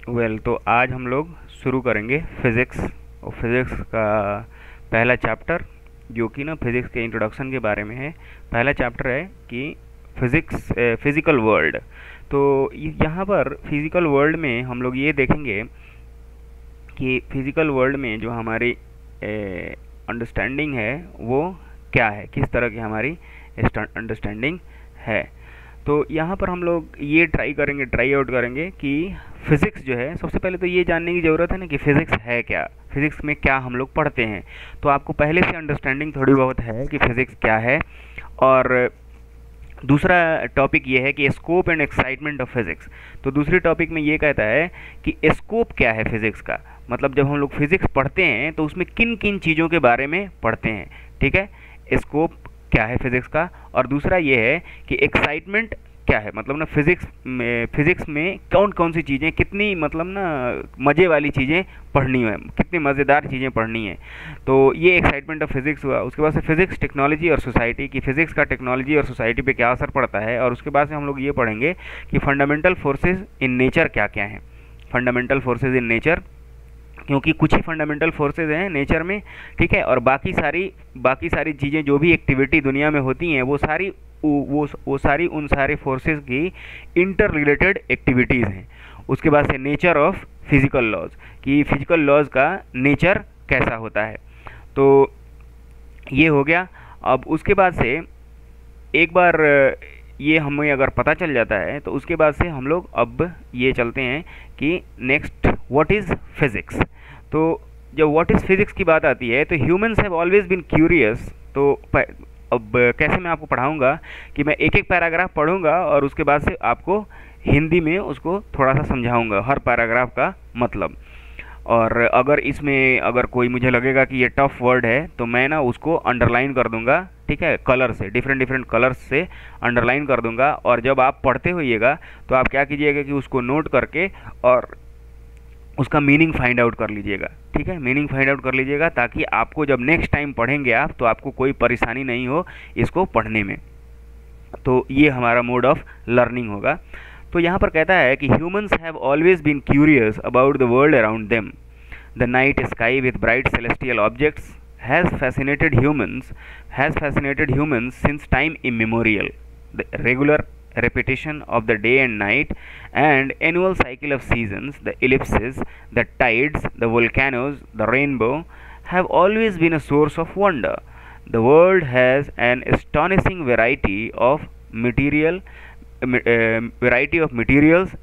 तो आज हम लोग शुरू करेंगे फिज़िक्स और फिज़िक्स का पहला चैप्टर, जो कि ना फिज़िक्स के इंट्रोडक्शन के बारे में है। पहला चैप्टर है कि फिज़िक्स फिज़िकल वर्ल्ड। तो यहाँ पर फिज़िकल वर्ल्ड में हम लोग ये देखेंगे कि फिज़िकल वर्ल्ड में जो हमारी अंडरस्टैंडिंग है वो क्या है, किस तरह की हमारी अंडरस्टैंडिंग है। तो यहाँ पर हम लोग ये ट्राई आउट करेंगे कि फ़िज़िक्स जो है, सबसे पहले तो ये जानने की ज़रूरत है ना कि फ़िज़िक्स है क्या, फ़िज़िक्स में क्या हम लोग पढ़ते हैं। तो आपको पहले से अंडरस्टैंडिंग थोड़ी बहुत है कि फ़िज़िक्स क्या है। और दूसरा टॉपिक ये है कि scope and excitement of physics. तो दूसरे टॉपिक में ये कहता है कि स्कोप क्या है फिज़िक्स का, मतलब जब हम लोग फिज़िक्स पढ़ते हैं तो उसमें किन किन चीज़ों के बारे में पढ़ते हैं। ठीक है, स्कोप क्या है फिज़िक्स का। और दूसरा ये है कि एक्साइटमेंट क्या है, मतलब ना फिज़िक्स में कौन कौन सी चीज़ें, कितनी मतलब ना मज़े वाली चीज़ें पढ़नी है, कितनी मज़ेदार चीज़ें पढ़नी है। तो ये एक्साइटमेंट ऑफ फिज़िक्स हुआ। उसके बाद से फिज़िक्स, टेक्नोलॉजी और सोसाइटी, की फ़िज़िक्स का टेक्नोलॉजी और सोसाइटी पे क्या असर पड़ता है। और उसके बाद से हम लोग ये पढ़ेंगे कि फंडामेंटल फोर्सेज इन नेचर क्या क्या हैं। फंडामेंटल फोर्सेज इन नेचर, क्योंकि कुछ ही फंडामेंटल फोर्सेज हैं नेचर में। ठीक है, और बाकी सारी चीज़ें जो भी एक्टिविटी दुनिया में होती हैं वो सारी वो सारी उन सारे फोर्सेस की इंटर रिलेटेड एक्टिविटीज़ हैं। उसके बाद से नेचर ऑफ फिज़िकल लॉज, कि फिज़िकल लॉज का नेचर कैसा होता है। तो ये हो गया। अब उसके बाद से एक बार ये हमें अगर पता चल जाता है तो उसके बाद से हम लोग अब ये चलते हैं कि नेक्स्ट व्हाट इज़ फिज़िक्स। तो जब व्हाट इज़ फिज़िक्स की बात आती है तो humans have always been curious. तो अब कैसे मैं आपको पढ़ाऊँगा कि मैं एक एक पैराग्राफ पढ़ूँगा और उसके बाद से आपको हिंदी में उसको थोड़ा सा समझाऊँगा, हर पैराग्राफ का मतलब। और अगर कोई मुझे लगेगा कि ये टफ वर्ड है तो मैं ना उसको अंडरलाइन कर दूंगा। ठीक है, कलर से, डिफरेंट डिफरेंट कलर्स से अंडरलाइन कर दूंगा। और जब आप पढ़ते होइएगा तो आप क्या कीजिएगा कि उसको नोट करके और उसका मीनिंग फाइंड आउट कर लीजिएगा। ठीक है, मीनिंग फाइंड आउट कर लीजिएगा ताकि आपको जब नेक्स्ट टाइम पढ़ेंगे आप तो आपको कोई परेशानी नहीं हो इसको पढ़ने में। तो ये हमारा मोड ऑफ लर्निंग होगा। तो यहाँ पर कहता है कि humans have always been curious about the world around them. The night sky with bright celestial objects has fascinated humans since time immemorial. The regular repetition of the day and night and annual cycle of seasons, the ellipses, the tides, the volcanoes, the rainbow, have always been a source of wonder. The world has an astonishing variety of materials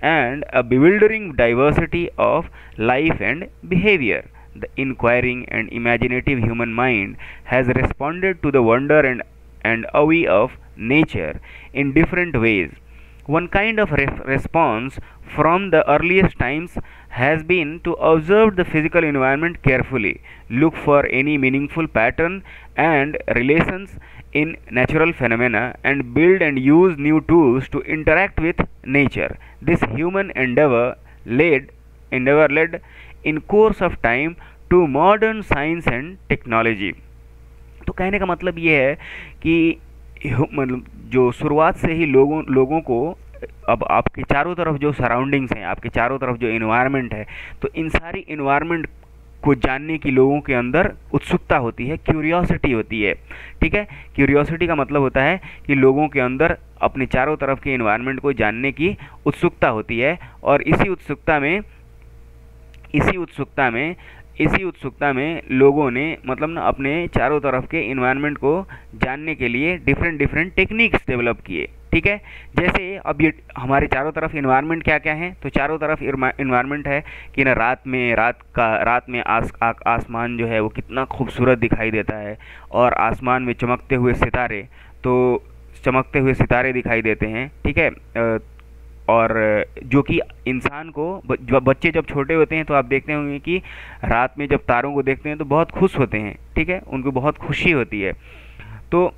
and a bewildering diversity of life and behavior. The inquiring and imaginative human mind has responded to the wonder and awe of nature in different ways. One kind of response from the earliest times has been to observe the physical environment carefully, look for any meaningful pattern and relations in natural phenomena, and build and use new tools to interact with nature. This human endeavor led in course of time to modern science and technology. तो कहने का मतलब ये है कि मतलब जो शुरुआत से ही लोगों को, अब आपके चारों तरफ जो सराउंडिंग्स हैं, आपके चारों तरफ जो इन्वायरमेंट है, तो इन सारी इन्वायरमेंट को जानने की लोगों के अंदर उत्सुकता होती है, क्यूरियोसिटी होती है। ठीक है, क्यूरियोसिटी का मतलब होता है कि लोगों के अंदर अपने चारों तरफ के इन्वायरमेंट को जानने की उत्सुकता होती है। और इसी उत्सुकता में लोगों ने मतलब ना अपने चारों तरफ के इन्वायरमेंट को जानने के लिए डिफरेंट डिफरेंट टेक्निक्स डेवलप किए। ठीक है, जैसे अब ये हमारे चारों तरफ इन्वायरमेंट क्या क्या है, तो चारों तरफ इन्वायरमेंट है कि ना रात में आसमान जो है वो कितना खूबसूरत दिखाई देता है। और आसमान में चमकते हुए सितारे दिखाई देते हैं। ठीक है, और जो कि इंसान को बच्चे जब छोटे होते हैं तो आप देखते होंगे कि रात में जब तारों को देखते हैं तो बहुत खुश होते हैं। ठीक है, उनको बहुत खुशी होती है। तो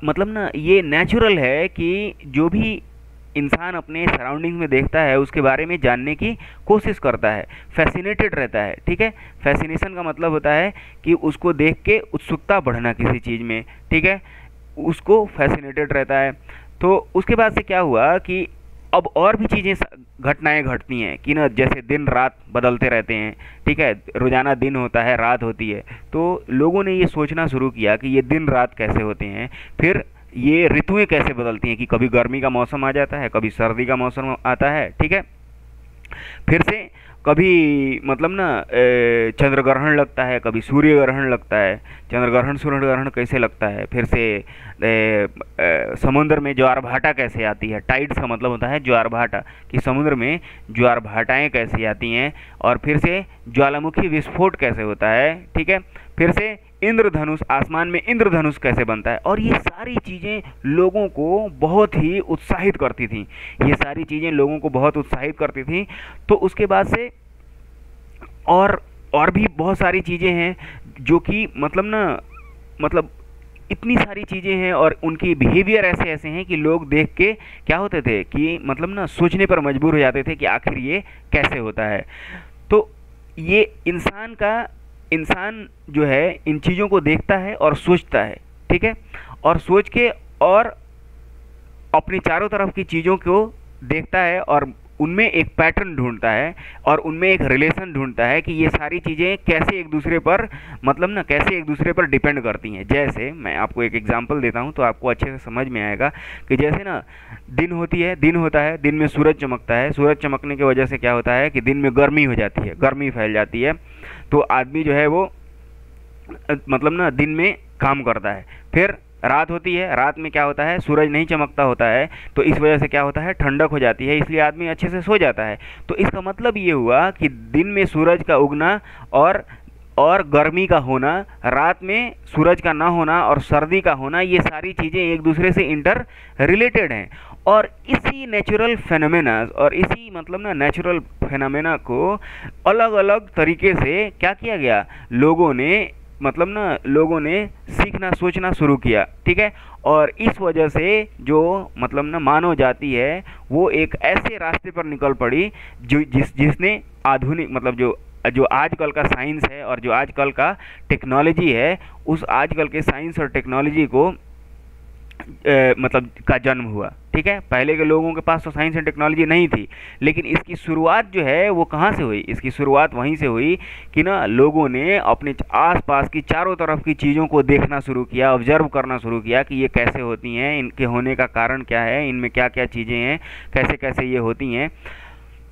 मतलब ना ये नेचुरल है कि जो भी इंसान अपने सराउंडिंग में देखता है उसके बारे में जानने की कोशिश करता है, फैसिनेटेड रहता है। ठीक है, फैसिनेशन का मतलब होता है कि उसको देख के उत्सुकता बढ़ना किसी चीज़ में। ठीक है, उसको फैसिनेटेड रहता है। तो उसके बाद से क्या हुआ कि अब और भी चीज़ें घटनाएं घटती हैं कि ना, जैसे दिन रात बदलते रहते हैं, ठीक है, रोजाना दिन होता है, रात होती है। तो लोगों ने ये सोचना शुरू किया कि ये दिन रात कैसे होते हैं, फिर ये ऋतुएं कैसे बदलती हैं, कि कभी गर्मी का मौसम आ जाता है, कभी सर्दी का मौसम आता है, ठीक है, फिर से कभी मतलब ना चंद्र ग्रहण लगता है, कभी सूर्य ग्रहण लगता है। चंद्र ग्रहण सूर्य ग्रहण कैसे लगता है, फिर से समुद्र में ज्वार भाटा कैसे आती है। टाइड्स का मतलब होता है ज्वार भाटा, कि समुद्र में ज्वार भाटाएँ कैसी आती हैं, और फिर से ज्वालामुखी विस्फोट कैसे होता है, ठीक है, फिर से इंद्रधनुष, आसमान में इंद्रधनुष कैसे बनता है। और ये सारी चीज़ें लोगों को बहुत ही उत्साहित करती थी, ये सारी चीज़ें लोगों को बहुत उत्साहित करती थी। तो उसके बाद से और भी बहुत सारी चीज़ें हैं जो कि मतलब ना, मतलब इतनी सारी चीज़ें हैं और उनकी बिहेवियर ऐसे ऐसे हैं कि लोग देख के क्या होते थे कि मतलब ना सोचने पर मजबूर हो जाते थे कि आखिर ये कैसे होता है। तो ये इंसान जो है इन चीज़ों को देखता है और सोचता है, ठीक है, और सोच के और अपनी चारों तरफ की चीज़ों को देखता है और उनमें एक पैटर्न ढूंढता है और उनमें एक रिलेशन ढूंढता है कि ये सारी चीज़ें कैसे एक दूसरे पर मतलब ना कैसे एक दूसरे पर डिपेंड करती हैं। जैसे मैं आपको एक एग्जांपल देता हूँ तो आपको अच्छे से समझ में आएगा कि जैसे ना दिन होता है, दिन में सूरज चमकता है, सूरज चमकने की वजह से क्या होता है कि दिन में गर्मी हो जाती है, गर्मी फैल जाती है, तो आदमी जो है वो मतलब ना दिन में काम करता है। फिर रात होती है, रात में क्या होता है, सूरज नहीं चमकता होता है, तो इस वजह से क्या होता है, ठंडक हो जाती है, इसलिए आदमी अच्छे से सो जाता है। तो इसका मतलब ये हुआ कि दिन में सूरज का उगना और गर्मी का होना, रात में सूरज का ना होना और सर्दी का होना, ये सारी चीज़ें एक दूसरे से इंटर रिलेटेड हैं। और इसी नेचुरल फेनोमेना और इसी मतलब ना नेचुरल फेनोमेना को अलग अलग तरीके से क्या किया गया, लोगों ने सीखना सोचना शुरू किया, ठीक है। और इस वजह से जो मतलब ना मानव जाति है वो एक ऐसे रास्ते पर निकल पड़ी जो जिसने आधुनिक मतलब जो आजकल का साइंस है और जो आजकल का टेक्नोलॉजी है, उस आजकल के साइंस और टेक्नोलॉजी को मतलब का जन्म हुआ, ठीक है। पहले के लोगों के पास तो साइंस एंड टेक्नोलॉजी नहीं थी, लेकिन इसकी शुरुआत जो है वो कहाँ से हुई, इसकी शुरुआत वहीं से हुई कि ना लोगों ने अपने आसपास की चारों तरफ की चीज़ों को देखना शुरू किया, ऑब्जर्व करना शुरू किया कि ये कैसे होती हैं, इनके होने का कारण क्या है, इनमें क्या क्या चीज़ें हैं, कैसे कैसे ये होती हैं।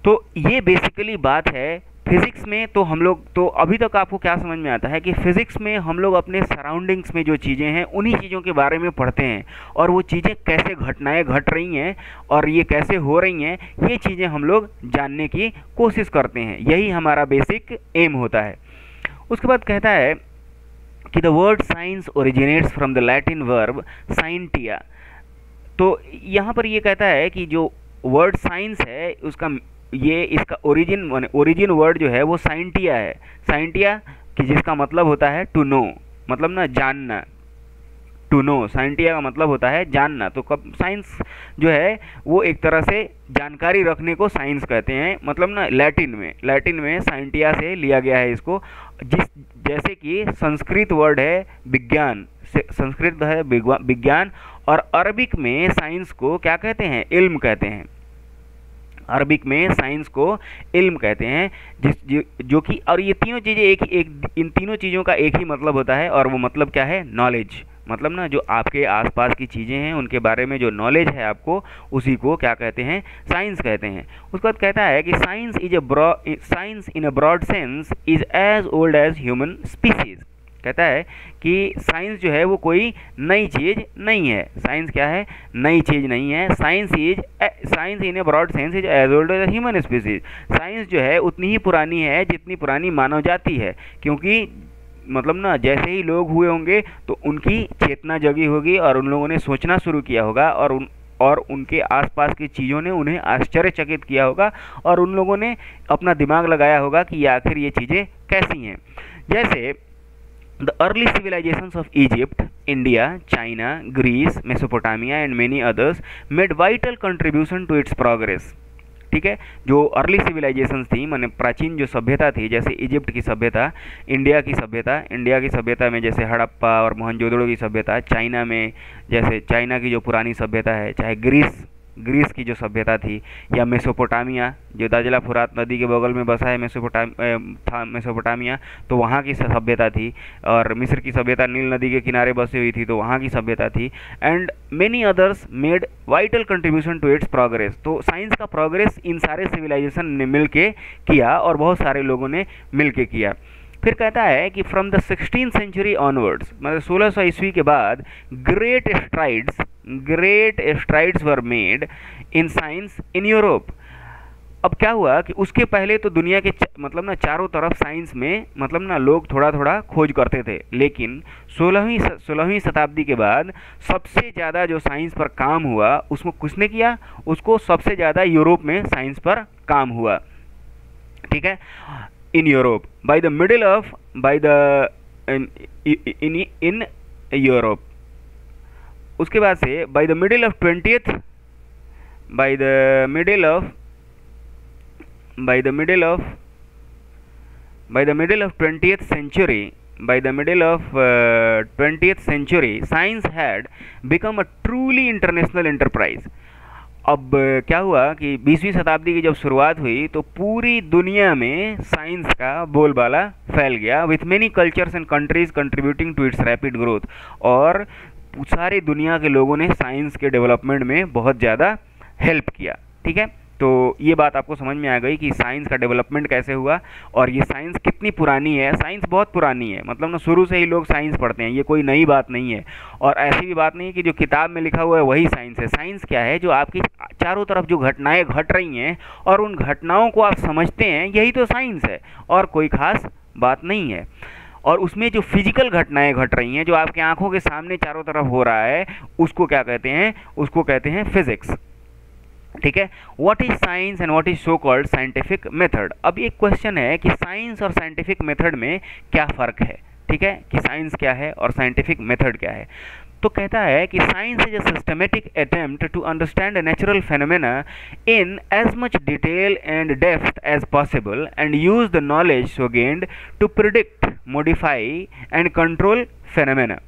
तो ये बेसिकली बात है फिज़िक्स में। तो हम लोग तो अभी तक आपको क्या समझ में आता है कि फ़िज़िक्स में हम लोग अपने सराउंडिंग्स में जो चीज़ें हैं उन्हीं चीज़ों के बारे में पढ़ते हैं, और वो चीज़ें कैसे घटनाएं घट रही हैं और ये कैसे हो रही हैं, ये चीज़ें हम लोग जानने की कोशिश करते हैं। यही हमारा बेसिक एम होता है। उसके बाद कहता है कि the word science originates from the Latin verb scientia. तो यहाँ पर ये कहता है कि जो वर्ड साइंस है इसका ओरिजिन वर्ड जो है वो साइंटिया है। साइंटिया कि जिसका मतलब होता है टू नो, मतलब ना जानना, टू नो, साइंटिया का मतलब होता है जानना। तो कब साइंस जो है वो एक तरह से जानकारी रखने को साइंस कहते हैं, मतलब ना लैटिन में साइंटिया से लिया गया है इसको। जैसे कि संस्कृत वर्ड है विज्ञान, संस्कृत है विज्ञान, और अरबिक में साइंस को क्या कहते हैं, इल्म कहते हैं। अरबिक में साइंस को इल्म कहते हैं, जो कि और ये तीनों चीज़ें इन तीनों चीज़ों का एक ही मतलब होता है, और वो मतलब क्या है, नॉलेज। मतलब ना जो आपके आसपास की चीज़ें हैं उनके बारे में जो नॉलेज है आपको, उसी को क्या कहते हैं, साइंस कहते हैं। उसके बाद कहता है कि science in a broad sense is as old as human species. कहता है कि साइंस जो है वो कोई नई चीज़ नहीं है। साइंस क्या है, नई चीज़ नहीं है। Science in a broad sense is as old as human species. Science जो है उतनी ही पुरानी है जितनी पुरानी मानव जाति है, क्योंकि मतलब ना जैसे ही लोग हुए होंगे तो उनकी चेतना जगी होगी और उन लोगों ने सोचना शुरू किया होगा, और उनके आसपास की चीज़ों ने उन्हें आश्चर्यचकित किया होगा, और उन लोगों ने अपना दिमाग लगाया होगा कि ये आखिर ये चीज़ें कैसी हैं। जैसे The early civilizations of Egypt, India, China, Greece, Mesopotamia and many others made vital contribution to its progress। ठीक है, जो अर्ली सिविलाइजेशंस थी, माने प्राचीन जो सभ्यता थी, जैसे इजिप्ट की सभ्यता, इंडिया की सभ्यता में जैसे हड़प्पा और मोहनजोदड़ो की सभ्यता, चाइना में जैसे चाइना की जो पुरानी सभ्यता है, चाहे ग्रीस ग्रीस की जो सभ्यता थी, या मेसोपोटामिया जो दाजला फुरात नदी के बगल में बसा है, मेसोपोटामिया, तो वहाँ की सभ्यता थी। और मिस्र की सभ्यता नील नदी के किनारे बसी हुई थी, तो वहाँ की सभ्यता थी। And many others made vital contribution to its progress. तो साइंस का प्रोग्रेस इन सारे सिविलाइजेशन ने मिल के किया और बहुत सारे लोगों ने मिल के किया। फिर कहता है कि from the 16th century onwards, मतलब 1600 ईस्वी के बाद great strides were made in science in Europe. अब क्या हुआ कि उसके पहले तो दुनिया के मतलब ना चारों तरफ साइंस में मतलब ना लोग थोड़ा थोड़ा खोज करते थे, लेकिन 16वीं शताब्दी के बाद सबसे ज़्यादा जो साइंस पर काम हुआ उसमें किसने किया, उसको सबसे ज़्यादा यूरोप में साइंस पर काम हुआ। ठीक है, in Europe by the middle of in Europe. उसके बाद से by the middle of 20th century science had become a truly international enterprise। अब क्या हुआ कि 20वीं शताब्दी की जब शुरुआत हुई तो पूरी दुनिया में साइंस का बोलबाला फैल गया, with many cultures and countries contributing to its rapid growth. और सारी दुनिया के लोगों ने साइंस के डेवलपमेंट में बहुत ज़्यादा हेल्प किया। ठीक है, तो ये बात आपको समझ में आ गई कि साइंस का डेवलपमेंट कैसे हुआ और ये साइंस कितनी पुरानी है। साइंस बहुत पुरानी है, मतलब ना शुरू से ही लोग साइंस पढ़ते हैं, ये कोई नई बात नहीं है। और ऐसी भी बात नहीं है कि जो किताब में लिखा हुआ है वही साइंस है। साइंस क्या है, जो आपकी चारों तरफ जो घटनाएं घट रही हैं और उन घटनाओं को आप समझते हैं, यही तो साइंस है और कोई खास बात नहीं है। और उसमें जो फिजिकल घटनाएं घट रही हैं, जो आपके आंखों के सामने चारों तरफ हो रहा है, उसको क्या कहते हैं, उसको कहते हैं फिजिक्स। ठीक है, what is science and what is so called scientific method. अब एक क्वेश्चन है कि साइंस और साइंटिफिक मेथड में क्या फ़र्क है। ठीक है, कि साइंस क्या है और साइंटिफिक मेथड क्या है। तो कहता है कि science is a systematic attempt to understand natural phenomena in as much detail and depth as possible and use the knowledge so gained to predict, modify and control phenomena.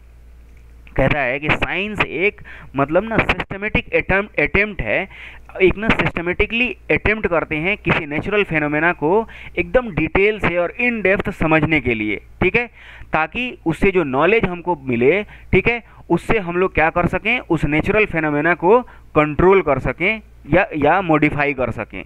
कहता है कि science एक मतलब ना सिस्टमेटिक अटेम्प्ट है, एक ना systematically attempt करते हैं किसी नेचुरल फेनोमेना को एकदम डिटेल से और इन डेप्थ समझने के लिए। ठीक है, ताकि उससे जो नॉलेज हमको मिले, ठीक है, उससे हम लोग क्या कर सकें, उस नेचुरल फेनोमेना को कंट्रोल कर सकें या मॉडिफाई कर सकें।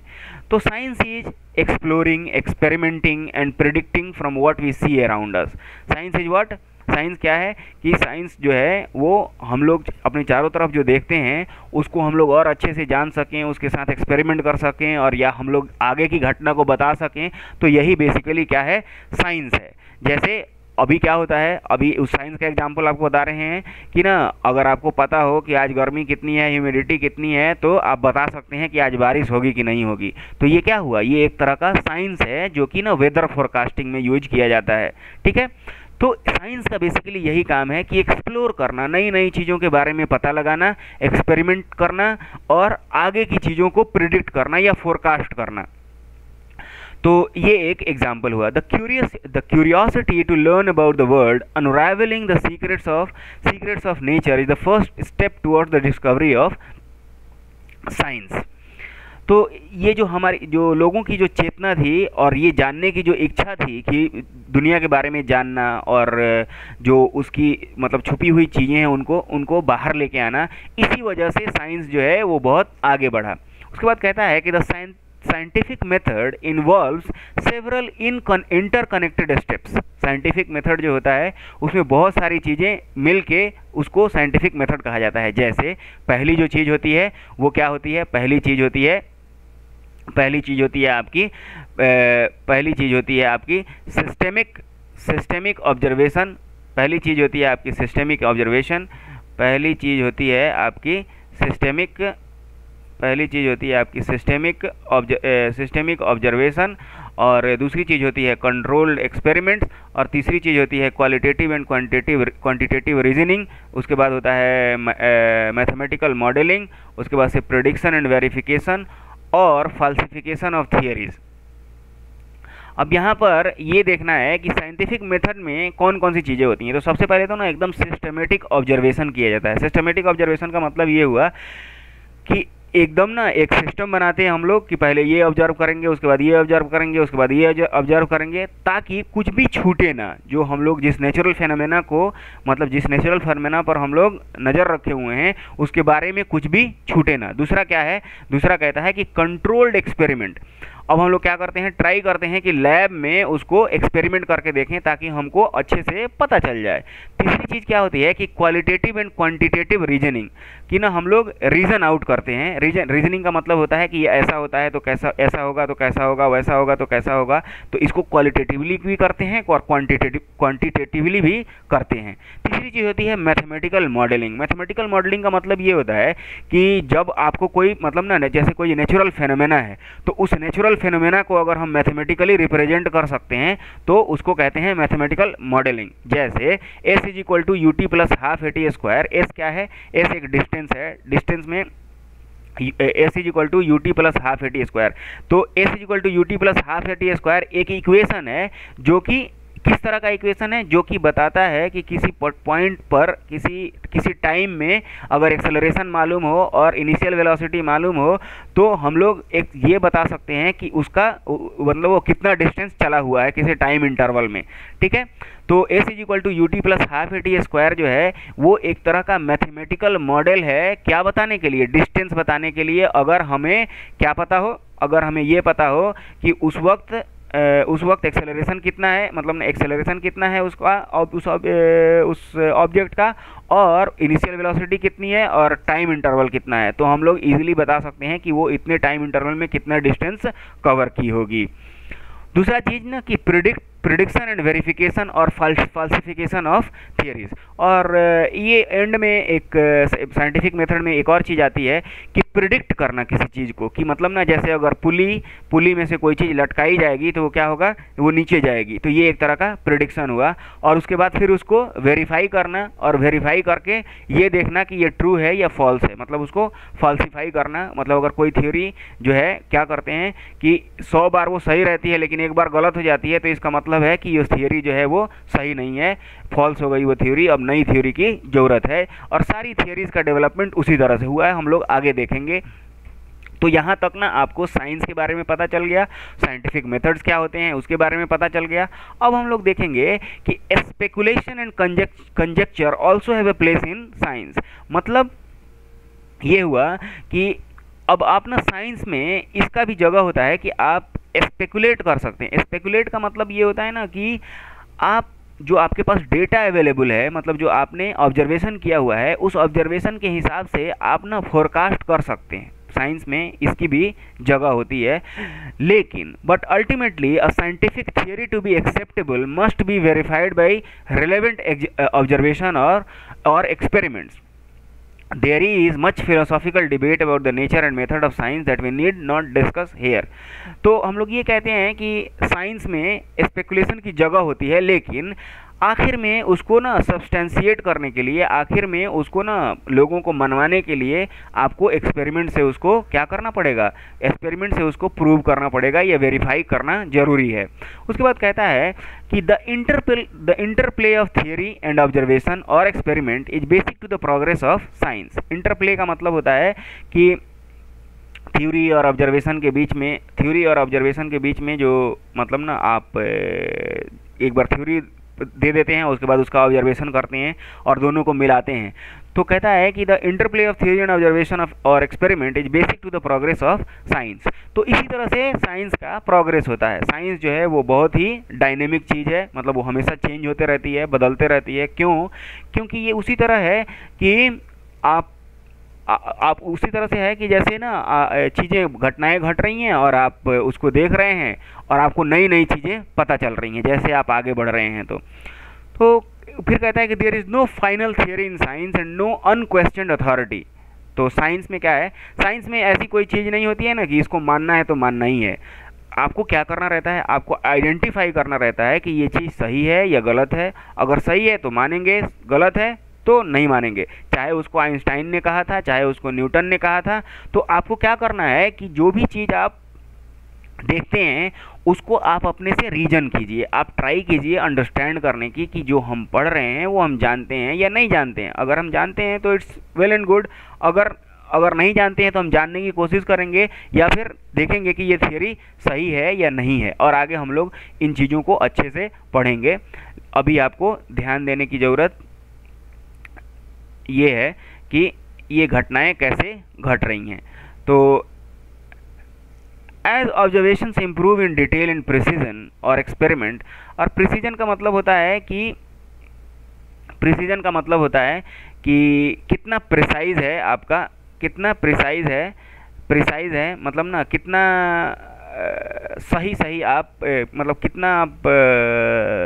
तो science is exploring, experimenting and predicting from what we see around us. Science is what, science क्या है कि साइंस जो है वो हम लोग अपने चारों तरफ जो देखते हैं उसको हम लोग और अच्छे से जान सकें, उसके साथ एक्सपेरिमेंट कर सकें और या हम लोग आगे की घटना को बता सकें। तो यही बेसिकली क्या है, साइंस है। जैसे अभी क्या होता है, अभी उस साइंस का एग्जांपल आपको बता रहे हैं कि ना, अगर आपको पता हो कि आज गर्मी कितनी है, ह्यूमिडिटी कितनी है, तो आप बता सकते हैं कि आज बारिश होगी कि नहीं होगी। तो ये क्या हुआ, ये एक तरह का साइंस है जो कि ना वेदर फोरकास्टिंग में यूज किया जाता है। ठीक है, तो साइंस का बेसिकली यही काम है कि एक्सप्लोर करना, नई नई चीज़ों के बारे में पता लगाना, एक्सपेरिमेंट करना और आगे की चीज़ों को प्रिडिक्ट करना या फोरकास्ट करना। तो ये एक एग्जाम्पल हुआ। The curiosity to learn about the world, unravelling the secrets of nature is the first step towards the discovery of science. तो ये जो हमारी जो लोगों की जो चेतना थी और ये जानने की जो इच्छा थी कि दुनिया के बारे में जानना और जो उसकी मतलब छुपी हुई चीज़ें हैं उनको बाहर लेके आना, इसी वजह से साइंस जो है वो बहुत आगे बढ़ा। उसके बाद कहता है कि the scientific method involves several interconnected steps. Scientific method जो होता है उसमें बहुत सारी चीज़ें मिल के उसको साइंटिफिक मेथड कहा जाता है। जैसे पहली जो चीज़ होती है वो क्या होती है, पहली चीज़ होती है आपकी सिस्टेमिक ऑब्जर्वेशन। पहली चीज़ होती है आपकी सिस्टेमिक ऑब्जर्वेशन। सिस्टेमिक ऑब्जर्वेशन और दूसरी चीज़ होती है कंट्रोल्ड एक्सपेरिमेंट्स और तीसरी चीज़ होती है क्वालिटेटिव एंड क्वांटिटेटिव रीजनिंग। उसके बाद होता है मैथमेटिकल मॉडलिंग। उसके बाद से प्रेडिक्शन एंड वेरिफिकेशन और फाल्सिफिकेशन ऑफ थियरीज। अब यहाँ पर ये देखना है कि साइंटिफिक मेथड में कौन कौन सी चीज़ें होती हैं। तो सबसे पहले तो ना एकदम सिस्टमेटिक ऑब्जर्वेशन किया जाता है। सिस्टमेटिक ऑब्जर्वेशन का मतलब ये हुआ कि एकदम ना एक सिस्टम बनाते हैं हम लोग कि पहले ये ऑब्जर्व करेंगे, उसके बाद ये ऑब्जर्व करेंगे, उसके बाद ये ऑब्जर्व करेंगे, ताकि कुछ भी छूटे ना। जो हम लोग जिस नेचुरल फेनोमेना को, मतलब जिस नेचुरल फेनोमेना पर हम लोग नज़र रखे हुए हैं, उसके बारे में कुछ भी छूटे ना। दूसरा क्या है, दूसरा कहता है कि कंट्रोल्ड एक्सपेरिमेंट। अब हम लोग क्या करते हैं, ट्राई करते हैं कि लैब में उसको एक्सपेरिमेंट करके देखें ताकि हमको अच्छे से पता चल जाए। तीसरी चीज़ क्या होती है कि क्वालिटेटिव एंड क्वांटिटेटिव रीजनिंग, कि ना हम लोग रीजन आउट करते हैं। रीजनिंग का मतलब होता है कि ये ऐसा होता है तो कैसा, ऐसा होगा तो कैसा होगा, वैसा होगा तो कैसा होगा। तो इसको क्वालिटेटिवली भी करते हैं और क्वांटिटेटिवली भी करते हैं। तीसरी चीज़ होती है मैथमेटिकल मॉडलिंग। मैथमेटिकल मॉडलिंग का मतलब ये होता है कि जब आपको कोई, मतलब ना जैसे कोई नेचुरल फेनोमेना है, तो उस नेचुरल फेनोमेना को अगर हम मैथमेटिकली रिप्रेजेंट कर सकते हैं तो उसको कहते हैं मैथमेटिकल मॉडलिंग। जैसे S is equal to U T plus half A T square. S क्या है, एस एक डिस्टेंस है, डिस्टेंस में S is equal to U T plus half A T square. तो S is equal to U T plus half A T square एक equation है जो कि किस तरह का इक्वेशन है, जो कि बताता है कि किसी पॉइंट पर किसी टाइम में अगर एक्सेलरेशन मालूम हो और इनिशियल वेलोसिटी मालूम हो तो हम लोग एक ये बता सकते हैं कि उसका मतलब वो कितना डिस्टेंस चला हुआ है किसी टाइम इंटरवल में। ठीक है, तो S is equal to U T plus half A T square जो है वो एक तरह का मैथमेटिकल मॉडल है। क्या बताने के लिए, डिस्टेंस बताने के लिए। अगर हमें क्या पता हो, अगर हमें ये पता हो कि उस वक्त एक्सेलरेशन कितना है, मतलब एक्सेलरेशन कितना है उसका, उस ऑब्जेक्ट का, और इनिशियल वेलोसिटी कितनी है और टाइम इंटरवल कितना है, तो हम लोग इजीली बता सकते हैं कि वो इतने टाइम इंटरवल में कितना डिस्टेंस कवर की होगी। दूसरा चीज़ ना कि प्रिडिक्शन एंड वेरिफिकेशन और फाल्सिफिकेशन ऑफ थियरीज। और ये एंड में एक साइंटिफिक मेथड में एक और चीज़ आती है कि प्रिडिक्ट करना किसी चीज़ को, कि मतलब ना जैसे अगर पुली में से कोई चीज़ लटकाई जाएगी तो वो क्या होगा, वो नीचे जाएगी, तो ये एक तरह का प्रिडिक्शन हुआ। और उसके बाद फिर उसको वेरीफाई करना, और वेरीफाई करके ये देखना कि ये ट्रू है या फॉल्स है, मतलब उसको फॉल्सिफाई करना। मतलब अगर कोई थ्योरी जो है क्या करते हैं कि 100 बार वो सही रहती है लेकिन एक बार गलत हो जाती है, तो इसका मतलब है कि ये थ्योरी जो है वो सही नहीं है, फॉल्स हो गई वो थ्योरी, अब नई थ्योरी की ज़रूरत है। और सारी थ्योरीज का डेवलपमेंट उसी तरह से हुआ है, हम लोग आगे देखेंगे। तो यहाँ तक ना आपको साइंस के बारे में पता चल गया, साइंटिफिक मेथड्स क्या होते हैं उसके बारे में पता चल गया। अब हम लोग देखेंगे कि speculation and conjecture also have a place in science. मतलब ये हुआ कि अब आप ना साइंस में इसका भी जगह होता है कि आप स्पेकुलेट कर सकते हैं। स्पेकुलेट का मतलब ये होता है ना कि आप जो आपके पास डेटा अवेलेबल है, मतलब जो आपने ऑब्जर्वेशन किया हुआ है, उस ऑब्जर्वेशन के हिसाब से आप ना फोरकास्ट कर सकते हैं। साइंस में इसकी भी जगह होती है। लेकिन but ultimately a scientific theory to be acceptable must be verified by relevant observation और experiments. There is much philosophical debate about the nature and method of science that we need not discuss here। तो हम लोग ये कहते हैं कि science में speculation की जगह होती है, लेकिन आखिर में उसको ना सब्सटेंशिएट करने के लिए, आखिर में उसको ना लोगों को मनवाने के लिए आपको एक्सपेरिमेंट से उसको क्या करना पड़ेगा, एक्सपेरिमेंट से उसको प्रूव करना पड़ेगा या वेरीफाई करना जरूरी है। उसके बाद कहता है कि the interplay of theory and observation और experiment is basic to the progress of science. Interplay का मतलब होता है कि थ्योरी और ऑब्जर्वेशन के बीच में जो मतलब ना आप एक बार थ्योरी दे देते हैं, उसके बाद उसका ऑब्जर्वेशन करते हैं और दोनों को मिलाते हैं। तो कहता है कि the interplay of theory and observation और experiment is basic to the progress of science. तो इसी तरह से साइंस का प्रोग्रेस होता है। साइंस जो है वो बहुत ही डायनेमिक चीज़ है, मतलब वो हमेशा चेंज होते रहती है, बदलते रहती है। क्यों? क्योंकि ये उसी तरह है कि आप उसी तरह से है कि जैसे ना चीज़ें, घटनाएं घट रही हैं और आप उसको देख रहे हैं और आपको नई नई चीज़ें पता चल रही हैं जैसे आप आगे बढ़ रहे हैं। तो फिर कहता है कि there is no final theory in science and no unquestioned authority. तो साइंस में क्या है, साइंस में ऐसी कोई चीज़ नहीं होती है ना कि इसको मानना है तो मानना ही है। आपको क्या करना रहता है, आपको आइडेंटिफाई करना रहता है कि ये चीज़ सही है या गलत है। अगर सही है तो मानेंगे, गलत है तो नहीं मानेंगे। चाहे उसको आइंस्टाइन ने कहा था, चाहे उसको न्यूटन ने कहा था। तो आपको क्या करना है कि जो भी चीज़ आप देखते हैं उसको आप अपने से रीजन कीजिए, आप ट्राई कीजिए अंडरस्टैंड करने की कि जो हम पढ़ रहे हैं वो हम जानते हैं या नहीं जानते हैं। अगर हम जानते हैं तो इट्स वेल एंड गुड, अगर अगर नहीं जानते हैं तो हम जानने की कोशिश करेंगे या फिर देखेंगे कि ये थियरी सही है या नहीं है, और आगे हम लोग इन चीज़ों को अच्छे से पढ़ेंगे। अभी आपको ध्यान देने की ज़रूरत ये है कि ये घटनाएं कैसे घट रही हैं। तो as observations improve in detail in precision और एक्सपेरिमेंट, और प्रिसीजन का मतलब होता है कि कितना प्रिसाइज है आपका, कितना प्रिसाइज है मतलब ना कितना सही आप मतलब कितना आप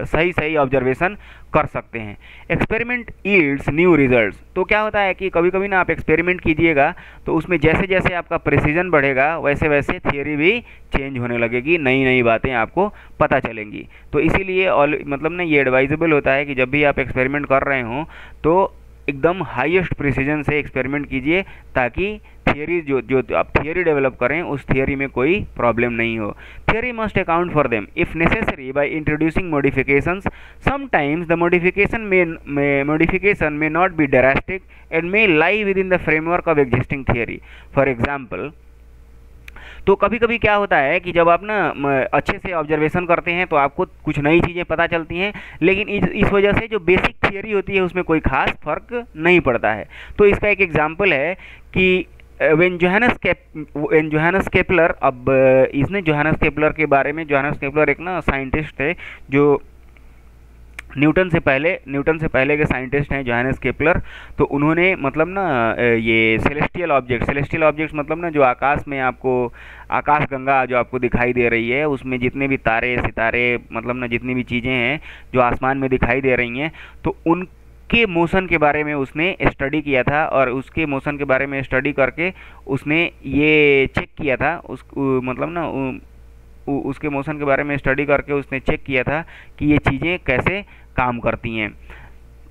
सही ऑब्जर्वेशन कर सकते हैं। एक्सपेरिमेंट यील्ड्स न्यू रिजल्ट्स, तो क्या होता है कि कभी कभी ना आप एक्सपेरिमेंट कीजिएगा तो उसमें जैसे जैसे आपका प्रिसीजन बढ़ेगा वैसे वैसे थियरी भी चेंज होने लगेगी, नई नई बातें आपको पता चलेंगी। तो इसीलिए मतलब ना ये एडवाइजेबल होता है कि जब भी आप एक्सपेरिमेंट कर रहे हों तो एकदम हाईएस्ट प्रिसीजन से एक्सपेरिमेंट कीजिए, ताकि थियरी जो आप थियरी डेवलप करें उस थियरी में कोई प्रॉब्लम नहीं हो। Theory must account for them if necessary by introducing modifications, sometimes the modification may not be drastic and may lie within the framework of existing theory. For example, तो कभी कभी क्या होता है कि जब आप ना अच्छे से ऑब्जर्वेशन करते हैं तो आपको कुछ नई चीज़ें पता चलती हैं, लेकिन इस वजह से जो बेसिक थियरी होती है उसमें कोई खास फर्क नहीं पड़ता है। तो इसका एक एग्जांपल है कि वेन जोहानस केपलर, अब इसने जोहानस केपलर के बारे में, जोहानस केपलर एक ना साइंटिस्ट थे जो न्यूटन से पहले के साइंटिस्ट हैं जोहानस केपलर। तो उन्होंने मतलब ना ये सेलेस्टियल ऑब्जेक्ट्स मतलब ना जो आकाश में आपको आकाशगंगा जो आपको दिखाई दे रही है उसमें जितने भी तारे सितारे मतलब ना जितनी भी चीज़ें हैं जो आसमान में दिखाई दे रही हैं, तो उनके मोशन के बारे में उसने स्टडी किया था, और उसके मोशन के बारे में स्टडी करके उसने ये चेक किया था मतलब ना उसके मोशन के बारे में स्टडी करके उसने चेक किया था कि ये चीज़ें कैसे काम करती हैं,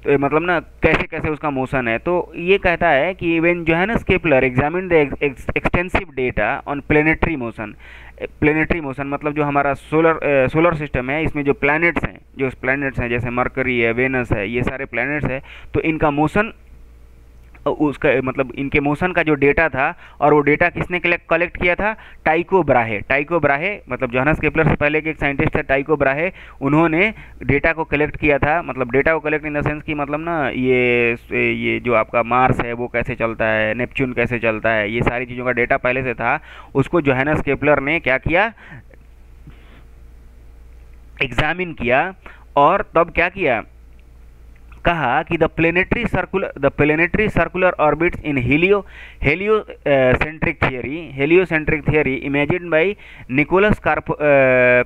तो मतलब ना कैसे कैसे उसका मोशन है। तो ये कहता है कि when Johannes Kepler examine the extensive data on planetary motion मतलब जो हमारा सोलर सिस्टम है, इसमें जो प्लैनेट्स हैं जैसे मरकरी है, वेनस है, ये सारे प्लैनेट्स हैं, तो इनका मोशन उसका मतलब इनके मोशन का जो डेटा था, और वो डेटा किसने कलेक्ट किया था? टाइको ब्राहे मतलब जोहानस केपलर से पहले के एक साइंटिस्ट थे टाइको ब्राहे, उन्होंने डेटा को कलेक्ट किया था। मतलब डेटा को कलेक्ट इन द सेंस कि मतलब ना ये जो आपका मार्स है वो कैसे चलता है, नेपच्यून कैसे चलता है, ये सारी चीज़ों का डेटा पहले से था। उसको जोहानस केपलर ने क्या किया? एग्जामिन किया, और तब क्या किया? कहा कि the planetary circular orbits in heliocentric theory imagined by Nicholas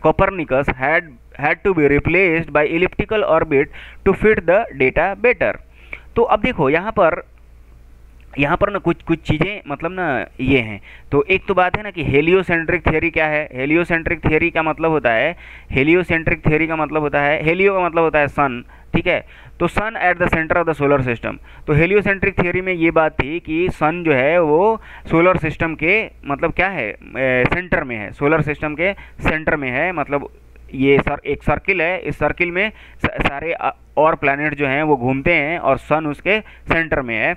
Copernicus had to be replaced by elliptical orbit to fit the data better। तो अब देखो यहाँ पर ना कुछ चीज़ें मतलब ना ये हैं। तो एक तो बात है ना कि हेलियोसेंट्रिक थियरी क्या है। हेलियोसेंट्रिक थियरी का मतलब होता है हेलियो का मतलब होता है सन, ठीक है। तो sun at the centre of the solar system. तो हेलियोसेंट्रिक थियरी में ये बात थी कि सन जो है वो सोलर सिस्टम के मतलब क्या है, सेंटर में है, सोलर सिस्टम के सेंटर में है। मतलब ये एक सर्किल है, इस सर्किल में सारे और प्लैनेट जो हैं वो घूमते हैं और सन उसके सेंटर में है।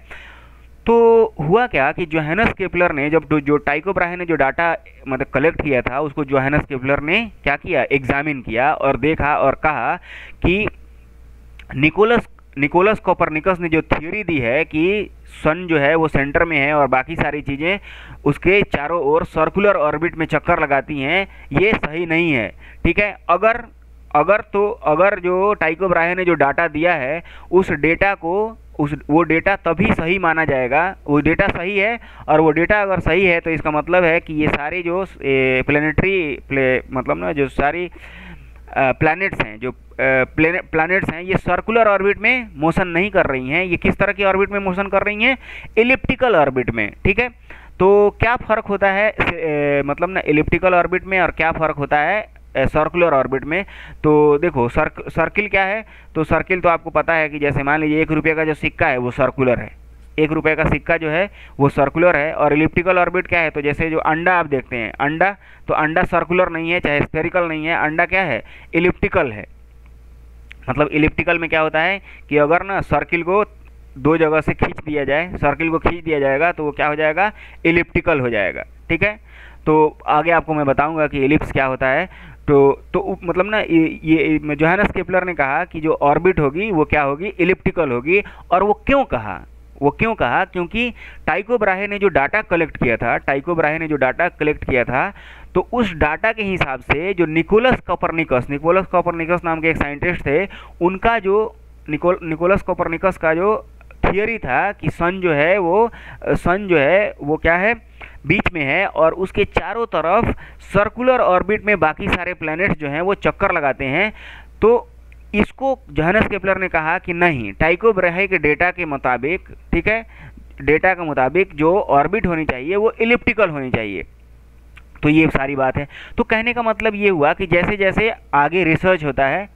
तो हुआ क्या कि जोहानस केपलर ने जब जो टाइको ब्राहे ने जो डाटा मतलब कलेक्ट किया था उसको जोहानस केपलर ने क्या किया? एग्जामिन किया और देखा और कहा कि निकोलस कोपरनिकस ने जो थ्योरी दी है कि सन जो है वो सेंटर में है और बाकी सारी चीज़ें उसके चारों ओर सर्कुलर ऑर्बिट में चक्कर लगाती हैं, ये सही नहीं है, ठीक है। अगर जो टाइको ब्राहे ने जो डाटा दिया है उस डेटा को वो डेटा तभी सही माना जाएगा, वो डेटा सही है, और वो डेटा अगर सही है तो इसका मतलब है कि ये सारी जो मतलब ना जो सारी प्लैनेट्स हैं ये सर्कुलर ऑर्बिट में मोशन नहीं कर रही हैं। ये किस तरह की ऑर्बिट में मोशन कर रही हैं? एलिप्टिकल ऑर्बिट में, ठीक है। तो क्या फ़र्क होता है मतलब ना एलिप्टिकल ऑर्बिट में और क्या फ़र्क होता है सर्कुलर ऑर्बिट में? तो देखो सर्किल क्या है? तो सर्किल तो आपको पता है कि जैसे मान लीजिए 1 रुपये का जो सिक्का है वो सर्कुलर है, 1 रुपये का सिक्का जो है वो सर्कुलर है। और एलिप्टिकल ऑर्बिट क्या है? तो जैसे जो अंडा आप देखते हैं, अंडा, तो अंडा सर्कुलर नहीं है चाहे स्फेरिकल नहीं है, अंडा क्या है? एलिप्टिकल है। मतलब एलिप्टिकल में क्या होता है कि अगर ना सर्किल को दो जगह से खींच दिया जाए, सर्किल को खींच दिया जाएगा तो वो क्या हो जाएगा, एलिप्टिकल हो जाएगा। ठीक है, तो आगे आपको मैं बताऊंगा कि एलिप्स क्या होता है। तो मतलब ना ये जोहानस केपलर ने कहा कि जो ऑर्बिट होगी वो क्या होगी, एलिप्टिकल होगी। और वो क्यों कहा, क्योंकि टाइको ब्राहे ने जो डाटा कलेक्ट किया था, तो उस डाटा के हिसाब से जो निकोलस कोपरनिकस नाम के एक साइंटिस्ट थे, उनका जो निकोलस कोपरनिकस का जो थियरी था कि सन जो है वो क्या है, बीच में है और उसके चारों तरफ सर्कुलर ऑर्बिट में बाकी सारे प्लैनेट्स जो हैं वो चक्कर लगाते हैं। तो इसको जोहानस केपलर ने कहा कि नहीं, टाइको ब्राहे के डेटा के मुताबिक, ठीक है, डेटा के मुताबिक जो ऑर्बिट होनी चाहिए वो इलिप्टिकल होनी चाहिए। तो ये सारी बात है। तो कहने का मतलब ये हुआ कि जैसे जैसे आगे रिसर्च होता है,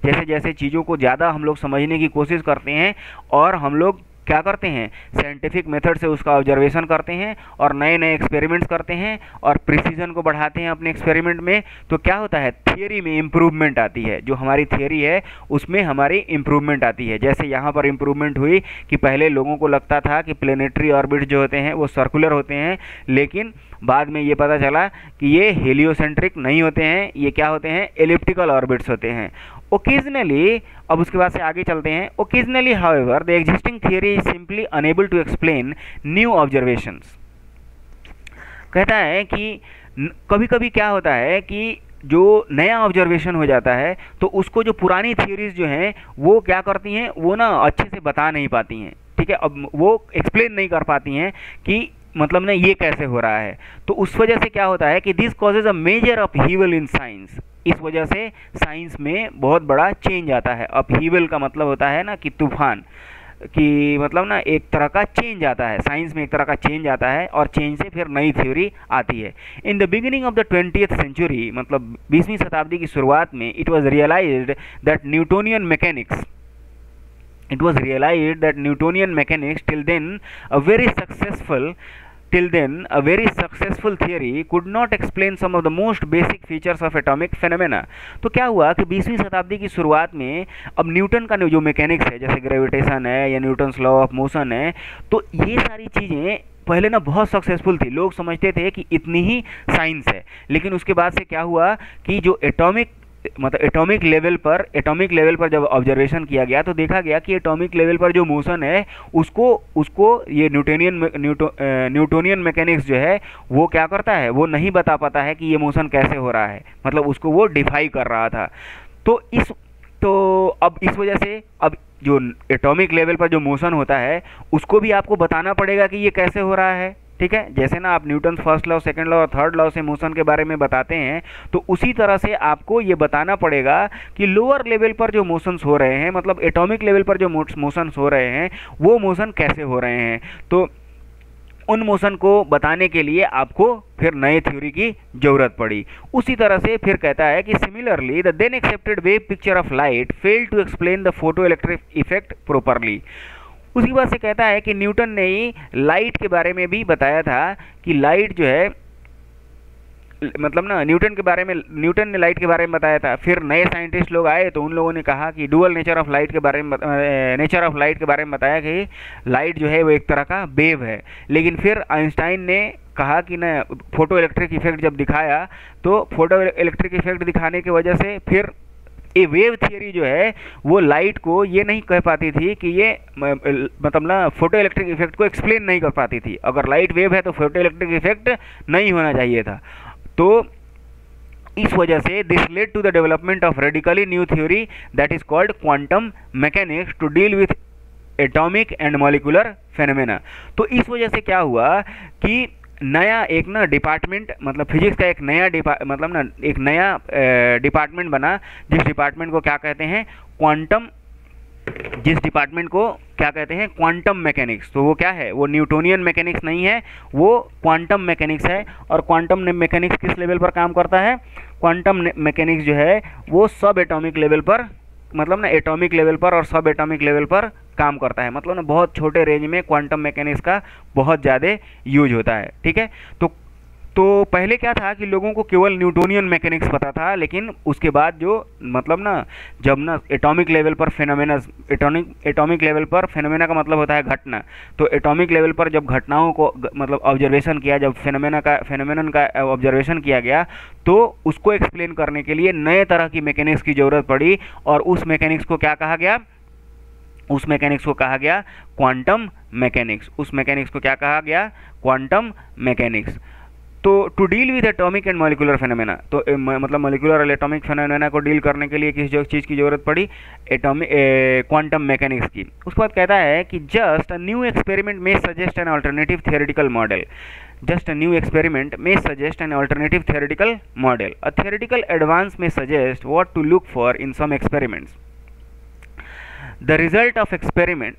जैसे जैसे चीज़ों को ज़्यादा हम लोग समझने की कोशिश करते हैं और हम लोग क्या करते हैं, साइंटिफिक मेथड से उसका ऑब्जर्वेशन करते हैं और नए नए एक्सपेरिमेंट्स करते हैं और प्रिसीजन को बढ़ाते हैं अपने एक्सपेरिमेंट में, तो क्या होता है, थियरी में इम्प्रूवमेंट आती है। जो हमारी थियरी है उसमें हमारी इम्प्रूवमेंट आती है। जैसे यहाँ पर इम्प्रूवमेंट हुई कि पहले लोगों को लगता था कि प्लेनेटरी ऑर्बिट जो होते हैं वो सर्कुलर होते हैं, लेकिन बाद में ये पता चला कि ये हेलियोसेंट्रिक नहीं होते हैं, ये क्या होते हैं, एलिप्टिकल ऑर्बिट्स होते हैं। ओकेजनली, अब उसके बाद से आगे चलते हैं। Occasionally however the existing theory is simply unable to explain new observations. कहता है कि कभी कभी क्या होता है कि जो नया ऑब्जर्वेशन हो जाता है तो उसको जो पुरानी थियरीज जो हैं वो क्या करती हैं, वो ना अच्छे से बता नहीं पाती हैं। ठीक है, अब वो एक्सप्लेन नहीं कर पाती हैं कि मतलब ना ये कैसे हो रहा है। तो उस वजह से क्या होता है कि this causes a major upheaval in science. इस वजह से साइंस में बहुत बड़ा चेंज आता है। अपहीवल का मतलब होता है ना कि तूफान, कि मतलब ना एक तरह का चेंज आता है, साइंस में एक तरह का चेंज आता है और चेंज से फिर नई थ्योरी आती है। In the beginning of the 20th century, मतलब 20वीं शताब्दी की शुरुआत में, it was realised that Newtonian mechanics till then a very successful theory could not explain some of the most basic features of atomic phenomena। तो क्या हुआ कि 20वीं शताब्दी की शुरुआत में अब न्यूटन का जो मैकेनिक्स है, जैसे ग्रेविटेशन है या न्यूटन्स लॉ ऑफ मोशन है, तो ये सारी चीज़ें पहले ना बहुत सक्सेसफुल थी। लोग समझते थे कि इतनी ही साइंस है, लेकिन उसके बाद से क्या हुआ कि जो एटॉमिक लेवल पर जब ऑब्जर्वेशन किया गया तो देखा गया कि एटॉमिक लेवल पर जो मोशन है उसको ये न्यूटोनियन मैकेनिक्स जो है वो क्या करता है, वो नहीं बता पाता है कि ये मोशन कैसे हो रहा है, मतलब उसको वो डिफाई कर रहा था। तो अब इस वजह से अब जो एटॉमिक लेवल पर जो मोशन होता है उसको भी आपको बताना पड़ेगा कि ये कैसे हो रहा है। ठीक है, जैसे ना आप Newton first law, second law और थर्ड लॉ से मोशन के बारे में बताते हैं, तो उसी तरह से आपको ये बताना पड़ेगा कि लोअर लेवल पर जो मोशंस हो रहे हैं, मतलब एटॉमिक लेवल पर जो मोशंस हो रहे हैं, वो मोशन कैसे हो रहे हैं। तो उन मोशन को बताने के लिए आपको फिर नए थ्योरी की जरूरत पड़ी। उसी तरह से फिर कहता है कि similarly the then accepted wave picture of light failed to explain the photo electric effect properly. उसके बाद से कहता है कि न्यूटन ने ही लाइट के बारे में भी बताया था कि लाइट जो है, मतलब ना न्यूटन ने लाइट के बारे में बताया था। फिर नए साइंटिस्ट लोग आए तो उन लोगों ने कहा कि डुअल नेचर ऑफ लाइट के बारे में बताया कि लाइट जो है वो एक तरह का वेव है। लेकिन फिर आइंस्टाइन ने कहा कि ना फोटो इलेक्ट्रिक इफेक्ट जब दिखाया, तो फोटो इलेक्ट्रिक इफेक्ट दिखाने की वजह से फिर ये वेव थियरी जो है वो लाइट को ये नहीं कह पाती थी कि ये मतलब ना फोटो इलेक्ट्रिक इफेक्ट को एक्सप्लेन नहीं कर पाती थी। अगर लाइट वेव है तो फोटो इलेक्ट्रिक इफेक्ट नहीं होना चाहिए था। तो इस वजह से this led to the development of radically new theory that is called quantum mechanics to deal with atomic and molecular phenomena. तो इस वजह से क्या हुआ कि नया एक ना डिपार्टमेंट, मतलब फिजिक्स का एक नया डिपार्टमेंट बना, जिस डिपार्टमेंट को क्या कहते हैं, क्वांटम मैकेनिक्स। तो वो क्या है, वो न्यूटोनियन मैकेनिक्स नहीं है, वो क्वांटम मैकेनिक्स है। और क्वांटम मैकेनिक्स किस लेवल पर काम करता है, क्वांटम मैकेनिक्स जो है वो सब एटॉमिक लेवल पर, मतलब ना एटॉमिक लेवल पर और सब एटॉमिक लेवल पर काम करता है। मतलब ना बहुत छोटे रेंज में क्वांटम मैकेनिक्स का बहुत ज़्यादा यूज होता है। ठीक है, तो पहले क्या था कि लोगों को केवल न्यूटोनियन मैकेनिक्स पता था, लेकिन उसके बाद जो मतलब ना जब ना एटॉमिक लेवल पर फिनोमेना, एटॉमिक लेवल पर फिनोमेना का मतलब होता है घटना, तो एटॉमिक लेवल पर जब घटनाओं को मतलब ऑब्जर्वेशन किया, जब फिनोमेनन का ऑब्जर्वेशन किया गया, तो उसको एक्सप्लेन करने के लिए नए तरह की मैकेनिक्स की ज़रूरत पड़ी, और उस मैकेनिक्स को क्या कहा गया? उस मैकेनिक्स को कहा गया क्वांटम मैकेनिक्स। उस मैकेनिक्स को क्या कहा गया? Quantum mechanics. तो to deal with atomic and molecular phenomena, तो मतलब मॉलिक्यूलर और एटॉमिक फिनोमेना को डील करने के लिए किस चीज़ की ज़रूरत पड़ी? एटॉमिक क्वांटम मैकेनिक्स की। उसके बाद कहता है कि जस्ट अ न्यू एक्सपेरिमेंट में suggest an alternative theoretical model. Just a new experiment may suggest an alternative theoretical model. A theoretical advance may suggest what to look for in some experiments. The result of experiment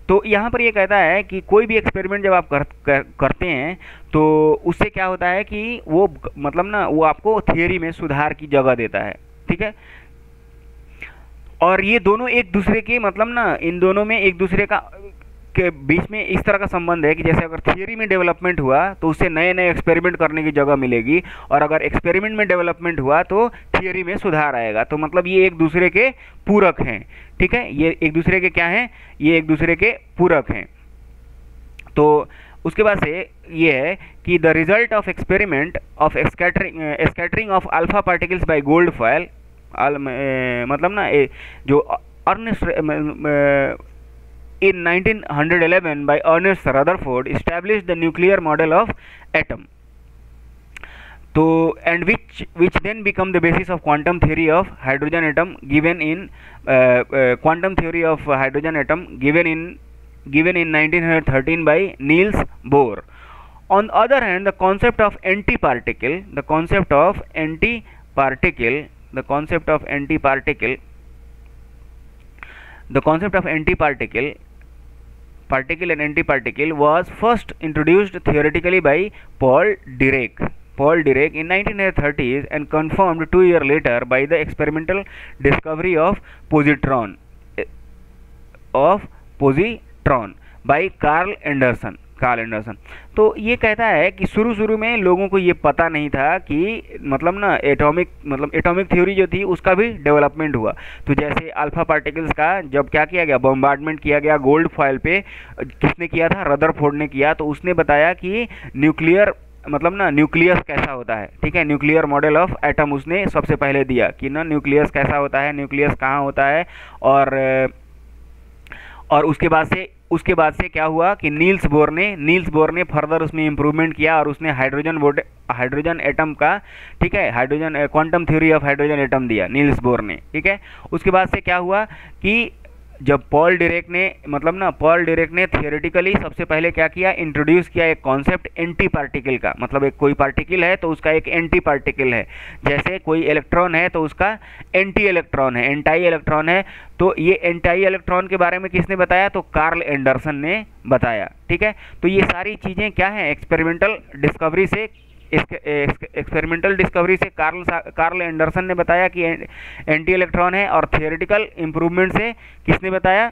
तो यहाँ पर ये कहता है कि कोई भी experiment जब आप करते हैं तो उससे क्या होता है कि वो मतलब ना वो आपको थियरी में सुधार की जगह देता है, ठीक है। और ये दोनों एक दूसरे के मतलब ना इन दोनों में एक दूसरे का के बीच में इस तरह का संबंध है कि जैसे अगर थियरी में डेवलपमेंट हुआ तो उससे नए नए एक्सपेरिमेंट करने की जगह मिलेगी, और अगर एक्सपेरिमेंट में डेवलपमेंट हुआ तो थियरी में सुधार आएगा। तो मतलब ये एक दूसरे के पूरक हैं, ठीक है। ये एक दूसरे के क्या हैं? ये एक दूसरे के पूरक हैं। तो उसके बाद से ये है कि the result of experiment of scattering of alpha particles by gold foil, मतलब ना जो Ernest in 1911 by Ernest Rutherford established the nuclear model of atom, so and which then become the basis of quantum theory of hydrogen atom given in quantum theory of hydrogen atom given in 1913 by Niels Bohr. On the other hand, the concept of antiparticle particle and antiparticle was first introduced theoretically by Paul Dirac in 1930s and confirmed 2 years later by the experimental discovery of positron by Carl Anderson। तो ये कहता है कि शुरू में लोगों को ये पता नहीं था कि मतलब ना एटॉमिक थ्योरी जो थी उसका भी डेवलपमेंट हुआ। तो जैसे अल्फा पार्टिकल्स का जब क्या किया गया, बॉम्बार्डमेंट किया गया गोल्ड फॉयल पे, किसने किया था? रदरफोर्ड ने किया। तो उसने बताया कि न्यूक्लियर मतलब ना न्यूक्लियस कैसा होता है, ठीक है। न्यूक्लियर मॉडल ऑफ एटम उसने सबसे पहले दिया कि ना न्यूक्लियस कैसा होता है, न्यूक्लियस कहाँ होता है। और उसके बाद से क्या हुआ कि नील्स बोर ने फर्दर उसमें इम्प्रूवमेंट किया और उसने हाइड्रोजन एटम का, ठीक है, hydrogen quantum theory of hydrogen atom दिया नील्स बोर ने, ठीक है। उसके बाद से क्या हुआ कि जब पॉल डिरेक ने थियोरेटिकली सबसे पहले क्या किया? इंट्रोड्यूस किया एक कॉन्सेप्ट एंटी पार्टिकल का। मतलब एक कोई पार्टिकल है तो उसका एक एंटी पार्टिकल है, जैसे कोई इलेक्ट्रॉन है तो उसका एंटी इलेक्ट्रॉन है। तो ये एंटी इलेक्ट्रॉन के बारे में किसने बताया? तो कार्ल एंडरसन ने बताया, ठीक है। तो ये सारी चीज़ें क्या हैं? एक्सपेरिमेंटल डिस्कवरी से कार्ल एंडरसन ने बताया कि एंटी इलेक्ट्रॉन है, और थियोरेटिकल इम्प्रूवमेंट से किसने बताया?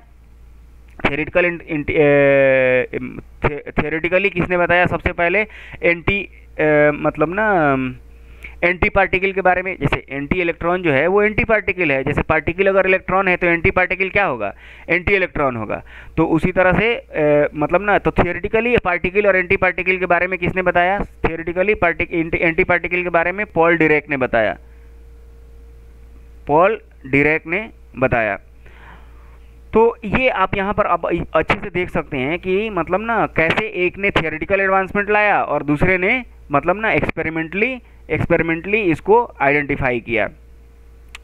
थियोरेटिकली किसने बताया सबसे पहले? एंटी पार्टिकल के बारे में। जैसे एंटी इलेक्ट्रॉन जो है वो एंटी पार्टिकल है, जैसे पार्टिकल अगर इलेक्ट्रॉन है तो एंटी पार्टिकल क्या होगा? एंटी इलेक्ट्रॉन होगा। तो उसी तरह से तो थियोरेटिकली पार्टिकल और एंटी पार्टिकल के बारे में किसने बताया? थियोरेटिकली एंटी पार्टिकल के बारे में पॉल डिरेक ने बताया। तो ये आप यहाँ पर अब अच्छे से देख सकते हैं कि मतलब ना कैसे एक ने थियोरेटिकल एडवांसमेंट लाया और दूसरे ने मतलब ना एक्सपेरिमेंटली इसको आइडेंटिफाई किया।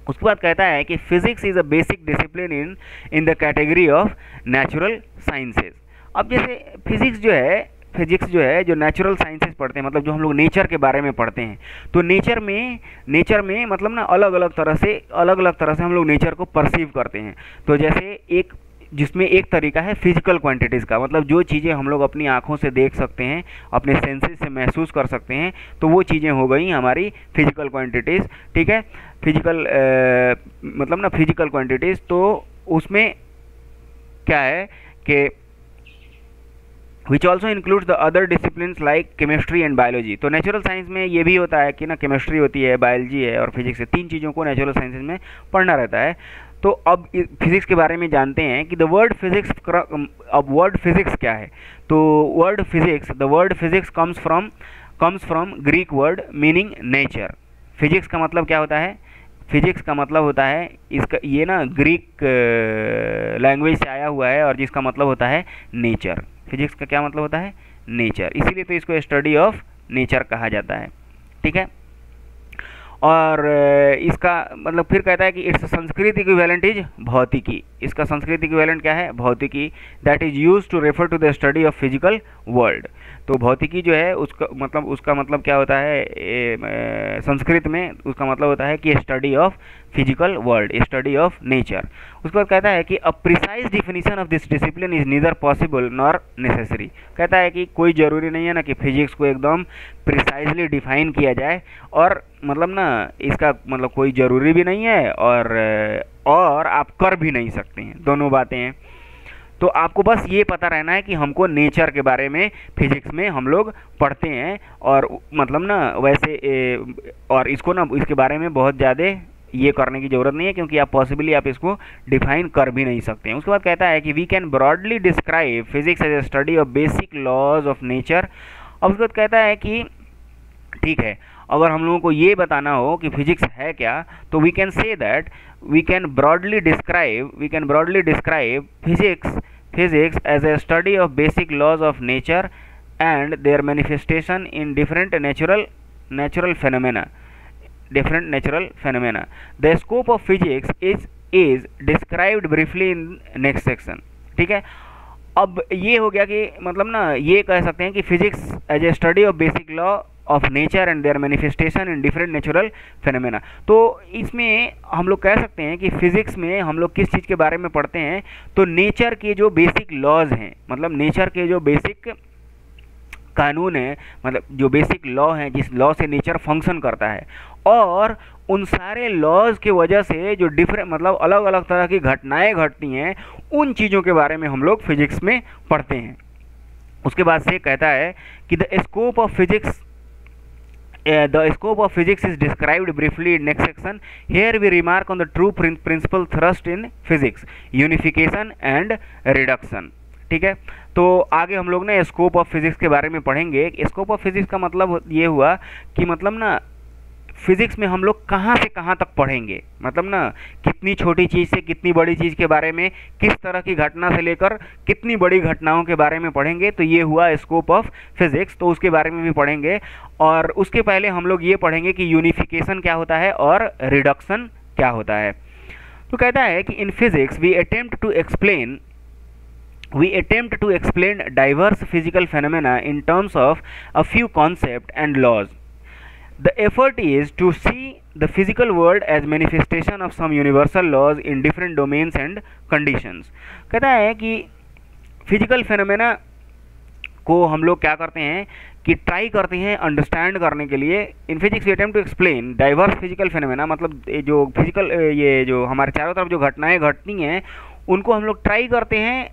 उसके बाद कहता है कि physics is a basic discipline in the category of natural sciences. अब जैसे फिजिक्स जो है जो नेचुरल साइंसेज पढ़ते हैं, मतलब जो हम लोग नेचर के बारे में पढ़ते हैं, तो नेचर में मतलब ना अलग अलग तरह से हम लोग नेचर को परसीव करते हैं। तो जैसे जिसमें एक तरीका है फिजिकल क्वांटिटीज़ का, मतलब जो चीज़ें हम लोग अपनी आँखों से देख सकते हैं, अपने सेंसेस से महसूस कर सकते हैं, तो वो चीज़ें हो गई हमारी फिजिकल क्वांटिटीज़, ठीक है। फिजिकल क्वांटिटीज़, तो उसमें क्या है कि which also includes the other disciplines like chemistry and biology. तो नेचुरल साइंस में ये भी होता है कि ना केमिस्ट्री होती है, बायोलॉजी है और फिजिक्स है, तीन चीज़ों को नेचुरल साइंसेज में पढ़ना रहता है। तो अब फिजिक्स के बारे में जानते हैं कि द वर्ड फिजिक्स, अब वर्ड फिजिक्स क्या है। तो word physics, the word physics comes from Greek word meaning nature. Physics का मतलब क्या होता है, फिजिक्स का मतलब होता है, इसका ये ना ग्रीक लैंग्वेज से आया हुआ है और जिसका मतलब होता है नेचर। फिजिक्स का क्या मतलब होता है, नेचर, इसीलिए तो इसको स्टडी ऑफ नेचर कहा जाता है, ठीक है। और इसका मतलब फिर कहता है कि इट्स संस्कृत इक्विवेलेंट इज भौतिकी। इसका संस्कृत इक्विवेलेंट क्या है, भौतिकी, that is used to refer to the study of physical world. तो भौतिकी जो है उसका मतलब क्या होता है, संस्कृत में उसका मतलब होता है कि study of physical world, study of nature. उसके बाद कहता है कि अ precise definition of this discipline is neither possible nor necessary. कहता है कि कोई ज़रूरी नहीं है ना कि फिजिक्स को एकदम प्रिसाइजली डिफाइन किया जाए, और मतलब ना इसका मतलब कोई ज़रूरी भी नहीं है और आप कर भी नहीं सकते हैं, दोनों बातें हैं। तो आपको बस ये पता रहना है कि हमको नेचर के बारे में फिजिक्स में हम लोग पढ़ते हैं, और मतलब ना वैसे और इसको ना इसके बारे में बहुत ज़्यादा ये करने की ज़रूरत नहीं है, क्योंकि आप पॉसिबली आप इसको डिफाइन कर भी नहीं सकते हैं। उसके बाद कहता है कि we can broadly describe physics as a study of basic laws of nature. अब उसके बाद कहता है कि ठीक है, अगर हम लोगों को ये बताना हो कि फिजिक्स है क्या, तो we can say that we can broadly describe physics as a study of basic laws of nature and their manifestation in different natural phenomena. The scope of physics is described briefly in next section, ठीक है। अब ये हो गया कि मतलब ना ये कह सकते हैं कि physics as a study of basic law of nature and their manifestation in different natural phenomena. तो इसमें हम लोग कह सकते हैं कि फिजिक्स में हम लोग किस चीज़ के बारे में पढ़ते हैं, तो नेचर के जो बेसिक लॉज हैं, मतलब नेचर के जो बेसिक कानून है, मतलब जो बेसिक लॉ हैं, जिस लॉ से नेचर फंक्शन करता है, और उन सारे लॉज के वजह से जो डिफरेंट मतलब अलग अलग तरह की घटनाएं घटती हैं, उन चीज़ों के बारे में हम लोग फिजिक्स में पढ़ते हैं। उसके बाद से कहता है कि the scope of physics is described briefly in next section. Here we remark on the true principle thrust in physics, unification and reduction, ठीक है। तो आगे हम लोग ना स्कोप ऑफ फिजिक्स के बारे में पढ़ेंगे। स्कोप ऑफ फिजिक्स का मतलब ये हुआ कि मतलब ना फिजिक्स में हम लोग कहाँ से कहाँ तक पढ़ेंगे, मतलब ना कितनी छोटी चीज़ से कितनी बड़ी चीज़ के बारे में, किस तरह की घटना से लेकर कितनी बड़ी घटनाओं के बारे में पढ़ेंगे। तो ये हुआ स्कोप ऑफ फिजिक्स, तो उसके बारे में भी पढ़ेंगे। और उसके पहले हम लोग ये पढ़ेंगे कि यूनिफिकेशन क्या होता है और रिडक्शन क्या होता है। तो कहता है कि in physics we attempt to explain diverse physical phenomena in terms of a few concept and laws. The effort is to see the physical world as manifestation of some universal laws in different domains and conditions। कहता है कि physical phenomena को हम लोग क्या करते हैं कि ट्राई करते हैं अंडरस्टैंड करने के लिए। In physics we attempt to explain diverse physical phenomena, मतलब जो फिजिकल ये जो हमारे चारों तरफ जो घटनाएं घटती हैं, उनको हम लोग ट्राई करते हैं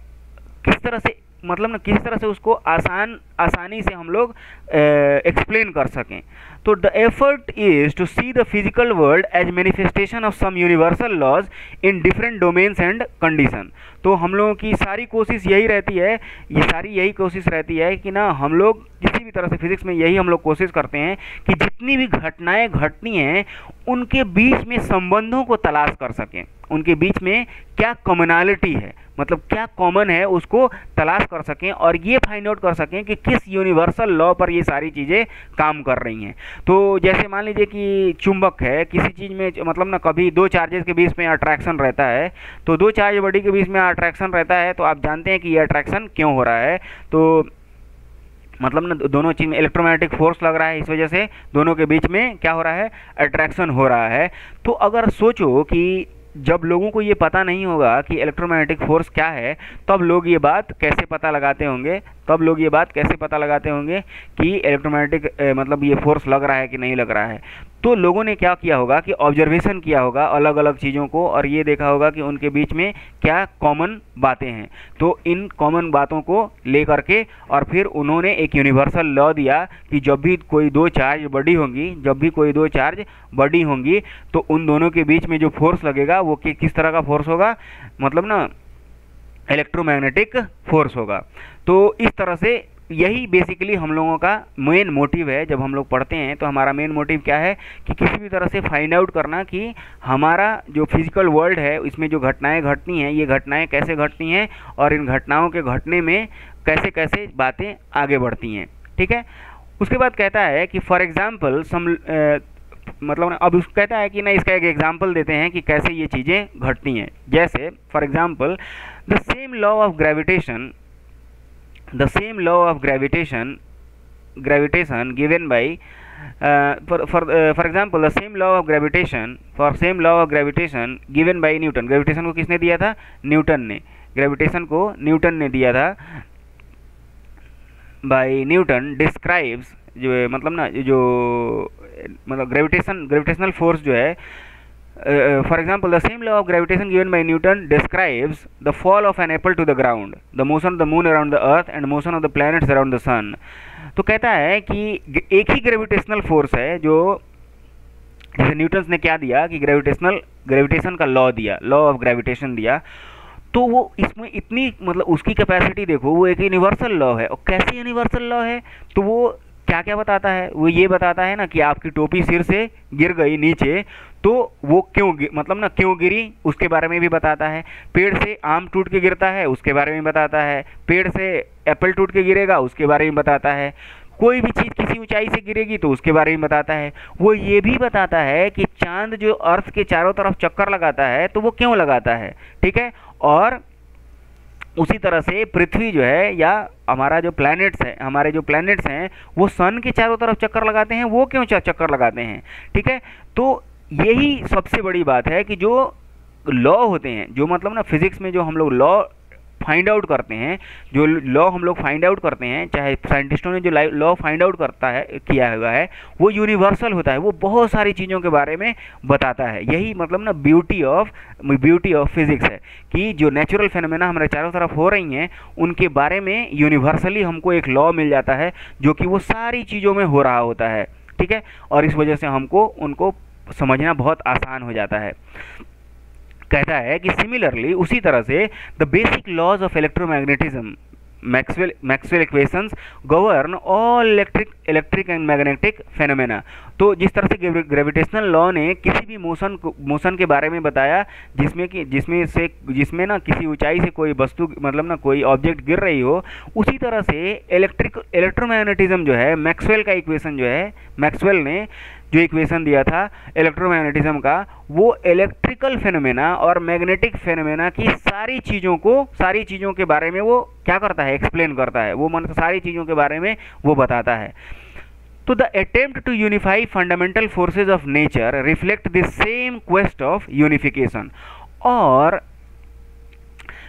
किस तरह से, मतलब ना किस तरह से उसको आसानी से हम लोग एक्सप्लेन कर सकें। तो the effort is to see the physical world as manifestation of some universal laws in different domains and condition. तो हम लोगों की सारी कोशिश यही रहती है कि ना हम लोग किसी भी तरह से फिजिक्स में यही हम लोग कोशिश करते हैं कि जितनी भी घटनाएं घटनी हैं उनके बीच में संबंधों को तलाश कर सकें, उनके बीच में क्या कॉमनैलिटी है, मतलब क्या कॉमन है उसको तलाश कर सकें, और ये फाइंड आउट कर सकें कि किस यूनिवर्सल लॉ पर ये सारी चीज़ें काम कर रही हैं। तो जैसे मान लीजिए कि चुंबक है, किसी चीज़ में मतलब ना कभी दो चार्जेस के बीच में अट्रैक्शन रहता है, तो दो चार्ज बॉडी के बीच में अट्रैक्शन रहता है, तो आप जानते हैं कि ये अट्रैक्शन क्यों हो रहा है। तो मतलब ना दोनों चीज़ में इलेक्ट्रोमैग्नेटिक फोर्स लग रहा है, इस वजह से दोनों के बीच में क्या हो रहा है, अट्रैक्शन हो रहा है। तो अगर सोचो कि जब लोगों को ये पता नहीं होगा कि इलेक्ट्रोमैग्नेटिक फोर्स क्या है, तब लोग ये बात कैसे पता लगाते होंगे कि इलेक्ट्रोमैग्नेटिक मतलब ये फोर्स लग रहा है कि नहीं लग रहा है। तो लोगों ने क्या किया होगा कि ऑब्जर्वेशन किया होगा अलग अलग चीज़ों को, और ये देखा होगा कि उनके बीच में क्या कॉमन बातें हैं। तो इन कॉमन बातों को लेकर के और फिर उन्होंने एक यूनिवर्सल लॉ दिया कि जब भी कोई दो चार्ज बड़ी होंगी तो उन दोनों के बीच में जो फोर्स लगेगा वो किस तरह का फोर्स होगा, मतलब ना इलेक्ट्रोमैग्नेटिक फोर्स होगा। तो इस तरह से यही बेसिकली हम लोगों का मेन मोटिव है। जब हम लोग पढ़ते हैं तो हमारा मेन मोटिव क्या है कि किसी भी तरह से फाइंड आउट करना कि हमारा जो फिजिकल वर्ल्ड है इसमें जो घटनाएं घटती हैं, ये घटनाएं कैसे घटती हैं और इन घटनाओं के घटने में कैसे कैसे बातें आगे बढ़ती हैं। ठीक है, उसके बाद कहता है कि फॉर एग्जाम्पल मतलब अब उसको कहता है कि ना इसका एक एग्जाम्पल देते हैं कि कैसे ये चीज़ें घटती हैं। जैसे for example the same law of gravitation given by for example the same law of gravitation given by Newton. Gravitation को किसने दिया था? न्यूटन ने। ग्रेविटेशन को न्यूटन ने दिया था। बाय न्यूटन डिस्क्राइब्स जो मतलब ना जो मतलब ग्रेविटेशनल फोर्स जो है, for example the same law of gravitation given by Newton describes the fall of an apple to the ground, the motion of the moon around the earth and motion of the planets around the sun। तो कहता है कि एक ही gravitational force है जो, जैसे Newton ने क्या दिया कि ग्रेविटेशन का लॉ दिया, लॉ ऑफ ग्रेविटेशन दिया, तो वो इसमें इतनी मतलब उसकी कैपेसिटी देखो, वो एक यूनिवर्सल लॉ है। और कैसे यूनिवर्सल लॉ है? तो वो क्या क्या बताता है? वो ये बताता है ना कि आपकी टोपी सिर से गिर गई नीचे तो वो मतलब ना क्यों गिरी उसके बारे में भी बताता है। पेड़ से आम टूट के गिरता है उसके बारे में बताता है। पेड़ से एप्पल टूट के गिरेगा उसके बारे में बताता है। कोई भी चीज़ किसी ऊंचाई से गिरेगी तो उसके बारे में बताता है। वो ये भी बताता है कि चांद जो अर्थ के चारों तरफ चक्कर लगाता है तो वो क्यों लगाता है। ठीक है, और उसी तरह से पृथ्वी जो है या हमारे जो प्लैनेट्स हैं वो सन के चारों तरफ चक्कर लगाते हैं, वो क्यों चक्कर लगाते हैं। ठीक है, तो यही सबसे बड़ी बात है कि जो लॉ होते हैं, जो मतलब ना फिजिक्स में जो हम लोग लॉ फाइंड आउट करते हैं, जो लॉ हम लोग फाइंड आउट करते हैं, चाहे साइंटिस्टों ने जो लॉ फाइंड आउट किया हुआ है वो यूनिवर्सल होता है, वो बहुत सारी चीज़ों के बारे में बताता है। यही मतलब ना ब्यूटी ऑफ फिजिक्स है कि जो नेचुरल फेनोमेना हमारे चारों तरफ हो रही हैं उनके बारे में यूनिवर्सली हमको एक लॉ मिल जाता है जो कि वो सारी चीज़ों में हो रहा होता है। ठीक है, और इस वजह से हमको उनको समझना बहुत आसान हो जाता है। कहता है कि सिमिलरली उसी तरह से the basic laws of electromagnetism Maxwell equations govern all electric and magnetic phenomena. तो जिस तरह से ग्रेविटेशनल लॉ ने किसी भी मोशन के बारे में बताया जिसमें ना किसी ऊंचाई से कोई वस्तु मतलब ना कोई ऑब्जेक्ट गिर रही हो, उसी तरह से इलेक्ट्रोमैग्नेटिज्म जो है मैक्सवेल का इक्वेशन जो है, मैक्सवेल ने जो इक्वेशन दिया था इलेक्ट्रोमैग्नेटिज्म का, वो इलेक्ट्रिकल फेनोमेना और मैग्नेटिक फेनोमेना की सारी चीज़ों के बारे में वो क्या करता है, एक्सप्लेन करता है। वो मतलब सारी चीज़ों के बारे में वो बताता है। तो the attempt to unify fundamental forces of nature reflect the same quest of unification. और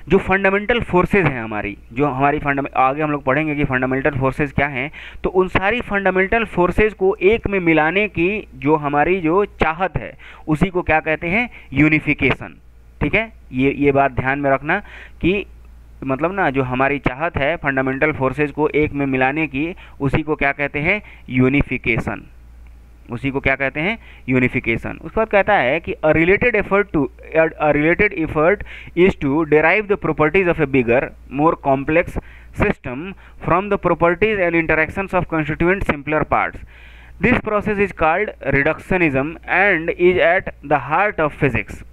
जो फंडामेंटल फोर्सेज हैं आगे हम लोग पढ़ेंगे कि फंडामेंटल फोर्सेज क्या हैं। तो उन सारी फंडामेंटल फोर्सेज को एक में मिलाने की जो हमारी जो चाहत है उसी को क्या कहते हैं, यूनिफिकेशन। ठीक है, ये बात ध्यान में रखना कि मतलब ना जो हमारी चाहत है फंडामेंटल फोर्सेज को एक में मिलाने की, उसी को क्या कहते हैं, यूनिफिकेशन। उसके बाद कहता है कि a related effort is to derive the properties of a bigger, more complex system from the properties and interactions of constituent simpler parts. This process is called reductionism and is at the heart of physics.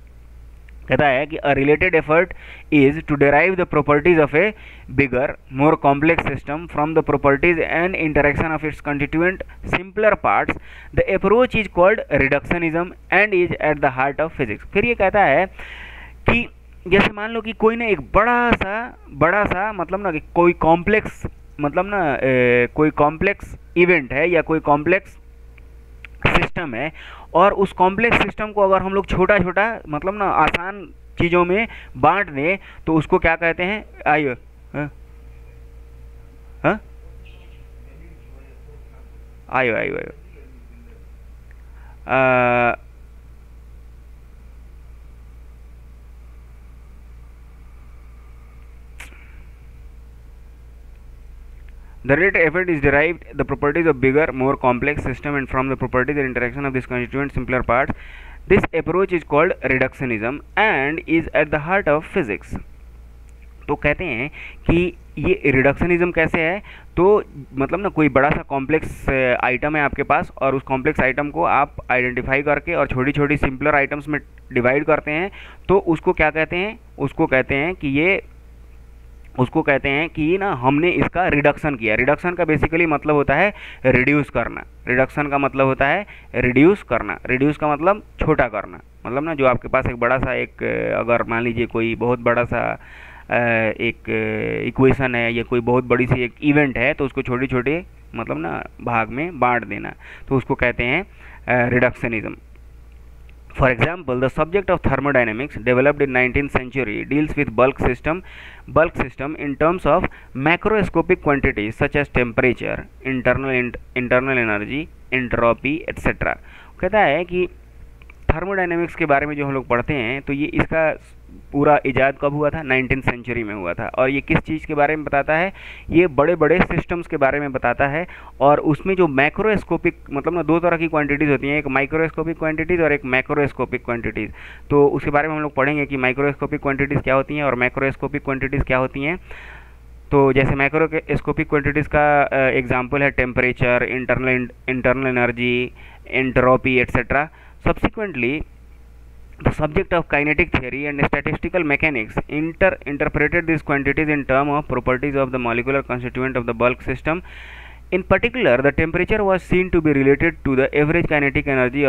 कहता है कि a related effort is to derive the properties of a bigger, more complex system from the properties and interaction of its constituent simpler parts. The approach is called reductionism and is at the heart of physics. फिर ये कहता है कि जैसे मान लो कि कोई ना एक बड़ा सा मतलब ना कि कोई कॉम्प्लेक्स मतलब ना कोई कॉम्प्लेक्स इवेंट है या कोई कॉम्प्लेक्स सिस्टम है, और उस कॉम्प्लेक्स सिस्टम को अगर हम लोग छोटा मतलब ना आसान चीज़ों में बांट दें तो उसको क्या कहते हैं, आयो The related effect is derived the properties of bigger, more complex system, and from the properties and interaction of this constituent simpler parts. This approach is called reductionism and is at the heart of physics. तो कहते हैं कि ये reductionism कैसे है, तो मतलब ना कोई बड़ा सा कॉम्प्लेक्स आइटम है आपके पास और उस कॉम्प्लेक्स आइटम को आप आइडेंटिफाई करके और छोटी छोटी सिंपलर आइटम्स में डिवाइड करते हैं, तो उसको क्या कहते हैं, उसको कहते हैं कि ना हमने इसका रिडक्शन किया। रिडक्शन का बेसिकली मतलब होता है रिड्यूस करना। रिडक्शन का मतलब होता है रिड्यूस करना। रिड्यूस का मतलब छोटा करना। मतलब ना जो आपके पास एक बड़ा सा अगर मान लीजिए कोई बहुत बड़ा सा एक इक्वेशन है या कोई बहुत बड़ी सी एक इवेंट है, तो उसको छोटे छोटे मतलब ना भाग में बांट देना, तो उसको कहते हैं reductionism. For example, the subject of thermodynamics developed in 19th century deals with bulk system in terms of macroscopic quantities such as temperature, internal energy, entropy, etc. कहता है कि थर्मोडायनेमिक्स के बारे में जो हम लोग पढ़ते हैं, तो ये इसका पूरा इजाद कब हुआ था? 19th सेंचुरी में हुआ था। और ये किस चीज़ के बारे में बताता है? ये बड़े बड़े सिस्टम्स के बारे में बताता है। और उसमें जो मैक्रोस्कोपिक मतलब ना दो तरह की क्वांटिटीज़ होती हैं, एक माइक्रोस्कोपिक क्वांटिटीज़ और एक मैक्रोस्कोपिक क्वांटिटीज़। तो उसके बारे में हम लोग पढ़ेंगे कि माइक्रोस्कोपिक क्वांटिटीज़ क्या होती हैं और मैक्रोस्कोपिक क्वांटिटीज़ क्या होती हैं। तो जैसे मैक्रोस्कोपिक क्वांटिटीज़ का एग्जाम्पल है temperature, internal energy, entropy etcetera. Subsequently, the subject of kinetic theory and statistical mechanics interpreted these quantities in terms of properties of the molecular constituent of the bulk system. In particular, the temperature was seen to be related to the average kinetic energy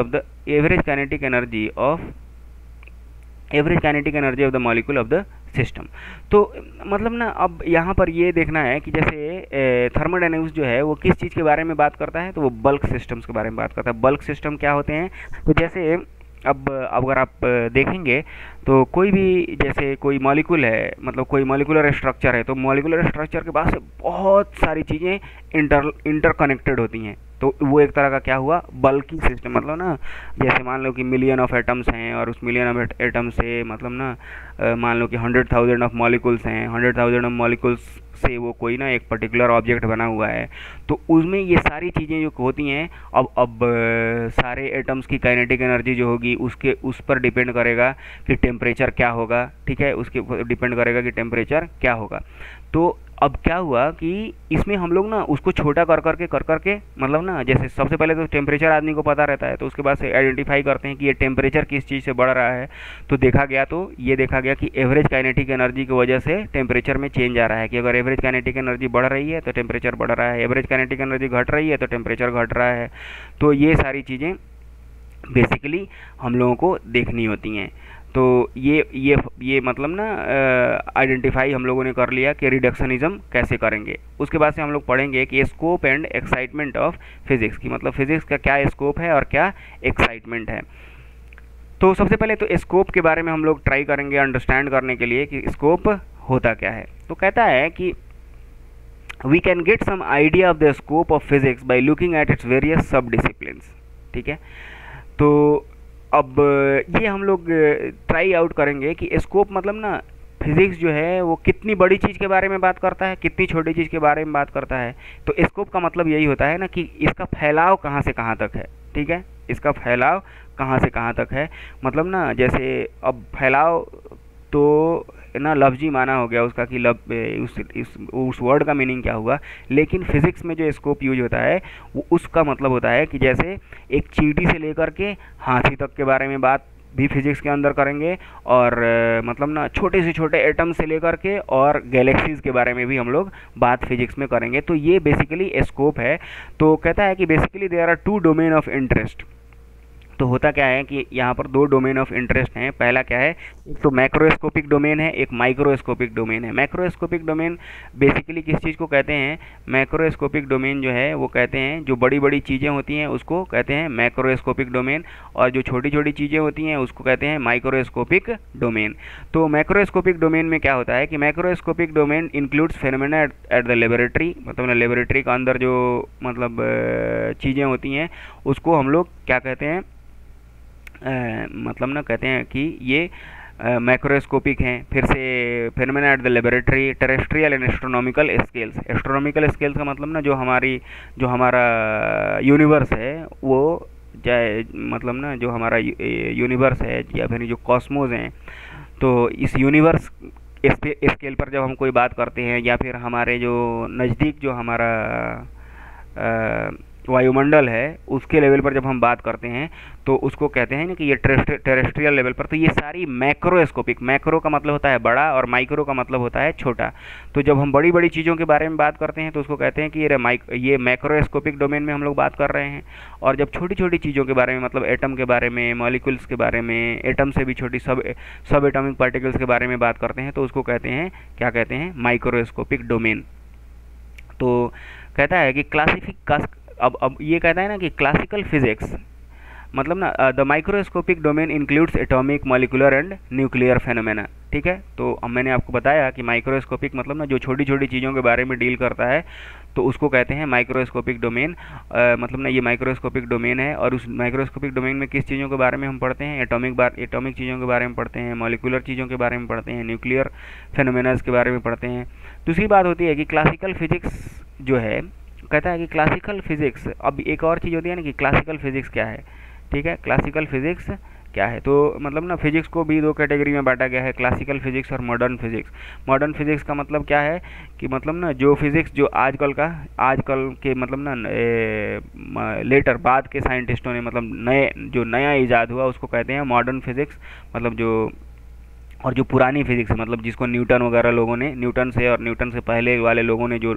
of the molecule of the system. तो मतलब ना अब यहाँ पर ये देखना है कि जैसे थर्मोडायनेमिक्स जो है वो किस चीज़ के बारे में बात करता है, तो वो बल्क सिस्टम्स के बारे में बात करता है। बल्क सिस्टम क्या होते हैं? तो जैसे अब अगर आप देखेंगे तो कोई भी जैसे कोई मॉलिक्यूल है, मतलब कोई मॉलिकुलर स्ट्रक्चर है, तो मॉलिकुलर स्ट्रक्चर के पास बहुत सारी चीज़ें इंटरकनेक्टेड होती हैं। तो वो एक तरह का क्या हुआ? बल्की सिस्टम। मतलब ना जैसे मान लो कि मिलियन ऑफ एटम्स हैं और उस मिलियन ऑफ एटम से मतलब ना मान लो कि 100,000 ऑफ मॉलिक्यूल्स हैं, 100,000 ऑफ मॉलिक्यूल्स से वो कोई ना एक पर्टिकुलर ऑब्जेक्ट बना हुआ है। तो उसमें ये सारी चीज़ें जो होती हैं, अब सारे एटम्स की काइनेटिक एनर्जी जो होगी उस पर डिपेंड करेगा कि टेम्परेचर क्या होगा। ठीक है, उसके ऊपर डिपेंड करेगा कि टेम्परेचर क्या होगा। तो अब क्या हुआ कि इसमें हम लोग ना उसको छोटा कर करके मतलब ना जैसे सबसे पहले तो टेम्परेचर आदमी को पता रहता है, तो उसके बाद से आइडेंटिफाई करते हैं कि ये टेम्परेचर किस चीज़ से बढ़ रहा है। तो देखा गया कि एवरेज काइनेटिक एनर्जी की वजह से टेम्परेचर में चेंज आ रहा है, कि अगर एवरेज काइनेटिक एनर्जी बढ़ रही है तो टेम्परेचर बढ़ रहा है, एवरेज काइनेटिक एनर्जी घट रही है तो टेम्परेचर घट रहा है। तो ये सारी चीज़ें बेसिकली हम लोगों को देखनी होती हैं। तो ये मतलब ना आइडेंटिफाई हम लोगों ने कर लिया कि रिडक्शनिज्म कैसे करेंगे। उसके बाद से हम लोग पढ़ेंगे कि scope and excitement of physics की, मतलब फिजिक्स का क्या स्कोप है और क्या एक्साइटमेंट है। तो सबसे पहले तो स्कोप के बारे में हम लोग ट्राई करेंगे अंडरस्टैंड करने के लिए कि स्कोप होता क्या है। तो कहता है कि we can get some idea of the scope of physics by looking at its various sub disciplines. ठीक है, तो अब ये हम लोग ट्राई आउट करेंगे कि स्कोप मतलब ना फिजिक्स जो है वो कितनी बड़ी चीज़ के बारे में बात करता है, कितनी छोटी चीज़ के बारे में बात करता है। तो स्कोप का मतलब यही होता है ना कि इसका फैलाव कहाँ से कहाँ तक है। ठीक है, इसका फैलाव कहाँ से कहाँ तक है। मतलब ना जैसे अब फैलाव तो ना लफ्जी माना हो गया उसका कि उस वर्ड का मीनिंग क्या हुआ, लेकिन फिजिक्स में जो स्कोप यूज होता है वो उसका मतलब होता है कि जैसे एक चींटी से लेकर के हाथी तक के बारे में बात भी फिजिक्स के अंदर करेंगे, और मतलब ना छोटे से छोटे एटम से लेकर के और गैलेक्सीज के बारे में भी हम लोग बात फिजिक्स में करेंगे। तो ये बेसिकली स्कोप है। तो कहता है कि basically there are 2 domain of interest. तो होता क्या है कि यहाँ पर 2 डोमेन ऑफ इंटरेस्ट हैं। पहला क्या है, एक तो मैक्रोस्कोपिक डोमेन है, एक माइक्रोस्कोपिक डोमेन है। मैक्रोस्कोपिक डोमेन बेसिकली किस चीज़ को कहते हैं? मैक्रोस्कोपिक डोमेन जो है वो कहते हैं जो बड़ी बड़ी चीज़ें होती हैं उसको कहते हैं मैक्रोस्कोपिक डोमेन, और जो छोटी छोटी चीज़ें होती हैं उसको कहते हैं माइक्रोस्कोपिक डोमेन। तो मैक्रोस्कोपिक डोमेन में क्या होता है कि macroscopic domain includes phenomena at the laboratory, मतलब लेबोरेटरी के अंदर जो मतलब चीज़ें होती हैं उसको हम लोग क्या कहते हैं? मतलब ना कहते हैं कि ये मैक्रोस्कोपिक हैं। फिर से phenomena at the laboratory, terrestrial and astronomical scales. Astronomical scales का मतलब ना जो हमारा यूनिवर्स है वो चाहे मतलब ना जो हमारा यूनिवर्स है या फिर जो कॉस्मोस हैं, तो इस यूनिवर्स स्केल पर जब हम कोई बात करते हैं, या फिर हमारे जो नज़दीक जो हमारा वायुमंडल है उसके लेवल पर जब हम बात करते हैं, तो उसको कहते हैं ना कि ये टेरेस्ट्रियल लेवल पर। तो ये सारी मैक्रोस्कोपिक, मैक्रो का मतलब होता है बड़ा और माइक्रो का मतलब होता है छोटा। तो जब हम बड़ी बड़ी चीज़ों के बारे में बात करते हैं तो उसको कहते हैं कि ये मैक्रोस्कोपिक डोमेन में हम लोग बात कर रहे हैं। और जब छोटी छोटी चीज़ों के बारे में, मतलब एटम के बारे में, मॉलिक्यूल्स के बारे में, एटम से भी छोटी सब एटॉमिक पार्टिकल्स के बारे में बात करते हैं, तो उसको कहते हैं, क्या कहते हैं, माइक्रोस्कोपिक डोमेन। तो कहता है कि अब ये कहता है ना कि क्लासिकल फिजिक्स मतलब ना the microscopic domain includes atomic, molecular and nuclear phenomena. ठीक है, तो अब मैंने आपको बताया कि माइक्रोस्कोपिक मतलब ना जो छोटी छोटी चीज़ों के बारे में डील करता है, तो उसको कहते हैं माइक्रोस्कोपिक डोमेन। मतलब ना ये माइक्रोस्कोपिक डोमेन है। और उस माइक्रोस्कोपिक डोमेन में किस चीज़ों के बारे में हम पढ़ते हैं, एटॉमिक चीज़ों के बारे में पढ़ते हैं, मॉलिक्यूलर चीज़ों के बारे में पढ़ते हैं, न्यूक्लियर फेनोमेनाज के बारे में पढ़ते हैं। दूसरी बात होती है कि क्लासिकल फिजिक्स जो है, कहता है कि क्लासिकल फिजिक्स, अब एक और चीज़ होती है ना कि क्लासिकल फिजिक्स क्या है। ठीक है, क्लासिकल फिजिक्स क्या है, तो मतलब ना फिजिक्स को भी दो कैटेगरी में बांटा गया है, क्लासिकल फिजिक्स और मॉडर्न फिजिक्स। मॉडर्न फिजिक्स का मतलब क्या है कि मतलब ना जो फिजिक्स जो आजकल के मतलब ना लेटर बाद के साइंटिस्टों ने मतलब नया इजाद हुआ उसको कहते हैं मॉडर्न फिजिक्स। मतलब जो पुरानी फिजिक्स है, मतलब जिसको न्यूटन वगैरह लोगों ने, न्यूटन से और न्यूटन से पहले वाले लोगों ने जो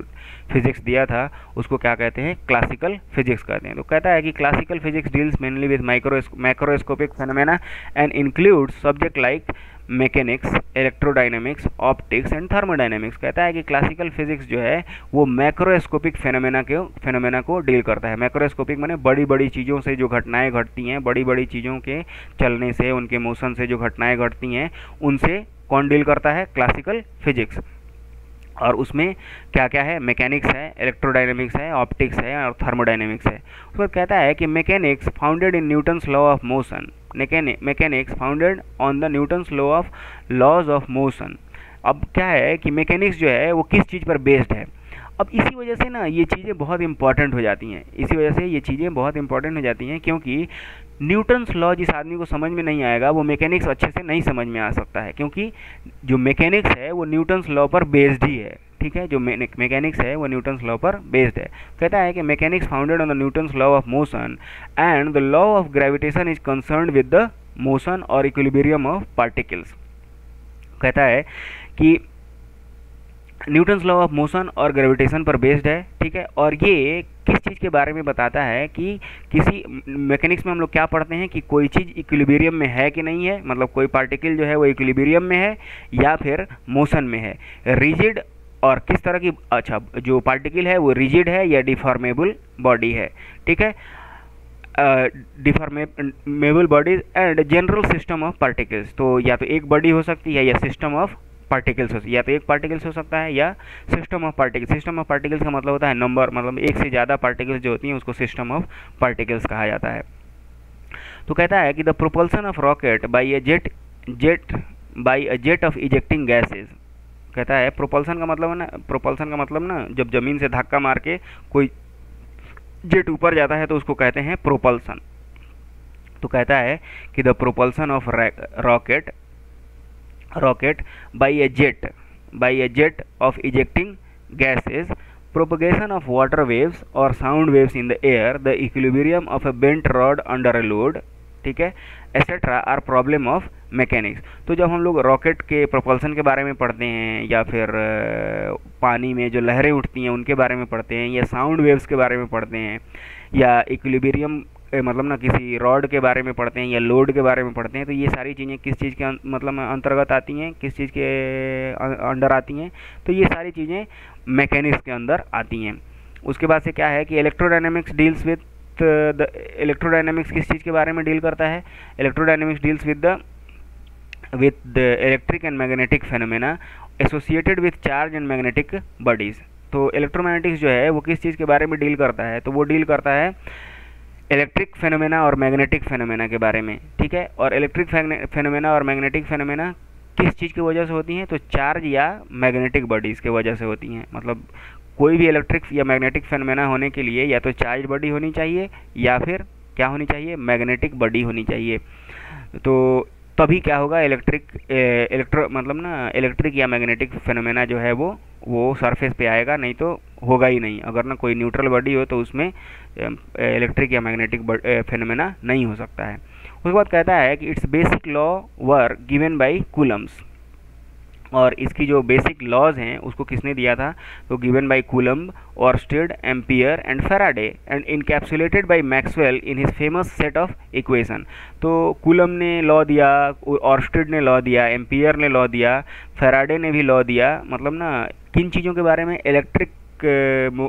फिजिक्स दिया था उसको क्या कहते हैं, क्लासिकल फिजिक्स कहते हैं। तो कहता है कि classical physics deals mainly with macroscopic phenomena and includes subject like mechanics, electrodynamics, optics and thermodynamics. कहता है कि क्लासिकल फिजिक्स जो है वो मैक्रोस्कोपिक फेनोमेना को डील करता है। मैक्रोस्कोपिक माने बड़ी बड़ी चीज़ों से जो घटनाएं घटती हैं, बड़ी बड़ी चीज़ों के चलने से, उनके मोशन से जो घटनाएं घटती हैं, उनसे कौन डील करता है, क्लासिकल फिजिक्स। और उसमें क्या क्या है, मैकेनिक्स है, इलेक्ट्रोडायनेमिक्स है, ऑप्टिक्स है और थर्मोडायनेमिक्स है। उसमें कहता है कि mechanics founded in Newton's law of motion, mechanics founded on the Newton's laws of motion. अब क्या है कि मैकेनिक्स जो है वो किस चीज़ पर बेस्ड है। अब इसी वजह से ना ये चीज़ें बहुत इंपॉर्टेंट हो जाती हैं, इसी वजह से ये चीज़ें बहुत इंपॉर्टेंट हो जाती हैं, क्योंकि न्यूटन्स लॉ जिस आदमी को समझ में नहीं आएगा वो मैकेनिक्स अच्छे से नहीं समझ में आ सकता है, क्योंकि जो मैकेनिक्स है वो न्यूटन्स लॉ पर बेस्ड ही है। ठीक है, जो मैकेनिक्स है वो न्यूटन्स लॉ पर बेस्ड है। कहता है कि mechanics founded on the Newton's law of motion and the law of gravitation is concerned with the motion और इक्विलिब्रियम ऑफ पार्टिकल्स। कहता है कि न्यूटन्स लॉ ऑफ मोशन और ग्रेविटेशन पर बेस्ड है। ठीक है, और ये किस चीज़ के बारे में बताता है कि किसी मैकेनिक्स में हम लोग क्या पढ़ते हैं कि कोई चीज़ इक्विलिब्रियम में है कि नहीं है, मतलब कोई पार्टिकल जो है वो इक्विलिब्रियम में है या फिर मोशन में है, रिजिड और किस तरह की, अच्छा जो पार्टिकल है वो रिजिड है या डिफॉर्मेबल बॉडी है। ठीक है, deformable bodies and general system of particles. तो या तो एक बॉडी हो सकती है या सिस्टम ऑफ पार्टिकल्स हो, या तो एक पार्टिकल्स हो सकता है या system of particles. System of particles का मतलब होता है नंबर, मतलब एक से ज़्यादा पार्टिकल्स जो होती हैं उसको सिस्टम ऑफ पार्टिकल्स कहा जाता है। तो कहता है कि the propulsion of rocket by a jet of ejecting gases. कहता है प्रोपल्सन का मतलब ना जब ज़मीन से धक्का मार के कोई जेट ऊपर जाता है तो उसको कहते हैं प्रोपल्सन। तो कहता है कि the propulsion of rocket by a jet of ejecting gases, propagation of water waves or sound waves in the air, the equilibrium of a bent rod under a load, ठीक है, etcetera are problem of mechanics. तो जब हम लोग rocket के propulsion के बारे में पढ़ते हैं या फिर पानी में जो लहरें उठती हैं उनके बारे में पढ़ते हैं या साउंड वेव्स के बारे में पढ़ते हैं या इक्विलिब्रियम मतलब ना किसी रॉड के बारे में पढ़ते हैं या लोड के बारे में पढ़ते हैं, तो ये सारी चीज़ें किस चीज़ के मतलब अंतर्गत आती हैं, किस चीज़ के अंडर आती हैं, तो ये सारी चीज़ें मैकेनिक्स के अंदर आती हैं। उसके बाद से क्या है कि electrodynamics deals with the electrodynamics किस चीज़ के बारे में डील करता है, electrodynamics deals with the electric and magnetic phenomena associated with charge and magnetic bodies. तो इलेक्ट्रोमैग्नेटिक्स जो है वो किस चीज़ के बारे में डील करता है, तो वो डील करता है इलेक्ट्रिक फेनोमेना और मैग्नेटिक फेनोमेना के बारे में, ठीक है। और इलेक्ट्रिक फेनोमेना और मैग्नेटिक फेनोमेना किस चीज़ की वजह से होती हैं, तो चार्ज या मैग्नेटिक बॉडीज़ की वजह से होती हैं। मतलब कोई भी इलेक्ट्रिक या मैग्नेटिक फेनोमेना होने के लिए या तो चार्ज बॉडी होनी चाहिए या फिर क्या होनी चाहिए, मैग्नेटिक बॉडी होनी चाहिए। तो तभी क्या होगा, इलेक्ट्रिक या मैग्नेटिक फेनोमेना जो है वो सरफेस पे आएगा, नहीं तो होगा ही नहीं। अगर ना कोई न्यूट्रल बॉडी हो तो उसमें इलेक्ट्रिक या मैग्नेटिक फेनोमेना नहीं हो सकता है। उसके बाद कहता है कि it's basic law were given by Coulomb's, और इसकी जो बेसिक लॉज हैं उसको किसने दिया था, तो given by Coulomb, Oersted, Ampere and Faraday and encapsulated by Maxwell in his famous set of equation. तो कूलम्ब ने लॉ दिया, ऑर्स्टेड ने लॉ दिया, एम्पियर ने लॉ दिया, फैराडे ने भी लॉ दिया। मतलब ना किन चीज़ों के बारे में,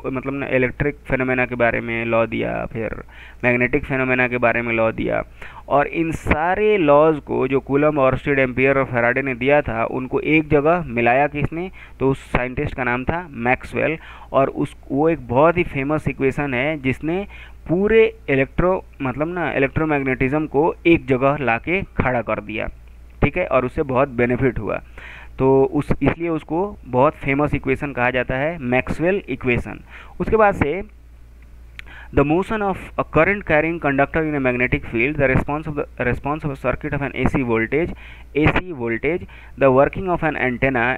मतलब ना इलेक्ट्रिक फेनोमेना के बारे में लॉ दिया, फिर मैग्नेटिक फेनोमेना के बारे में लॉ दिया। और इन सारे लॉज को जो कूलम्ब, ऑर्स्टेड, एम्पियर और फैराडे ने दिया था, उनको एक जगह मिलाया किसने, तो उस साइंटिस्ट का नाम था मैक्सवेल। और वो एक बहुत ही फेमस इक्वेशन है जिसने पूरे इलेक्ट्रोमैग्नेटिज्म को एक जगह लाके खड़ा कर दिया, ठीक है। और उससे बहुत बेनिफिट हुआ, तो इसलिए उसको बहुत फेमस इक्वेशन कहा जाता है, मैक्सवेल इक्वेशन। उसके बाद से the motion of a current carrying conductor in a magnetic field, the response of a circuit of an AC voltage, the working of an antenna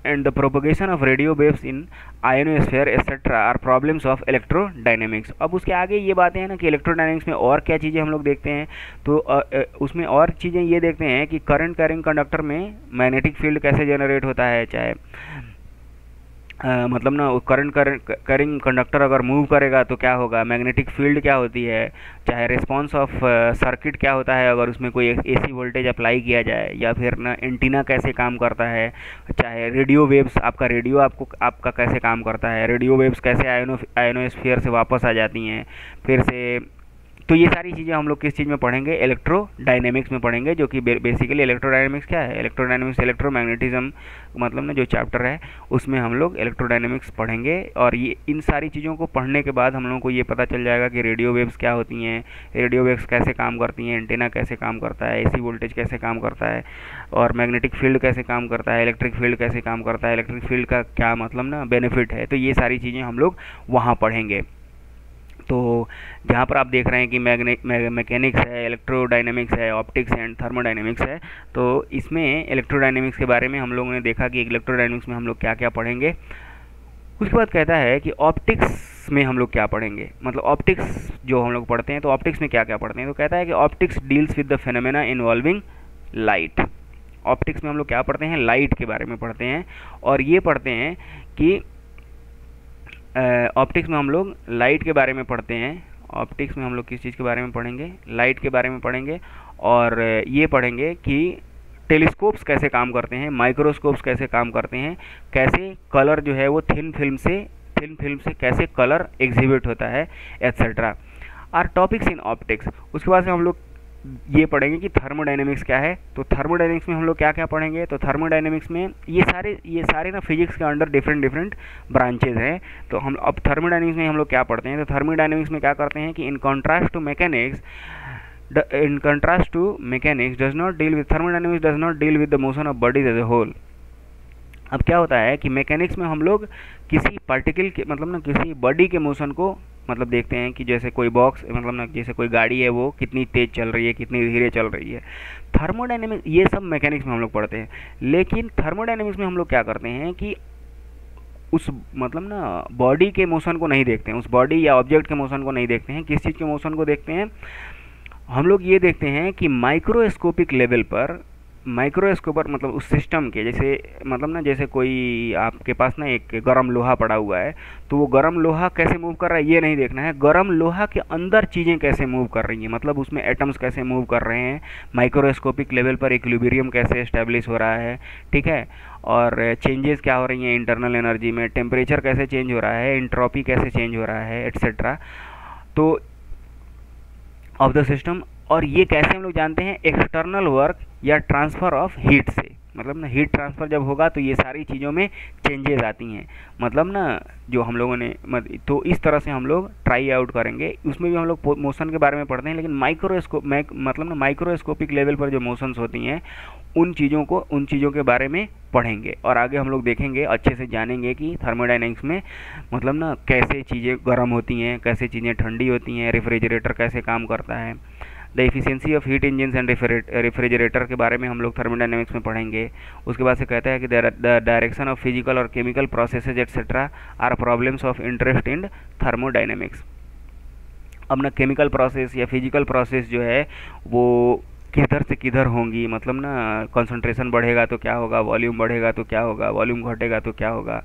and the propagation of radio waves in ionosphere etc. are problems of electrodynamics। अब उसके आगे ये बातें हैं ना कि electrodynamics में और क्या चीज़ें हम लोग देखते हैं, तो उसमें और चीज़ें ये देखते हैं कि करंट कैरिंग कंडक्टर में मैग्नेटिक फील्ड कैसे जनरेट होता है, चाहे मतलब ना करंट कैरिंग कंडक्टर अगर मूव करेगा तो क्या होगा, मैग्नेटिक फील्ड क्या होती है, चाहे रिस्पांस ऑफ सर्किट क्या होता है अगर उसमें कोई एसी वोल्टेज अप्लाई किया जाए, या फिर ना एंटीना कैसे काम करता है, चाहे रेडियो वेव्स, आपका कैसे काम करता है, रेडियो वेव्स कैसे आयनोस्फीयर से वापस आ जाती हैं फिर से। तो ये सारी चीज़ें हम लोग किस चीज़ में पढ़ेंगे, इलेक्ट्रोडायनेमिक्स में पढ़ेंगे, जो कि बेसिकली इलेक्ट्रोडायनेमिक्स क्या है, इलेक्ट्रोडायनेमिक्स इलेक्ट्रोमैग्नेटिज्म मतलब ना जो चैप्टर है उसमें हम लोग इलेक्ट्रोडायनेमिक्स पढ़ेंगे। और ये इन सारी चीज़ों को पढ़ने के बाद हम लोगों को ये पता चल जाएगा कि रेडियो वेव्स क्या होती हैं, रेडियो वेव्स कैसे काम करती हैं, एंटीना कैसे काम करता है, एसी वोल्टेज कैसे काम करता है, और मैग्नेटिक फील्ड कैसे काम करता है, इलेक्ट्रिक फील्ड कैसे काम करता है, इलेक्ट्रिक फील्ड का क्या मतलब ना बेनिफिट है। तो ये सारी चीज़ें हम लोग वहाँ पढ़ेंगे। तो जहाँ पर आप देख रहे हैं कि मैकेनिक्स है, इलेक्ट्रोडायनेमिक्स है, ऑप्टिक्स एंड थर्मोडायनेमिक्स है, तो इसमें इलेक्ट्रोडायनेमिक्स के बारे में हम लोगों ने देखा कि इलेक्ट्रोडायनेमिक्स में हम लोग क्या क्या पढ़ेंगे। उसके बाद कहता है कि ऑप्टिक्स में हम लोग क्या पढ़ेंगे, मतलब ऑप्टिक्स जो हम लोग पढ़ते हैं तो ऑप्टिक्स में क्या क्या पढ़ते हैं, तो कहता है कि optics deals with the phenomena involving light. Optics में हम लोग क्या पढ़ते हैं, लाइट के बारे में पढ़ते हैं। और ये पढ़ते हैं कि ऑप्टिक्स में हम लोग लाइट के बारे में पढ़ते हैं। ऑप्टिक्स में हम लोग किस चीज़ के बारे में पढ़ेंगे, लाइट के बारे में पढ़ेंगे। और ये पढ़ेंगे कि टेलीस्कोप्स कैसे काम करते हैं, माइक्रोस्कोप्स कैसे काम करते हैं, कैसे कलर जो है वो थिन फिल्म से कैसे कलर एग्जिबिट होता है, etcetera are topics in optics. उसके बाद से हम लोग ये पढ़ेंगे कि थर्मोडायनेमिक्स क्या है। तो थर्मोडायनेमिक्स में हम लोग क्या क्या पढ़ेंगे, तो थर्मोडायनेमिक्स में ये सारे ना फिजिक्स के अंडर डिफरेंट ब्रांचेज हैं। तो हम अब थर्मोडायनेमिक्स में हम लोग क्या पढ़ते हैं, तो थर्मोडायनेमिक्स में क्या करते हैं कि in contrast to mechanics does not deal with thermodynamics does not deal with the motion of bodies as a whole. अब क्या होता है कि मैकेनिक्स में हम लोग किसी पार्टिकल के मतलब ना किसी बॉडी के मोशन को मतलब देखते हैं कि जैसे कोई बॉक्स मतलब ना जैसे कोई गाड़ी है वो कितनी तेज़ चल रही है, कितनी धीरे चल रही है। थर्मोडायनेमिक्स ये सब मैकेनिक्स में हम लोग पढ़ते हैं। लेकिन थर्मोडायनेमिक्स में हम लोग क्या करते हैं कि उस मतलब ना बॉडी के मोशन को नहीं देखते हैं, उस बॉडी या ऑब्जेक्ट के मोशन को नहीं देखते हैं। किस चीज़ के मोशन को देखते हैं, हम लोग ये देखते हैं कि माइक्रोस्कोपिक लेवल पर मतलब उस सिस्टम के जैसे कोई आपके पास ना एक गर्म लोहा पड़ा हुआ है, तो वो गर्म लोहा कैसे मूव कर रहा है ये नहीं देखना है, गर्म लोहा के अंदर चीज़ें कैसे मूव कर रही हैं, मतलब उसमें एटम्स कैसे मूव कर रहे हैं, माइक्रोस्कोपिक लेवल पर इक्विलिब्रियम कैसे एस्टेब्लिश हो रहा है, ठीक है। और चेंजेस क्या हो रही हैं इंटरनल एनर्जी में, टेम्परेचर कैसे चेंज हो रहा है, एंट्रोपी कैसे चेंज हो रहा है, एट्सेट्रा तो ऑफ द सिस्टम। और ये कैसे हम लोग जानते हैं, एक्सटर्नल वर्क या ट्रांसफ़र ऑफ हीट से। मतलब ना हीट ट्रांसफ़र जब होगा तो ये सारी चीज़ों में चेंजेस आती हैं। मतलब ना जो हम लोगों ने तो इस तरह से हम लोग ट्राई आउट करेंगे। उसमें भी हम लोग मोशन के बारे में पढ़ते हैं, लेकिन मतलब ना माइक्रोस्कोपिक लेवल पर जो मोशंस होती हैं उन चीज़ों के बारे में पढ़ेंगे। और आगे हम लोग देखेंगे, अच्छे से जानेंगे कि थर्मोडायनेमिक्स में मतलब ना कैसे चीज़ें गर्म होती हैं, कैसे चीज़ें ठंडी होती हैं, रेफ्रिजरेटर कैसे काम करता है, the efficiency of heat engines and refrigerator के बारे में हम लोग थर्मोडायनेमिक्स में पढ़ेंगे। उसके बाद से कहता है कि द डायरेक्शन ऑफ फिजिकल और chemical processes etcetera are problems of interest in thermodynamics. अब ना केमिकल प्रोसेस या फिजिकल प्रोसेस जो है वो किधर से किधर होंगी, मतलब ना कंसंट्रेशन बढ़ेगा तो क्या होगा, वॉल्यूम बढ़ेगा तो क्या होगा, वॉल्यूम घटेगा तो क्या होगा,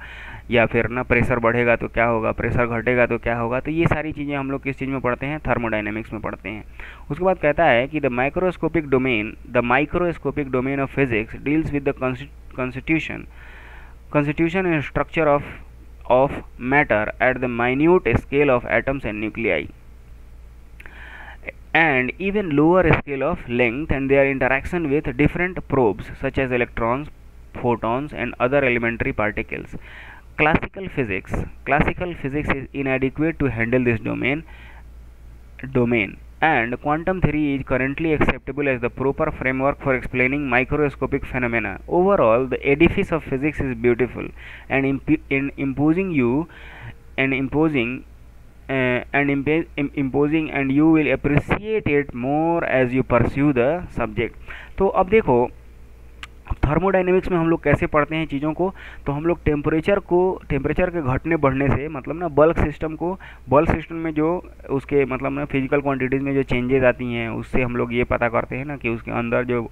या फिर ना प्रेशर बढ़ेगा तो क्या होगा, प्रेशर घटेगा तो क्या होगा। तो ये सारी चीज़ें हम लोग किस चीज़ में पढ़ते हैं, थर्मोडायनेमिक्स में पढ़ते हैं। उसके बाद कहता है कि the microscopic domain of physics deals with the constitution and structure of matter at the minute scale of atoms and nuclei, and even lower scale of length, and their interaction with different probes such as electrons, photons and other elementary particles. Classical physics is inadequate to handle this domain, and quantum theory is currently acceptable as the proper framework for explaining microscopic phenomena. Overall, the edifice of physics is beautiful and imposing, and you will appreciate it more as you pursue the subject. तो अब देखो thermodynamics में हम लोग कैसे पढ़ते हैं चीज़ों को। तो हम लोग टेम्परेचर के घटने बढ़ने से, मतलब ना बल्क सिस्टम में जो उसके मतलब ना फिजिकल क्वांटिटीज़ में जो चेंजेस आती हैं उससे हम लोग ये पता करते हैं ना कि उसके अंदर जो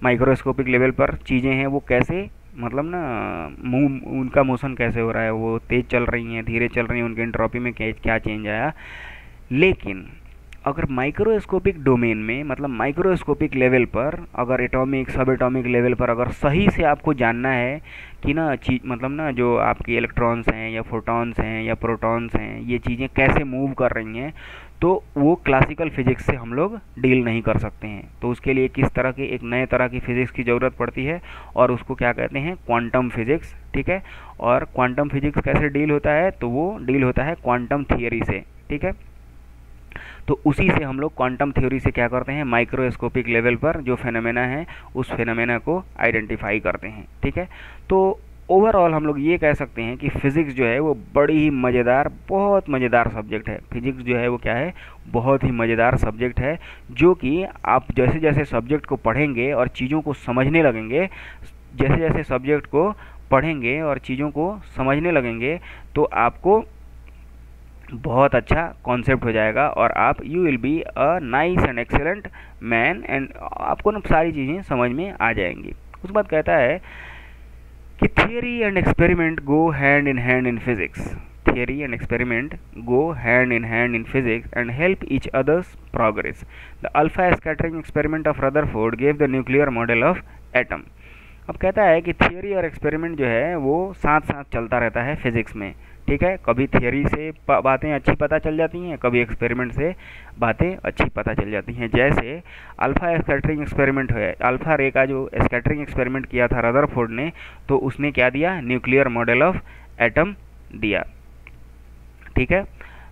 माइक्रोस्कोपिक लेवल पर चीज़ें हैं वो कैसे, मतलब ना उनका मोशन कैसे हो रहा है, वो तेज़ चल रही हैं, धीरे चल रही हैं, उनके एंट्रोपी में क्या चेंज आया। लेकिन अगर माइक्रोस्कोपिक डोमेन में, मतलब माइक्रोस्कोपिक लेवल पर, अगर एटॉमिक सब एटॉमिक लेवल पर अगर सही से आपको जानना है कि ना मतलब ना जो आपके इलेक्ट्रॉन्स हैं या फोटॉन्स हैं या प्रोटॉन्स हैं ये चीज़ें कैसे मूव कर रही हैं, तो वो क्लासिकल फिजिक्स से हम लोग डील नहीं कर सकते हैं। तो उसके लिए किस तरह की एक नए तरह की फिजिक्स की ज़रूरत पड़ती है, और उसको क्या कहते हैं, क्वांटम फिजिक्स। ठीक है, और क्वांटम फिजिक्स कैसे डील होता है, तो वो डील होता है क्वांटम थियोरी से। ठीक है, तो उसी से हम लोग क्वांटम थ्योरी से क्या करते हैं, माइक्रोस्कोपिक लेवल पर जो फेनोमेना है उस फेनोमेना को आइडेंटिफाई करते हैं। ठीक है, तो ओवरऑल हम लोग ये कह सकते हैं कि फिज़िक्स जो है वो बड़ी ही मज़ेदार, बहुत मज़ेदार सब्जेक्ट है। फिज़िक्स जो है वो क्या है, बहुत ही मज़ेदार सब्जेक्ट है, जो कि आप जैसे जैसे सब्जेक्ट को पढ़ेंगे और चीज़ों को समझने लगेंगे, जैसे जैसे सब्जेक्ट को पढ़ेंगे और चीज़ों को समझने लगेंगे, तो आपको बहुत अच्छा कॉन्सेप्ट हो जाएगा और आप you will be a nice and excellent man, and आपको ना सारी चीज़ें समझ में आ जाएंगी। उसके बाद कहता है कि theory and experiment go hand in physics. Theory and experiment go hand in physics and help each others progress. The alpha scattering experiment of Rutherford gave the nuclear model of atom. अब कहता है कि theory और experiment जो है वो साथ साथ चलता रहता है फिजिक्स में। ठीक है, कभी थियरी से बातें अच्छी पता चल जाती हैं, कभी एक्सपेरिमेंट से बातें अच्छी पता चल जाती हैं। जैसे अल्फा स्कैटरिंग एक्सपेरिमेंट है, अल्फा रे का जो स्कैटरिंग एक्सपेरिमेंट किया था रदरफोर्ड ने, तो उसने क्या दिया, न्यूक्लियर मॉडल ऑफ एटम दिया। ठीक है,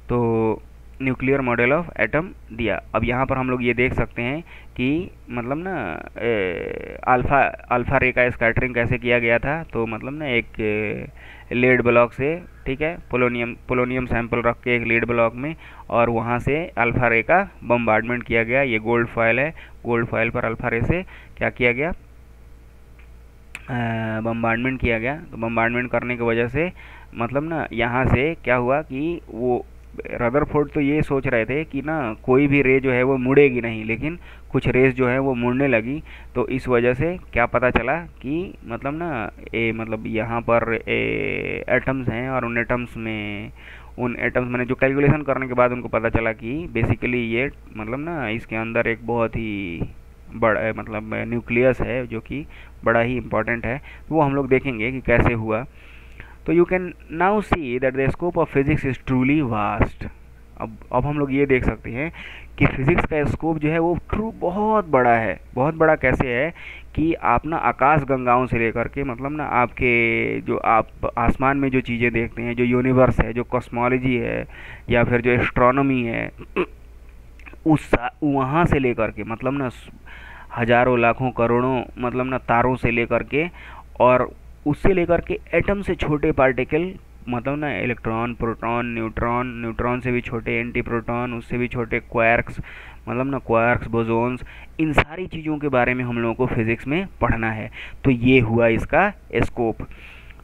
तो न्यूक्लियर मॉडल ऑफ एटम दिया। अब यहाँ पर हम लोग ये देख सकते हैं कि मतलब ना अल्फा रे का स्कैटरिंग कैसे किया गया था। तो मतलब ना एक लीड ब्लॉक से, ठीक है, पोलोनियम सैंपल रख के एक लीड ब्लॉक में, और वहाँ से अल्फा रे का बम्बार्डमेंट किया गया। ये गोल्ड फॉयल है, गोल्ड फॉयल पर अल्फा रे से क्या किया गया, बम्बार्डमेंट किया गया। तो बम्बार्डमेंट करने की वजह से मतलब ना यहाँ से क्या हुआ कि वो रदरफोर्ड तो ये सोच रहे थे कि ना कोई भी रे जो है वो मुड़ेगी नहीं, लेकिन कुछ रेस जो है वो मुड़ने लगी। तो इस वजह से क्या पता चला कि मतलब ना मतलब यहाँ पर एटम्स हैं, और उन एटम्स में जो कैलकुलेशन करने के बाद उनको पता चला कि बेसिकली ये मतलब ना इसके अंदर एक बहुत ही बड़ा मतलब न्यूक्लियस है जो कि बड़ा ही इम्पोर्टेंट है। वो हम लोग देखेंगे कि कैसे हुआ। तो you can now see that the scope of physics is truly vast. अब हम लोग ये देख सकते हैं कि फिज़िक्स का स्कोप जो है वो ट्रू बहुत बड़ा है। बहुत बड़ा कैसे है कि आप ना आकाश गंगाओं से लेकर के मतलब ना आपके जो आप आसमान में जो चीज़ें देखते हैं, जो यूनिवर्स है, जो कॉस्मोलॉजी है, या फिर जो एस्ट्रोनॉमी है, उस वहाँ से लेकर के मतलब ना हजारों लाखों करोड़ों मतलब ना तारों से लेकर के, और उससे लेकर के एटम से छोटे पार्टिकल मतलब ना इलेक्ट्रॉन, प्रोटॉन, न्यूट्रॉन, न्यूट्रॉन से भी छोटे एंटी प्रोटॉन, उससे भी छोटे क्वार्क्स मतलब ना क्वार्क्स, बोसोन्स, इन सारी चीज़ों के बारे में हम लोगों को फिज़िक्स में पढ़ना है। तो ये हुआ इसका स्कोप।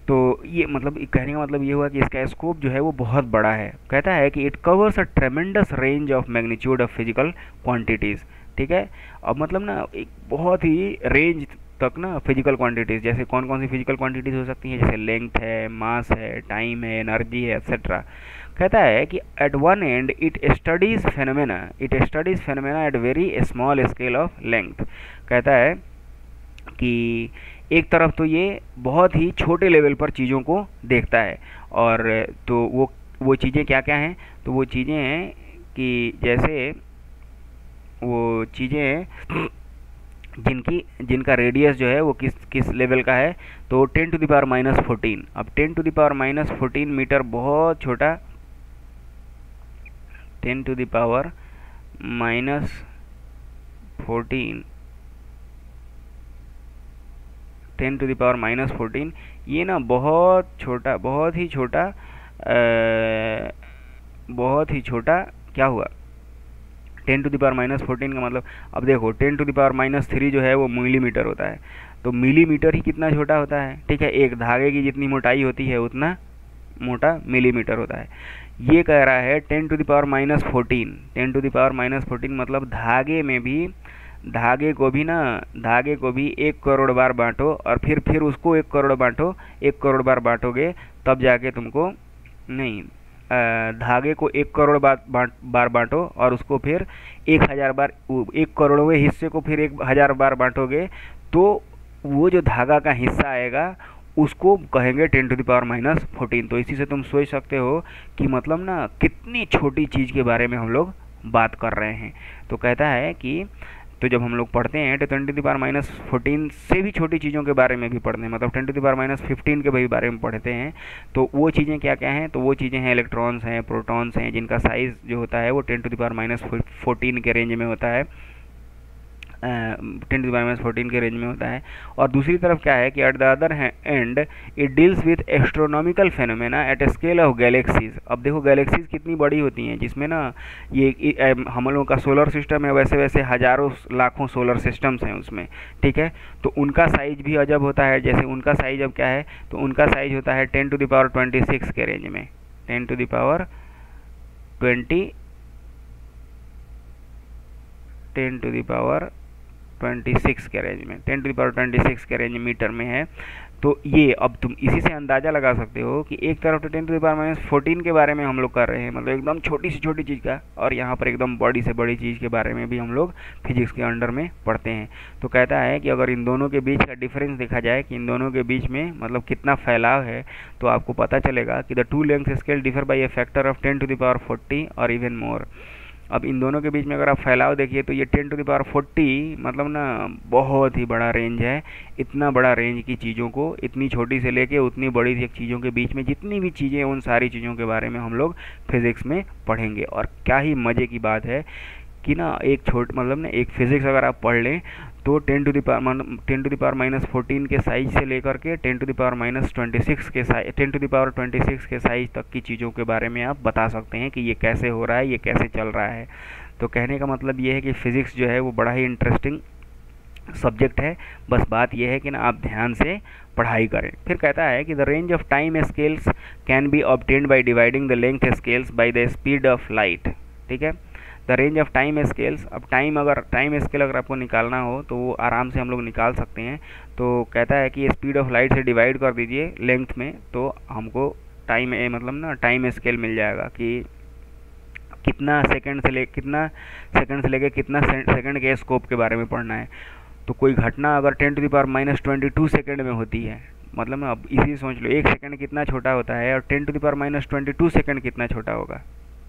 तो ये मतलब कहने का मतलब ये हुआ कि इसका स्कोप जो है वो बहुत बड़ा है। कहता है कि it covers a ट्रेमेंडस range of magnitude of physical quantities. ठीक है, अब मतलब ना एक बहुत ही रेंज तक ना फिजिकल क्वांटिटीज़, जैसे कौन कौन सी फिजिकल क्वांटिटीज़ हो सकती हैं, जैसे लेंथ है, मास है, टाइम है, एनर्जी है, एक्सेट्रा। कहता है कि at one and it studies phenomena at very small scale of length. कहता है कि एक तरफ तो ये बहुत ही छोटे लेवल पर चीज़ों को देखता है, और तो वो चीज़ें क्या क्या हैं, तो वो चीज़ें हैं कि जैसे वो चीज़ें हैं जिनका रेडियस जो है वो किस किस लेवल का है, तो 10⁻⁻14। अब 10⁻⁻14 मीटर बहुत छोटा, 10⁻⁻14 10⁻⁻14 ये ना बहुत छोटा, बहुत ही छोटा क्या हुआ, 10⁻⁻14 का मतलब, अब देखो 10⁻⁻3 जो है वो मिलीमीटर होता है, तो मिलीमीटर ही कितना छोटा होता है। ठीक है, एक धागे की जितनी मोटाई होती है उतना मोटा मिलीमीटर होता है। ये कह रहा है 10⁻⁻14, 10⁻⁻14 मतलब धागे को भी 1 करोड़ बार बांटो, और फिर उसको 1 करोड़ बांटो, 1 करोड़ बार बांटोगे तब जाके तुमको, नहीं, धागे को 1 करोड़ बार बांटो और उसको फिर 1000 बार, 1 करोड़वें हिस्से को फिर 1000 बार बांटोगे, तो वो जो धागा का हिस्सा आएगा उसको कहेंगे 10⁻⁻14। तो इसी से तुम सोच सकते हो कि मतलब ना कितनी छोटी चीज़ के बारे में हम लोग बात कर रहे हैं। तो कहता है कि तो जब हम लोग पढ़ते हैं तो 10⁻⁻14 से भी छोटी चीज़ों के बारे में भी पढ़ते हैं, मतलब 10⁻⁻15 के भी बारे में पढ़ते हैं। तो वो चीज़ें क्या क्या हैं, तो वो चीज़ें हैं इलेक्ट्रॉन्स हैं, प्रोटॉन्स हैं, जिनका साइज़ जो होता है वो 10⁻⁻14 के रेंज में होता है, 10⁻⁻14 के रेंज में होता है। और दूसरी तरफ क्या है कि at the other end it deals with astronomical phenomena at a scale of galaxies. अब देखो गैलेक्सीज कितनी बड़ी होती हैं, जिसमें ना ये हम लोगों का सोलर सिस्टम है, वैसे वैसे हजारों लाखों सोलर सिस्टम्स हैं उसमें। ठीक है, तो उनका साइज भी अजब होता है। जैसे उनका साइज अब क्या है, तो उनका साइज होता है 10⁻26 के रेंज में, 10⁻26 के रेंज में, 10⁻26 के रेंज मीटर में है। तो ये अब तुम इसी से अंदाज़ा लगा सकते हो कि एक तरफ तो 10⁻⁻14 के बारे में हम लोग कर रहे हैं, मतलब एकदम छोटी से छोटी चीज़ का, और यहाँ पर एकदम बड़ी से बड़ी चीज़ के बारे में भी हम लोग फिजिक्स के अंडर में पढ़ते हैं। तो कहता है कि अगर इन दोनों के बीच का डिफरेंस देखा जाए कि इन दोनों के बीच में मतलब कितना फैलाव है, तो आपको पता चलेगा कि the two length scale differ by A factor of 10⁻40 और इवन मोर। अब इन दोनों के बीच में अगर आप फैलाव देखिए तो ये 10⁻40 मतलब ना बहुत ही बड़ा रेंज है। इतना बड़ा रेंज की चीज़ों को, इतनी छोटी से लेके उतनी बड़ी चीज़ों के बीच में जितनी भी चीज़ें, उन सारी चीज़ों के बारे में हम लोग फिज़िक्स में पढ़ेंगे। और क्या ही मज़े की बात है कि ना एक मतलब ना एक फिज़िक्स अगर आप पढ़ लें तो 10⁻⁻14 के साइज से लेकर के 10⁻26 के साइज, 10⁻26 के साइज तक की चीज़ों के बारे में आप बता सकते हैं कि ये कैसे हो रहा है, ये कैसे चल रहा है। तो कहने का मतलब ये है कि फ़िज़िक्स जो है वो बड़ा ही इंटरेस्टिंग सब्जेक्ट है। बस बात यह है कि ना आप ध्यान से पढ़ाई करें। फिर कहता है कि the range of time scales can be obtained by dividing the length scales by the speed of light. ठीक है, the range of time scales, अब टाइम स्केल अगर आपको निकालना हो तो वो आराम से हम लोग निकाल सकते हैं। तो कहता है कि स्पीड ऑफ लाइट से डिवाइड कर दीजिए लेंथ में, तो हमको टाइम मतलब ना टाइम स्केल मिल जाएगा कि कितना सेकंड से लेके कितना सेकंड के स्कोप के बारे में पढ़ना है। तो कोई घटना अगर 10⁻22 सेकंड में होती है, मतलब ना अब इसी सोच लो 1 सेकंड कितना छोटा होता है और 10⁻22 सेकंड कितना छोटा होगा।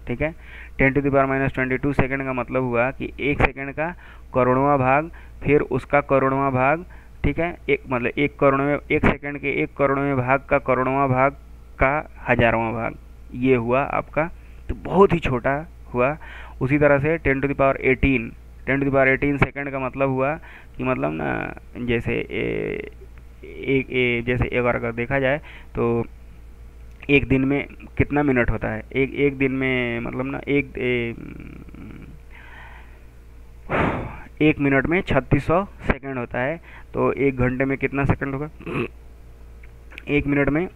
ठीक है। 10⁻22 सेकंड का मतलब हुआ कि 1 सेकंड का करोड़वां भाग, फिर उसका करोड़वां भाग, ठीक है। एक मतलब 1 सेकंड के 1 करोड़वें भाग का करोड़वां भाग का हजारवां भाग, ये हुआ आपका, तो बहुत ही छोटा हुआ। उसी तरह से 10⁻18 सेकंड का मतलब हुआ कि मतलब ना जैसे एक बार अगर देखा जाए तो एक दिन में कितना मिनट होता है, एक दिन में मतलब ना एक मिनट में 3600 सेकंड होता है। तो एक घंटे में कितना सेकंड होगा, एक मिनट में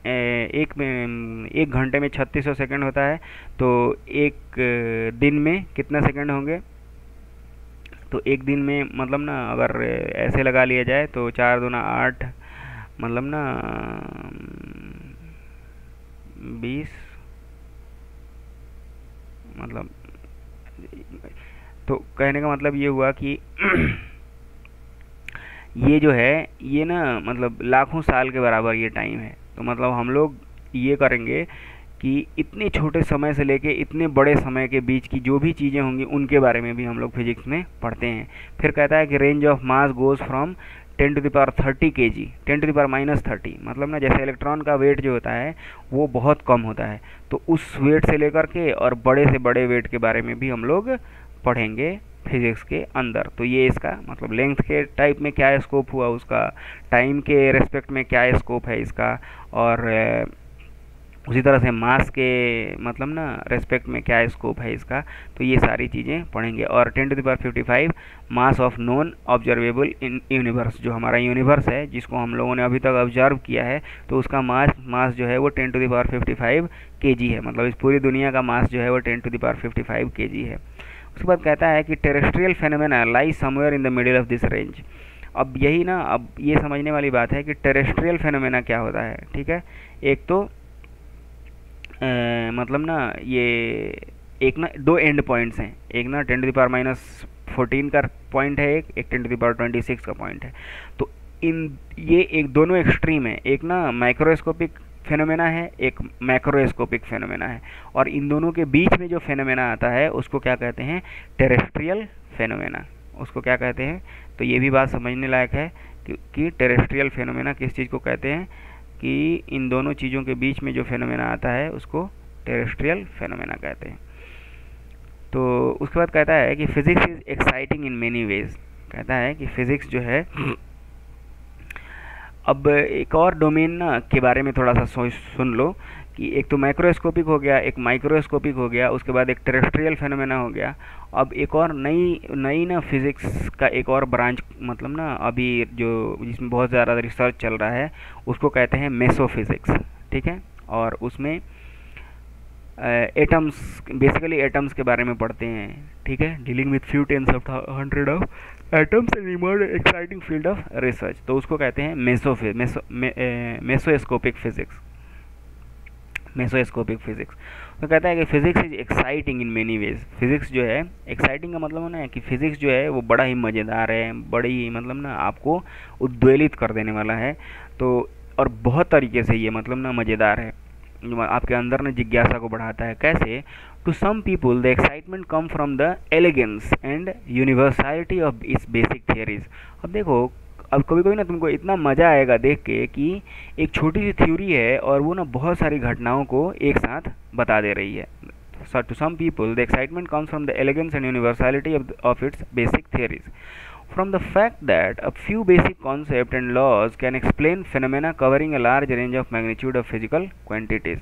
एक घंटे में 3600 सेकंड होता है। तो एक दिन में कितना सेकंड होंगे, तो एक दिन में मतलब ना अगर ऐसे लगा लिया जाए तो 4 दूना 8, मतलब ना 20, मतलब तो कहने का मतलब ये हुआ कि ये जो है ये ना मतलब लाखों साल के बराबर ये टाइम है। तो मतलब हम लोग ये करेंगे कि इतने छोटे समय से लेके इतने बड़े समय के बीच की जो भी चीज़ें होंगी उनके बारे में भी हम लोग फिजिक्स में पढ़ते हैं। फिर कहता है कि range of mass goes from 10⁻30 kg 10⁻−30, मतलब ना जैसे इलेक्ट्रॉन का वेट जो होता है वो बहुत कम होता है, तो उस वेट से लेकर के और बड़े से बड़े वेट के बारे में भी हम लोग पढ़ेंगे फिजिक्स के अंदर। तो ये इसका मतलब लेंथ के टाइप में क्या स्कोप हुआ उसका, टाइम के रेस्पेक्ट में क्या स्कोप है इसका, और उसी तरह से मास के मतलब ना रेस्पेक्ट में क्या स्कोप है इसका। तो ये सारी चीज़ें पढ़ेंगे। और 10⁻55 mass of non observable in universe, जो हमारा यूनिवर्स है जिसको हम लोगों ने अभी तक ऑब्जर्व किया है, तो उसका मास जो है वो 10⁻55 kg है। मतलब इस पूरी दुनिया का मास जो है वो 10⁻55 kg है। उसके बाद कहता है कि terrestrial phenomena lie somewhere in the middle of this range. अब यही ना, अब ये समझने वाली बात है कि टेरेस्ट्रियल फेनोमेना क्या होता है, ठीक है। एक तो मतलब ना ये एक ना दो एंड पॉइंट्स हैं, एक ना 10⁻14 का पॉइंट है, एक 10⁻26 का पॉइंट है। तो ये एक दोनों एक्सट्रीम है, एक ना माइक्रोस्कोपिक फेनोमेना है, एक मैक्रोस्कोपिक फेनोमेना है, और इन दोनों के बीच में जो फेनोमेना आता है उसको क्या कहते हैं, टेरेस्ट्रियल फेनोमेना, उसको क्या कहते हैं। तो ये भी बात समझने लायक है कि टेरेस्ट्रियल फेनोमेना किस चीज़ को कहते हैं, कि इन दोनों चीज़ों के बीच में जो फेनोमेना आता है उसको टेरेस्ट्रियल फेनोमेना कहते हैं। तो उसके बाद कहता है कि physics is exciting in many ways, कहता है कि फिजिक्स जो है, अब एक और डोमेन ना के बारे में थोड़ा सा सुन लो कि एक तो माइक्रोस्कोपिक हो गया, एक माइक्रोस्कोपिक हो गया, उसके बाद एक टेरेस्ट्रियल फेनोमेना हो गया। अब एक और नई ना फिज़िक्स का एक और ब्रांच, मतलब ना अभी जो जिसमें बहुत ज़्यादा रिसर्च चल रहा है उसको कहते हैं मेसोफिज़िक्स, ठीक है। और उसमें एटम्स, बेसिकली एटम्स के बारे में पढ़ते हैं, ठीक है। Dealing with few tens of 100 of atoms and emerge exciting field of research, तो उसको कहते हैं मेसोस्कोपिक फिजिक्स, मेसोस्कोपिक फिजिक्स। तो कहता है कि physics is exciting in many ways. Physics जो है, एक्साइटिंग का मतलब है कि फिजिक्स जो है वो बड़ा ही मज़ेदार है, बड़ी ही मतलब ना आपको उद्वेलित कर देने वाला है। तो और बहुत तरीके से ये मतलब ना मज़ेदार है, आपके अंदर ना जिज्ञासा को बढ़ाता है। कैसे? To some people the excitement come from the elegance and universality of its basic theories. अब देखो, अब कभी कभी ना तुमको इतना मज़ा आएगा देख के कि एक छोटी सी थ्योरी है और वो ना बहुत सारी घटनाओं को एक साथ बता दे रही है। So to some people, the excitement comes from the elegance and universality of its basic theories. From the fact that a few basic concepts and laws can explain phenomena covering a large range of magnitude of physical quantities.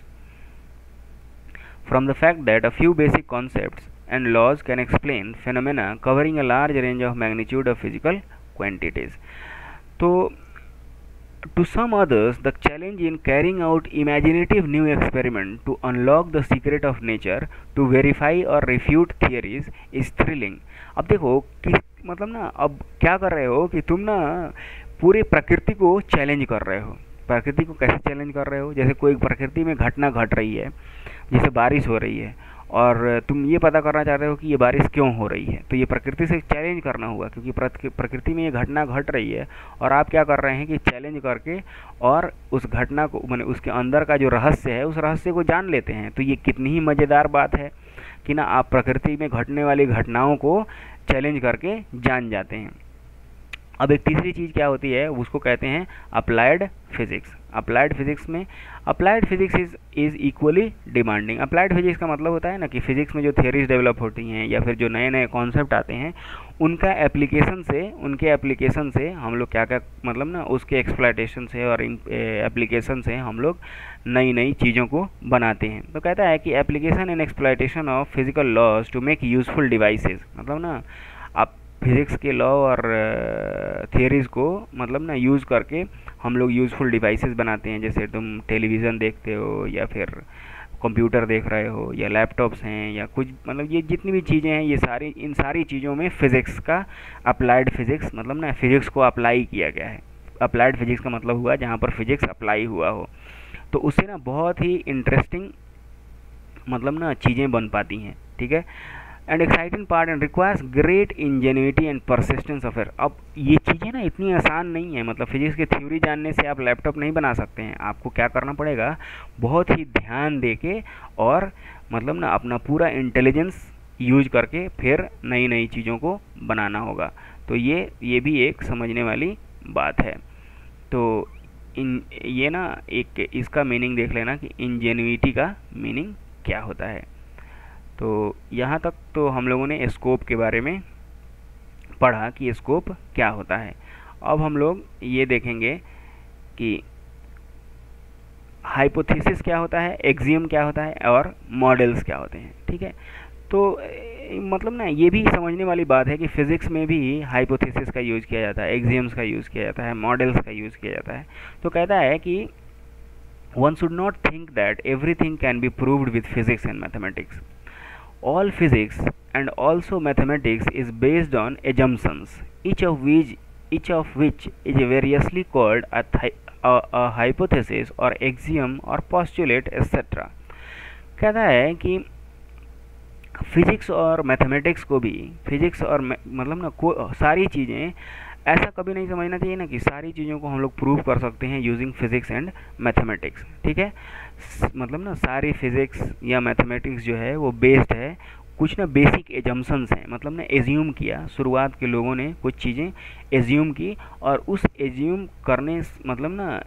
From the fact that a few basic concepts and laws can explain phenomena covering a large range of magnitude of physical quantities. So, to some others, the challenge in carrying out imaginative new experiment to unlock the secret of nature, to verify or refute theories is thrilling. अब देखो कि मतलब ना अब क्या कर रहे हो कि तुम ना पूरी प्रकृति को चैलेंज कर रहे हो। प्रकृति को कैसे चैलेंज कर रहे हो? जैसे कोई प्रकृति में घटना घट रही है, जैसे बारिश हो रही है, और तुम ये पता करना चाहते हो कि ये बारिश क्यों हो रही है, तो ये प्रकृति से चैलेंज करना होगा, क्योंकि प्रकृति में ये घटना घट रही है और आप क्या कर रहे हैं कि चैलेंज करके और उस घटना को माने उसके अंदर का जो रहस्य है उस रहस्य को जान लेते हैं। तो ये कितनी ही मज़ेदार बात है कि ना आप प्रकृति में घटने वाली घटनाओं को चैलेंज करके जान जाते हैं। अब एक तीसरी चीज़ क्या होती है, उसको कहते हैं अप्लाइड फिजिक्स। अप्लाइड फिजिक्स में applied physics is equally demanding. Applied physics का मतलब होता है ना कि फिजिक्स में जो थियरीज डेवलप होती हैं या फिर जो नए नए कॉन्सेप्ट आते हैं उनके एप्लीकेशन से हम लोग क्या क्या मतलब ना उसके एक्सप्लॉयटेशन से और एप्लीकेशन से हम लोग नई नई चीज़ों को बनाते हैं। तो कहता है कि application and exploitation of physical laws to make useful devices, मतलब ना आप फिज़िक्स के लॉ और थियरीज़ को मतलब ना यूज़ करके हम लोग यूज़फुल डिवाइसेस बनाते हैं। जैसे तुम टेलीविज़न देखते हो या फिर कंप्यूटर देख रहे हो या लैपटॉप्स हैं या कुछ, मतलब ये जितनी भी चीज़ें हैं ये सारी इन सारी चीज़ों में फ़िज़िक्स का अप्लाइड फ़िज़िक्स मतलब ना फ़िज़िक्स को अप्लाई किया गया है। अप्लाइड फ़िज़िक्स का मतलब हुआ जहाँ पर फ़िज़िक्स अप्लाई हुआ हो, तो उससे ना बहुत ही इंटरेस्टिंग मतलब ना चीज़ें बन पाती हैं। ठीक है, and exciting part and requires great ingenuity and persistence of it. अब ये चीज़ें ना इतनी आसान नहीं है, मतलब फिजिक्स की थ्योरी जानने से आप लैपटॉप नहीं बना सकते हैं। आपको क्या करना पड़ेगा, बहुत ही ध्यान दे के और मतलब ना अपना पूरा इंटेलिजेंस यूज करके फिर नई नई चीज़ों को बनाना होगा। तो ये भी एक समझने वाली बात है। तो ये ना एक इसका मीनिंग देख लेना कि इंजेन्युइटी का मीनिंग क्या होता है। तो यहाँ तक तो हम लोगों ने स्कोप के बारे में पढ़ा कि स्कोप क्या होता है। अब हम लोग ये देखेंगे कि हाइपोथेसिस क्या होता है, एक्सियम क्या होता है और मॉडल्स क्या होते हैं। ठीक है, तो मतलब ना ये भी समझने वाली बात है कि फिज़िक्स में भी हाइपोथेसिस का यूज़ किया जाता है, एक्सियम्स का यूज़ किया जाता है, मॉडल्स का यूज़ किया जाता है। तो कहता है कि one should not think that everything can be proved with physics and mathematics. All physics and also mathematics is based on assumptions, each of which is variously called a hypothesis or axiom or postulate etc. कहता है कि physics और mathematics को भी physics और मतलब ना सारी चीज़ें ऐसा कभी नहीं समझना चाहिए ना कि सारी चीज़ों को हम लोग प्रूव कर सकते हैं यूजिंग फिजिक्स एंड मैथमेटिक्स। ठीक है, मतलब ना सारी फिजिक्स या मैथमेटिक्स जो है वो बेस्ड है कुछ ना बेसिक एजम्पशंस हैं, मतलब ना एज्यूम किया, शुरुआत के लोगों ने कुछ चीज़ें एज्यूम की और उस एज्यूम करने मतलब ना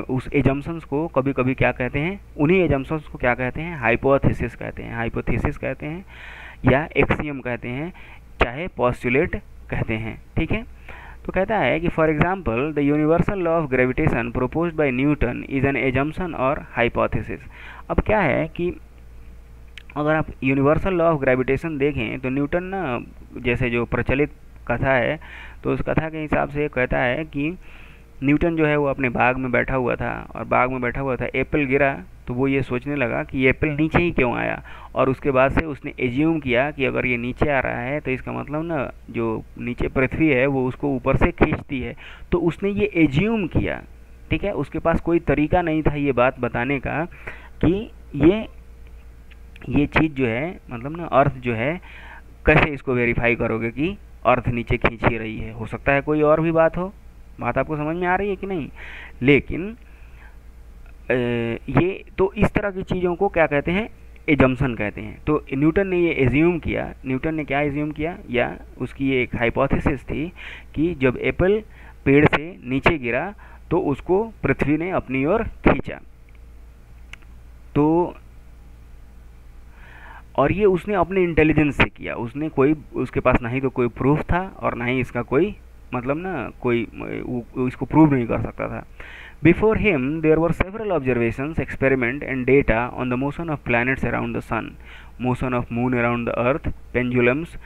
उस एजम्पशंस को कभी कभी क्या कहते हैं, उन्हीं एजम्पशंस को क्या कहते हैं, हाइपोथेसिस कहते हैं। हाइपोथेसिस कहते हैं या एक्सियम कहते हैं, चाहे पोस्टुलेट कहते हैं। ठीक है, तो कहता है कि for example the universal law of gravitation proposed by Newton is an assumption और हाइपोथेसिस। अब क्या है कि अगर आप यूनिवर्सल लॉ ऑफ ग्रेविटेशन देखें तो न्यूटन ना जैसे जो प्रचलित कथा है तो उस कथा के हिसाब से कहता है कि न्यूटन जो है वो अपने बाग में बैठा हुआ था और बाग में बैठा हुआ था, एप्पल गिरा तो वो ये सोचने लगा कि ये एप्पल नीचे ही क्यों आया, और उसके बाद से उसने एज्यूम किया कि अगर ये नीचे आ रहा है तो इसका मतलब ना जो नीचे पृथ्वी है वो उसको ऊपर से खींचती है। तो उसने ये एज्यूम किया। ठीक है, उसके पास कोई तरीका नहीं था ये बात बताने का कि ये चीज़ जो है मतलब ना अर्थ जो है कैसे इसको वेरीफाई करोगे कि अर्थ नीचे खींच ही रही है। हो सकता है कोई और भी बात हो। बात आपको समझ में आ रही है कि नहीं? लेकिन ये तो इस तरह की चीज़ों को क्या कहते हैं, एजम्पशन कहते हैं। तो न्यूटन ने ये एज्यूम किया। न्यूटन ने क्या एज्यूम किया, या उसकी ये एक हाइपोथेसिस थी कि जब एप्पल पेड़ से नीचे गिरा तो उसको पृथ्वी ने अपनी ओर खींचा। तो और ये उसने अपने इंटेलिजेंस से किया। उसने कोई उसके पास ना ही तो कोई प्रूफ था और ना ही इसका कोई मतलब ना कोई इसको प्रूव नहीं कर सकता था। Before him, there were several observations, experiment and data on the motion of planets around the sun, motion of moon around the earth, pendulums,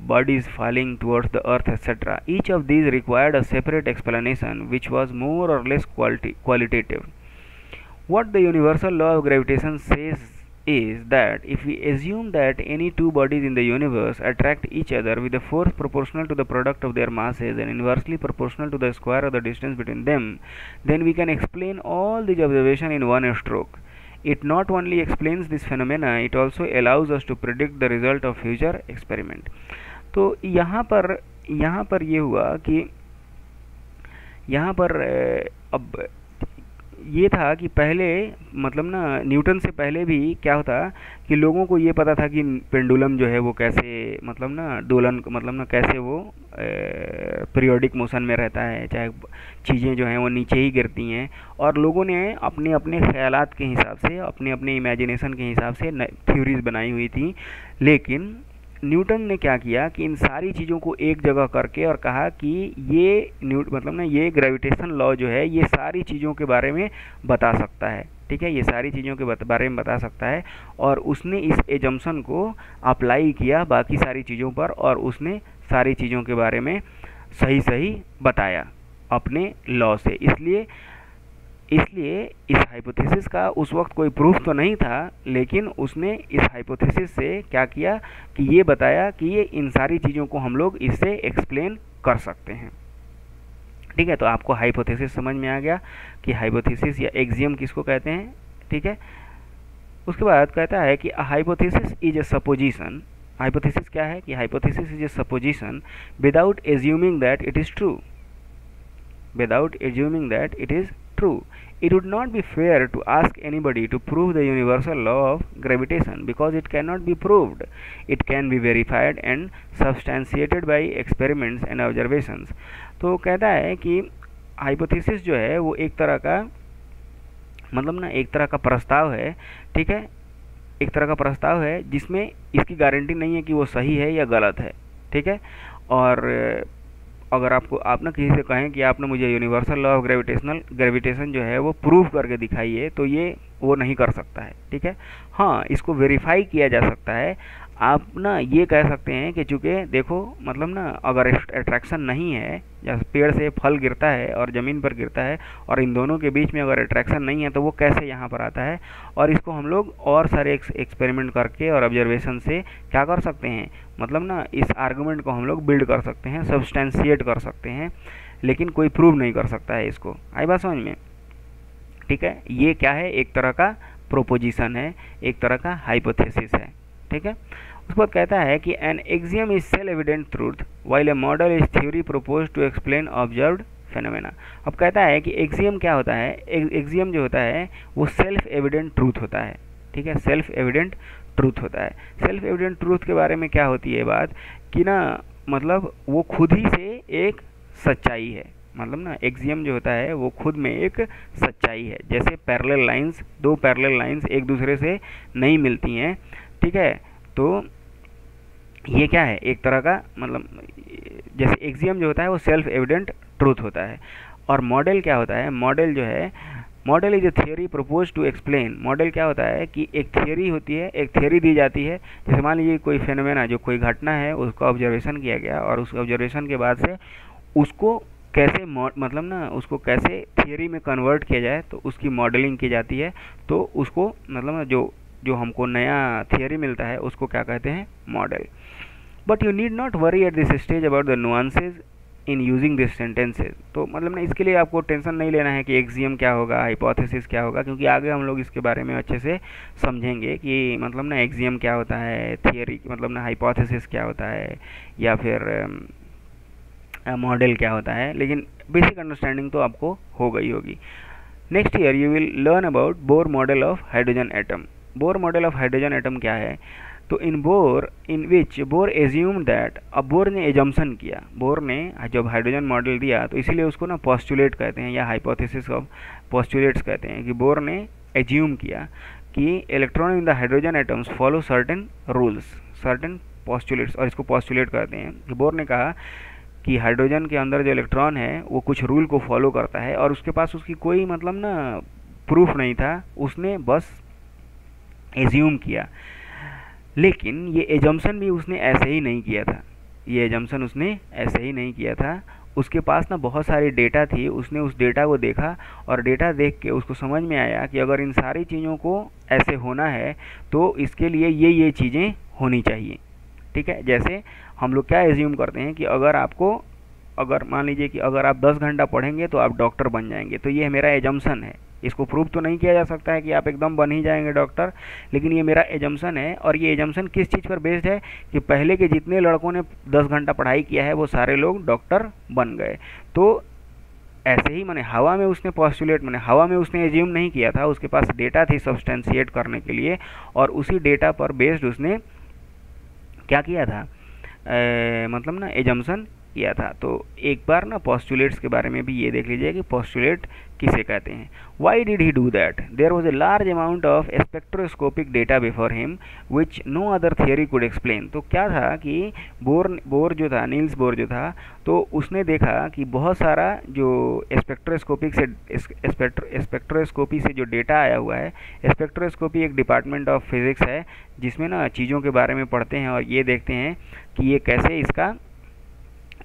bodies falling towards the earth, etc. Each of these required a separate explanation, which was more or less qualitative. What the universal law of gravitation says is that if we assume that any two bodies in the universe attract each other with a force proportional to the product of their masses and inversely proportional to the square of the distance between them, then we can explain all these observations in one stroke. It not only explains this phenomena, it also allows us to predict the result of future experiment. तो यहाँ पर ये हुआ कि यहाँ पर अब ये था कि पहले मतलब ना न्यूटन से पहले भी क्या होता कि लोगों को ये पता था कि पेंडुलम जो है वो कैसे मतलब ना दोलन मतलब ना कैसे वो पीरियोडिक मोशन में रहता है, चाहे चीज़ें जो हैं वो नीचे ही गिरती हैं, और लोगों ने अपने अपने ख्यालात के हिसाब से, अपने अपने इमेजिनेशन के हिसाब से थ्योरीज बनाई हुई थी। लेकिन न्यूटन ने क्या किया कि इन सारी चीज़ों को एक जगह करके और कहा कि ये मतलब ना ये ग्रेविटेशन लॉ जो है ये सारी चीज़ों के बारे में बता सकता है, ठीक है, ये सारी चीज़ों के बारे में बता सकता है। और उसने इस एजम्पशन को अप्लाई किया बाकी सारी चीज़ों पर, और उसने सारी चीज़ों के बारे में सही सही बताया अपने लॉ से। इसलिए इस हाइपोथेसिस का उस वक्त कोई प्रूफ तो नहीं था, लेकिन उसने इस हाइपोथेसिस से क्या किया कि ये बताया कि ये इन सारी चीज़ों को हम लोग इससे एक्सप्लेन कर सकते हैं। ठीक है, तो आपको हाइपोथेसिस समझ में आ गया कि हाइपोथेसिस या एक्सियम किसको कहते हैं। ठीक है, उसके बाद कहता है कि hypothesis is a supposition. Hypothesis क्या है कि hypothesis is a supposition without assuming that it is true, without assuming that it is true. It would not be fair to ask anybody to prove the universal law of gravitation because it cannot be proved. It can be verified and substantiated by experiments and observations. तो कहता है कि hypothesis जो है वो एक तरह का मतलब ना एक तरह का प्रस्ताव है, ठीक है, एक तरह का प्रस्ताव है जिसमें इसकी गारंटी नहीं है कि वो सही है या गलत है। ठीक है, और अगर आप ना किसी से कहें कि आपने मुझे यूनिवर्सल लॉ ऑफ ग्रेविटेशन जो है वो प्रूव करके दिखाइए, तो ये वो नहीं कर सकता है। ठीक है, हाँ, इसको वेरीफाई किया जा सकता है। आप ना ये कह सकते हैं कि चूँकि देखो मतलब ना अगर अट्रैक्शन नहीं है, जैसे पेड़ से फल गिरता है और ज़मीन पर गिरता है, और इन दोनों के बीच में अगर अट्रैक्शन नहीं है तो वो कैसे यहाँ पर आता है, और इसको हम लोग और सारे एक्सपेरिमेंट करके और ऑब्जर्वेशन से क्या कर सकते हैं, मतलब ना इस आर्गूमेंट को हम लोग बिल्ड कर सकते हैं, सब्सटेंशिएट कर सकते हैं, लेकिन कोई प्रूव नहीं कर सकता है इसको। आई बात समझ में? ठीक है, ये क्या है, एक तरह का प्रोपोजिशन है, एक तरह का हाइपोथेसिस है। ठीक है, उसके बाद कहता है कि an axiom is self evident truth while a model is theory propose to explain observed phenomena. अब कहता है कि एक्सियम क्या होता है, एक्सियम जो होता है वो सेल्फ एविडेंट ट्रूथ होता है। ठीक है, सेल्फ एविडेंट ट्रूथ होता है। सेल्फ एविडेंट ट्रूथ के बारे में क्या होती है बात कि ना मतलब वो खुद ही से एक सच्चाई है, मतलब ना एक्सियम जो होता है वो खुद में एक सच्चाई है। जैसे पैरेलल लाइंस, दो पैरेलल लाइंस एक दूसरे से नहीं मिलती हैं, ठीक है, तो ये क्या है, एक तरह का मतलब जैसे एक्सियम जो होता है वो सेल्फ एविडेंट ट्रूथ होता है। और मॉडल क्या होता है, मॉडल जो है, model is a theory propose to explain. Model क्या होता है कि एक थियोरी होती है, एक थियोरी दी जाती है। जैसे मान लीजिए कोई फेनोमेना, जो कोई घटना है उसका ऑब्जर्वेशन किया गया, और उस ऑब्जर्वेशन के बाद से उसको कैसे मतलब ना उसको कैसे थियोरी में कन्वर्ट किया जाए, तो उसकी मॉडलिंग की जाती है। तो उसको मतलब ना जो हमको नया थियोरी मिलता है उसको क्या कहते हैं, model. But you need not worry at this stage about the nuances in using this sentences. तो मतलब ना इसके लिए आपको टेंशन नहीं लेना है कि एक्सियम क्या होगा, हाइपोथेसिस क्या होगा, क्योंकि आगे हम लोग इसके बारे में अच्छे से समझेंगे कि मतलब ना एक्सियम क्या होता है, थियोरी मतलब ना हाइपोथेसिस क्या होता है, या फिर मॉडल क्या होता है। लेकिन बेसिक अंडरस्टैंडिंग तो आपको हो गई होगी। Next year you will learn about Bohr model of hydrogen atom. Bohr model of hydrogen atom क्या है, तो इन विच बोर एज्यूम दैट, अब बोर ने एजम्पशन किया, बोर ने जब हाइड्रोजन मॉडल दिया तो इसीलिए उसको ना पोस्टुलेट कहते हैं या हाइपोथेसिस ऑफ पोस्टुलेट्स कहते हैं, कि बोर ने एज्यूम किया कि electron in the hydrogen atoms follow certain rules, certain postulates, और इसको पोस्टुलेट कहते हैं। कि बोर ने कहा कि हाइड्रोजन के अंदर जो इलेक्ट्रॉन है वो कुछ रूल को फॉलो करता है, और उसके पास उसकी कोई मतलब ना प्रूफ नहीं था, उसने बस एज्यूम किया। लेकिन ये एजम्पशन भी उसने ऐसे ही नहीं किया था, ये एजम्पशन उसने ऐसे ही नहीं किया था। उसके पास ना बहुत सारी डेटा थी, उसने उस डेटा को देखा, और डेटा देख के उसको समझ में आया कि अगर इन सारी चीज़ों को ऐसे होना है तो इसके लिए ये चीज़ें होनी चाहिए। ठीक है, जैसे हम लोग क्या एज्यूम करते हैं कि अगर मान लीजिए कि अगर आप 10 घंटा पढ़ेंगे तो आप डॉक्टर बन जाएंगे, तो ये मेरा एजम्पशन है। इसको प्रूव तो नहीं किया जा सकता है कि आप एकदम बन ही जाएंगे डॉक्टर, लेकिन ये मेरा एजम्पशन है। और ये एजम्पशन किस चीज़ पर बेस्ड है कि पहले के जितने लड़कों ने 10 घंटा पढ़ाई किया है वो सारे लोग डॉक्टर बन गए। तो ऐसे ही मैंने हवा में उसने पॉस्टुलेट, मैंने हवा में उसने एज्यूम नहीं किया था, उसके पास डेटा थी सब्सटेंशिएट करने के लिए, और उसी डेटा पर बेस्ड उसने क्या किया था, मतलब ना एजम्पशन किया था। तो एक बार ना पॉस्टुलेट्स के बारे में भी ये देख लीजिए कि पॉस्टुलेट किसे कहते हैं। Why did he do that? There was a large amount of spectroscopic data before him which no other theory could explain. तो क्या था कि बोर जो था, नील्स बोर जो था, तो उसने देखा कि बहुत सारा जो स्पेक्ट्रोस्कोपी से जो डेटा आया हुआ है, स्पेक्ट्रोस्कोपी एक डिपार्टमेंट ऑफ फिजिक्स है जिसमें ना चीज़ों के बारे में पढ़ते हैं और ये देखते हैं कि ये कैसे इसका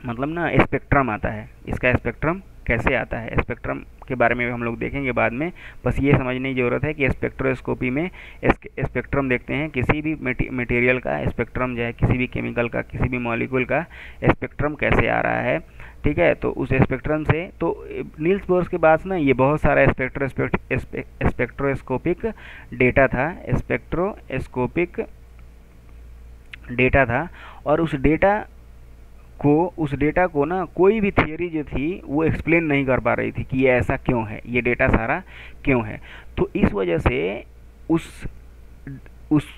मतलब ना स्पेक्ट्रम आता है, इसका स्पेक्ट्रम कैसे आता है। स्पेक्ट्रम के बारे में हम लोग देखेंगे बाद में, बस ये समझने की ज़रूरत है कि स्पेक्ट्रोस्कोपी में स्पेक्ट्रम देखते हैं, किसी भी मटेरियल का स्पेक्ट्रम जो है, किसी भी केमिकल का, किसी भी मॉलिक्यूल का स्पेक्ट्रम कैसे आ रहा है, ठीक है। तो उस स्पेक्ट्रम से तो नील्स बोर के बाद ना ये बहुत सारा स्पेक्ट्रोस्कोपिक डेटा था, और उस डेटा को ना कोई भी थियरी जो थी वो एक्सप्लेन नहीं कर पा रही थी कि ये ऐसा क्यों है, ये डेटा सारा क्यों है। तो इस वजह से उस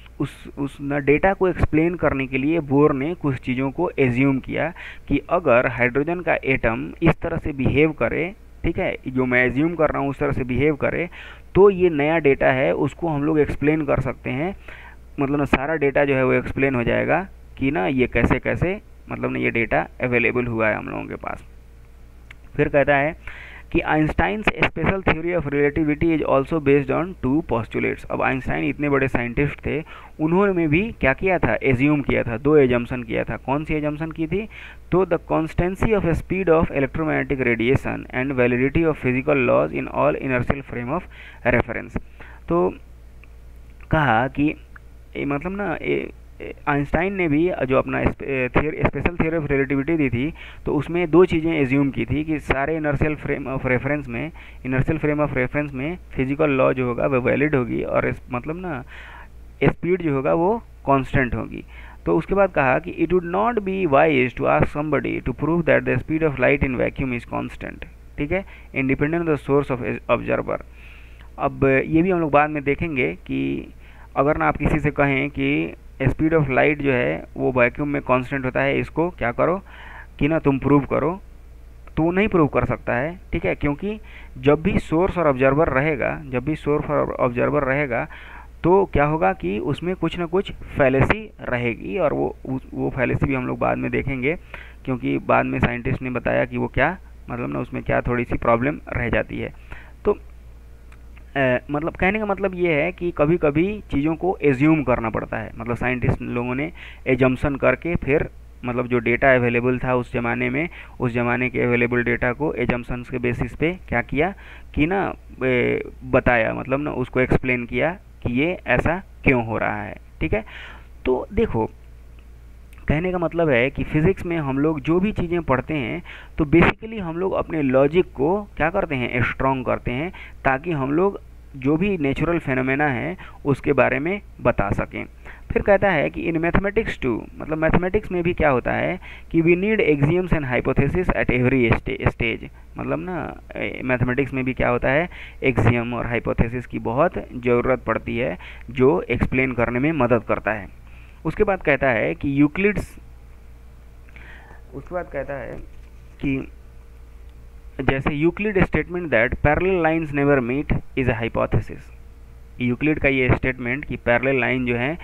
ना डेटा को एक्सप्लेन करने के लिए बोर ने कुछ चीज़ों को एज्यूम किया कि अगर हाइड्रोजन का एटम इस तरह से बिहेव करे, ठीक है, जो मैं एज्यूम कर रहा हूँ उस तरह से बिहेव करे, तो ये नया डेटा है उसको हम लोग एक्सप्लेन कर सकते हैं। मतलब ना सारा डेटा जो है वो एक्सप्लेन हो जाएगा कि ना ये कैसे कैसे मतलब ना ये डेटा अवेलेबल हुआ है हम लोगों के पास। फिर कहता है कि Einstein's special theory of relativity is also based on 2 postulates. अब आइंस्टाइन इतने बड़े साइंटिस्ट थे, उन्होंने भी क्या किया था, एज्यूम किया था, 2 एजम्पशन किया था। कौन सी एजम्पशन की थी? तो the constancy of speed of electromagnetic radiation and validity of physical laws in all inertial frame of reference. तो कहा कि मतलब ना आइंस्टाइन ने भी जो अपना स्पेशल थ्योरी ऑफ रिलेटिविटी दी थी, तो उसमें 2 चीज़ें एज्यूम की थी कि सारे इनर्शियल फ्रेम ऑफ रेफरेंस में फिजिकल लॉ जो होगा वो वैलिड होगी, और मतलब ना स्पीड जो होगा वो कांस्टेंट होगी। तो उसके बाद कहा कि it would not be wise to ask somebody to prove that the speed of light in vacuum is constant, ठीक है, independent of the source of observer. अब ये भी हम लोग बाद में देखेंगे कि अगर ना आप किसी से कहें कि स्पीड ऑफ लाइट जो है वो वैक्यूम में कांस्टेंट होता है, इसको क्या करो कि ना तुम प्रूव करो, तो वो नहीं प्रूव कर सकता है, ठीक है, क्योंकि जब भी सोर्स और ऑब्जर्वर रहेगा तो क्या होगा कि उसमें कुछ ना कुछ फैलेसी रहेगी, और वो फैलेसी भी हम लोग बाद में देखेंगे, क्योंकि बाद में साइंटिस्ट ने बताया कि वो क्या मतलब ना उसमें क्या थोड़ी सी प्रॉब्लम रह जाती है। तो मतलब कहने का मतलब ये है कि कभी कभी चीज़ों को एज्यूम करना पड़ता है, मतलब साइंटिस्ट लोगों ने एजम्पशन करके फिर मतलब जो डेटा अवेलेबल था उस ज़माने में, उस ज़माने के अवेलेबल डेटा को एजम्पशंस के बेसिस पे क्या किया कि ना बताया, मतलब ना उसको एक्सप्लेन किया कि ये ऐसा क्यों हो रहा है, ठीक है। तो देखो, कहने का मतलब है कि फिज़िक्स में हम लोग जो भी चीज़ें पढ़ते हैं तो बेसिकली हम लोग अपने लॉजिक को क्या करते हैं, स्ट्रॉन्ग करते हैं, ताकि हम लोग जो भी नेचुरल फेनोमेना है उसके बारे में बता सकें। फिर कहता है कि इन मैथमेटिक्स टू, मतलब मैथमेटिक्स में भी क्या होता है कि we need axioms and hypothesis at every stage. मतलब ना मैथमेटिक्स में भी क्या होता है, एक्सियम और हाइपोथेसिस की बहुत ज़रूरत पड़ती है जो एक्सप्लेन करने में मदद करता है। उसके बाद कहता है कि जैसे Euclid statement that parallel lines never meet is a hypothesis. Euclid का ये स्टेटमेंट कि पैरेलल लाइन जो है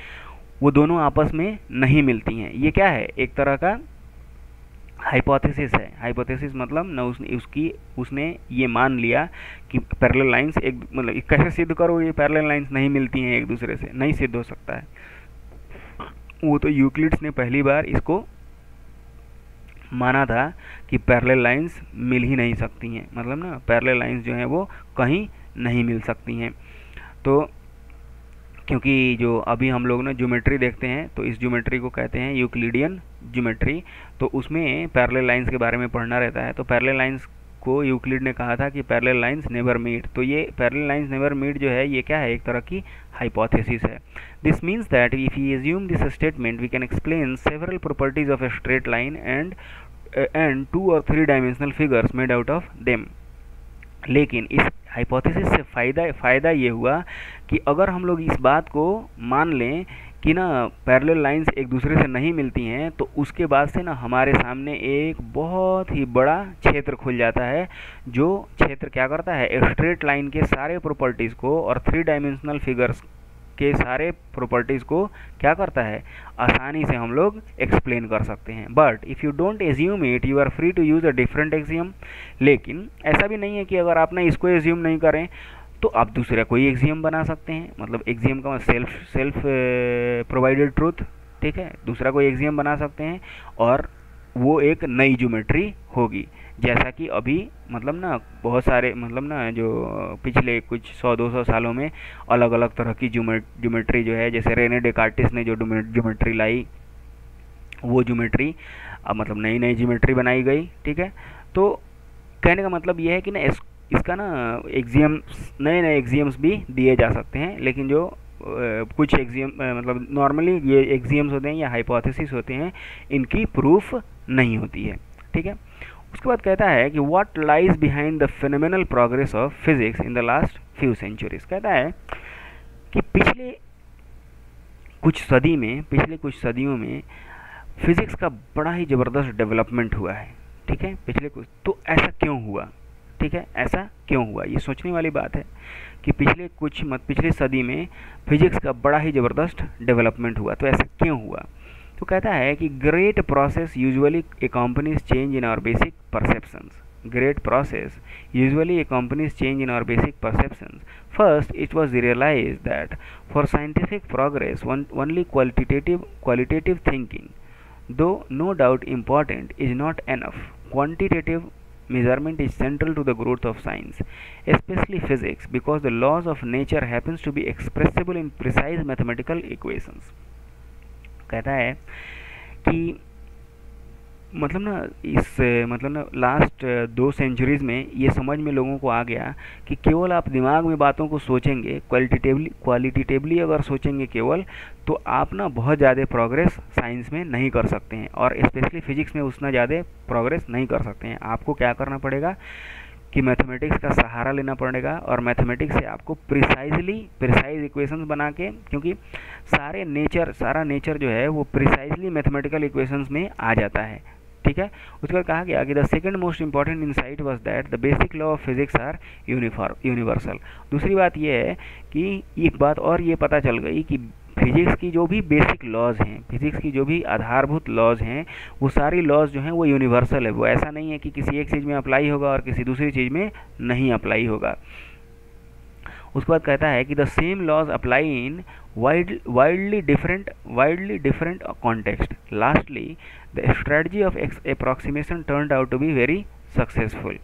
वो दोनों आपस में नहीं मिलती हैं, ये क्या है, एक तरह का हाइपोथेसिस है। हाइपोथेसिस मतलब ना उसने ये मान लिया कि पैरेलल लाइंस मतलब कैसे सिद्ध करो ये पैरेलल लाइंस नहीं मिलती हैं एक दूसरे से, नहीं सिद्ध हो सकता है। वो तो यूक्लिड्स ने पहली बार इसको माना था कि पैरेलल लाइंस मिल ही नहीं सकती हैं, मतलब ना पैरेलल लाइंस जो हैं वो कहीं नहीं मिल सकती हैं। तो क्योंकि जो अभी हम लोग ना ज्योमेट्री देखते हैं तो इस ज्योमेट्री को कहते हैं यूक्लिडियन ज्योमेट्री, तो उसमें पैरेलल लाइंस के बारे में पढ़ना रहता है। तो पैरेलल लाइंस को यूक्लिड ने कहा था कि पैरेलल लाइंस नेवर मीट। तो ये पैरेलल लाइंस नेवर मीट जो है ये क्या है, एक तरह की हाइपोथेसिस है। This means that if we assume this statement we can explain several properties of a straight line and 2 और 3 dimensional figures made out of them. लेकिन इस हाइपोथेसिस से फ़ायदा ये हुआ कि अगर हम लोग इस बात को मान लें कि ना पैरेलल लाइंस एक दूसरे से नहीं मिलती हैं, तो उसके बाद से ना हमारे सामने एक बहुत ही बड़ा क्षेत्र खुल जाता है, जो क्षेत्र क्या करता है, स्ट्रेट लाइन के सारे प्रॉपर्टीज़ को और 3 डायमेंशनल फिगर्स के सारे प्रॉपर्टीज़ को क्या करता है, आसानी से हम लोग एक्सप्लेन कर सकते हैं। But if you don't assume it you are free to use a different axiom. लेकिन ऐसा भी नहीं है कि अगर आप ना इसको एज्यूम नहीं करें तो आप दूसरा कोई एक्सियम बना सकते हैं। मतलब एक्सियम का सेल्फ प्रोवाइडेड ट्रूथ, ठीक है, दूसरा कोई एक्सियम बना सकते हैं और वो एक नई ज्योमेट्री होगी। जैसा कि अभी मतलब ना बहुत सारे मतलब ना जो पिछले कुछ 100-200 सालों में अलग अलग तरह की ज्योमेट्री जो है, जैसे रेने डेकार्टिस ने जो ज्योमेट्री लाई, वो ज्योमेट्री अब मतलब नई ज्योमेट्री बनाई गई, ठीक है। तो कहने का मतलब ये है कि ना इसका ना नए एक्सियम्स भी दिए जा सकते हैं, लेकिन जो कुछ एक्सियम मतलब नॉर्मली ये एक्सियम्स होते हैं या हाइपोथेसिस होते हैं, इनकी प्रूफ नहीं होती है, ठीक है। उसके बाद कहता है कि what lies behind the phenomenal progress of physics in the last few centuries. कहता है कि पिछले कुछ सदियों में फिजिक्स का बड़ा ही ज़बरदस्त डेवलपमेंट हुआ है, ठीक है, तो ऐसा क्यों हुआ, ठीक है, ऐसा क्यों हुआ, ये सोचने वाली बात है कि पिछले सदी में फिजिक्स का बड़ा ही ज़बरदस्त डेवलपमेंट हुआ, तो ऐसा क्यों हुआ। तो कहता है कि great process usually accompanies change in our basic perceptions. Great process usually accompanies change in our basic perceptions. First, it was realized that for scientific progress, only qualitative thinking, though no doubt important, is not enough. Quantitative measurement is central to the growth of science, especially physics, because the laws of nature happens to be expressible in precise mathematical equations. कहता है कि मतलब ना last 2 centuries में ये समझ में लोगों को आ गया कि केवल आप दिमाग में बातों को सोचेंगे, क्वालिटेटिवली अगर सोचेंगे केवल, तो आप ना बहुत ज़्यादा प्रोग्रेस साइंस में नहीं कर सकते हैं, और स्पेशली फिजिक्स में उतना ज़्यादा प्रोग्रेस नहीं कर सकते हैं। आपको क्या करना पड़ेगा कि मैथमेटिक्स का सहारा लेना पड़ेगा, और मैथमेटिक्स से आपको प्रिसाइज इक्वेशंस बना के, क्योंकि सारा नेचर जो है वो प्रिसाइजली मैथमेटिकल इक्वेशंस में आ जाता है, ठीक है। उसके बाद कहा गया कि the second most important insight was that the basic law of physics are universal. दूसरी बात यह है कि एक बात और ये पता चल गई कि फिजिक्स की जो भी बेसिक लॉज हैं, फिजिक्स की जो भी आधारभूत लॉज हैं, वो सारी लॉज जो हैं वो यूनिवर्सल है। वो ऐसा नहीं है कि किसी एक चीज़ में अप्लाई होगा और किसी दूसरी चीज़ में नहीं अप्लाई होगा। उसके बाद कहता है कि the same laws apply in widely different context. Lastly the strategy of approximation turned out to be very successful.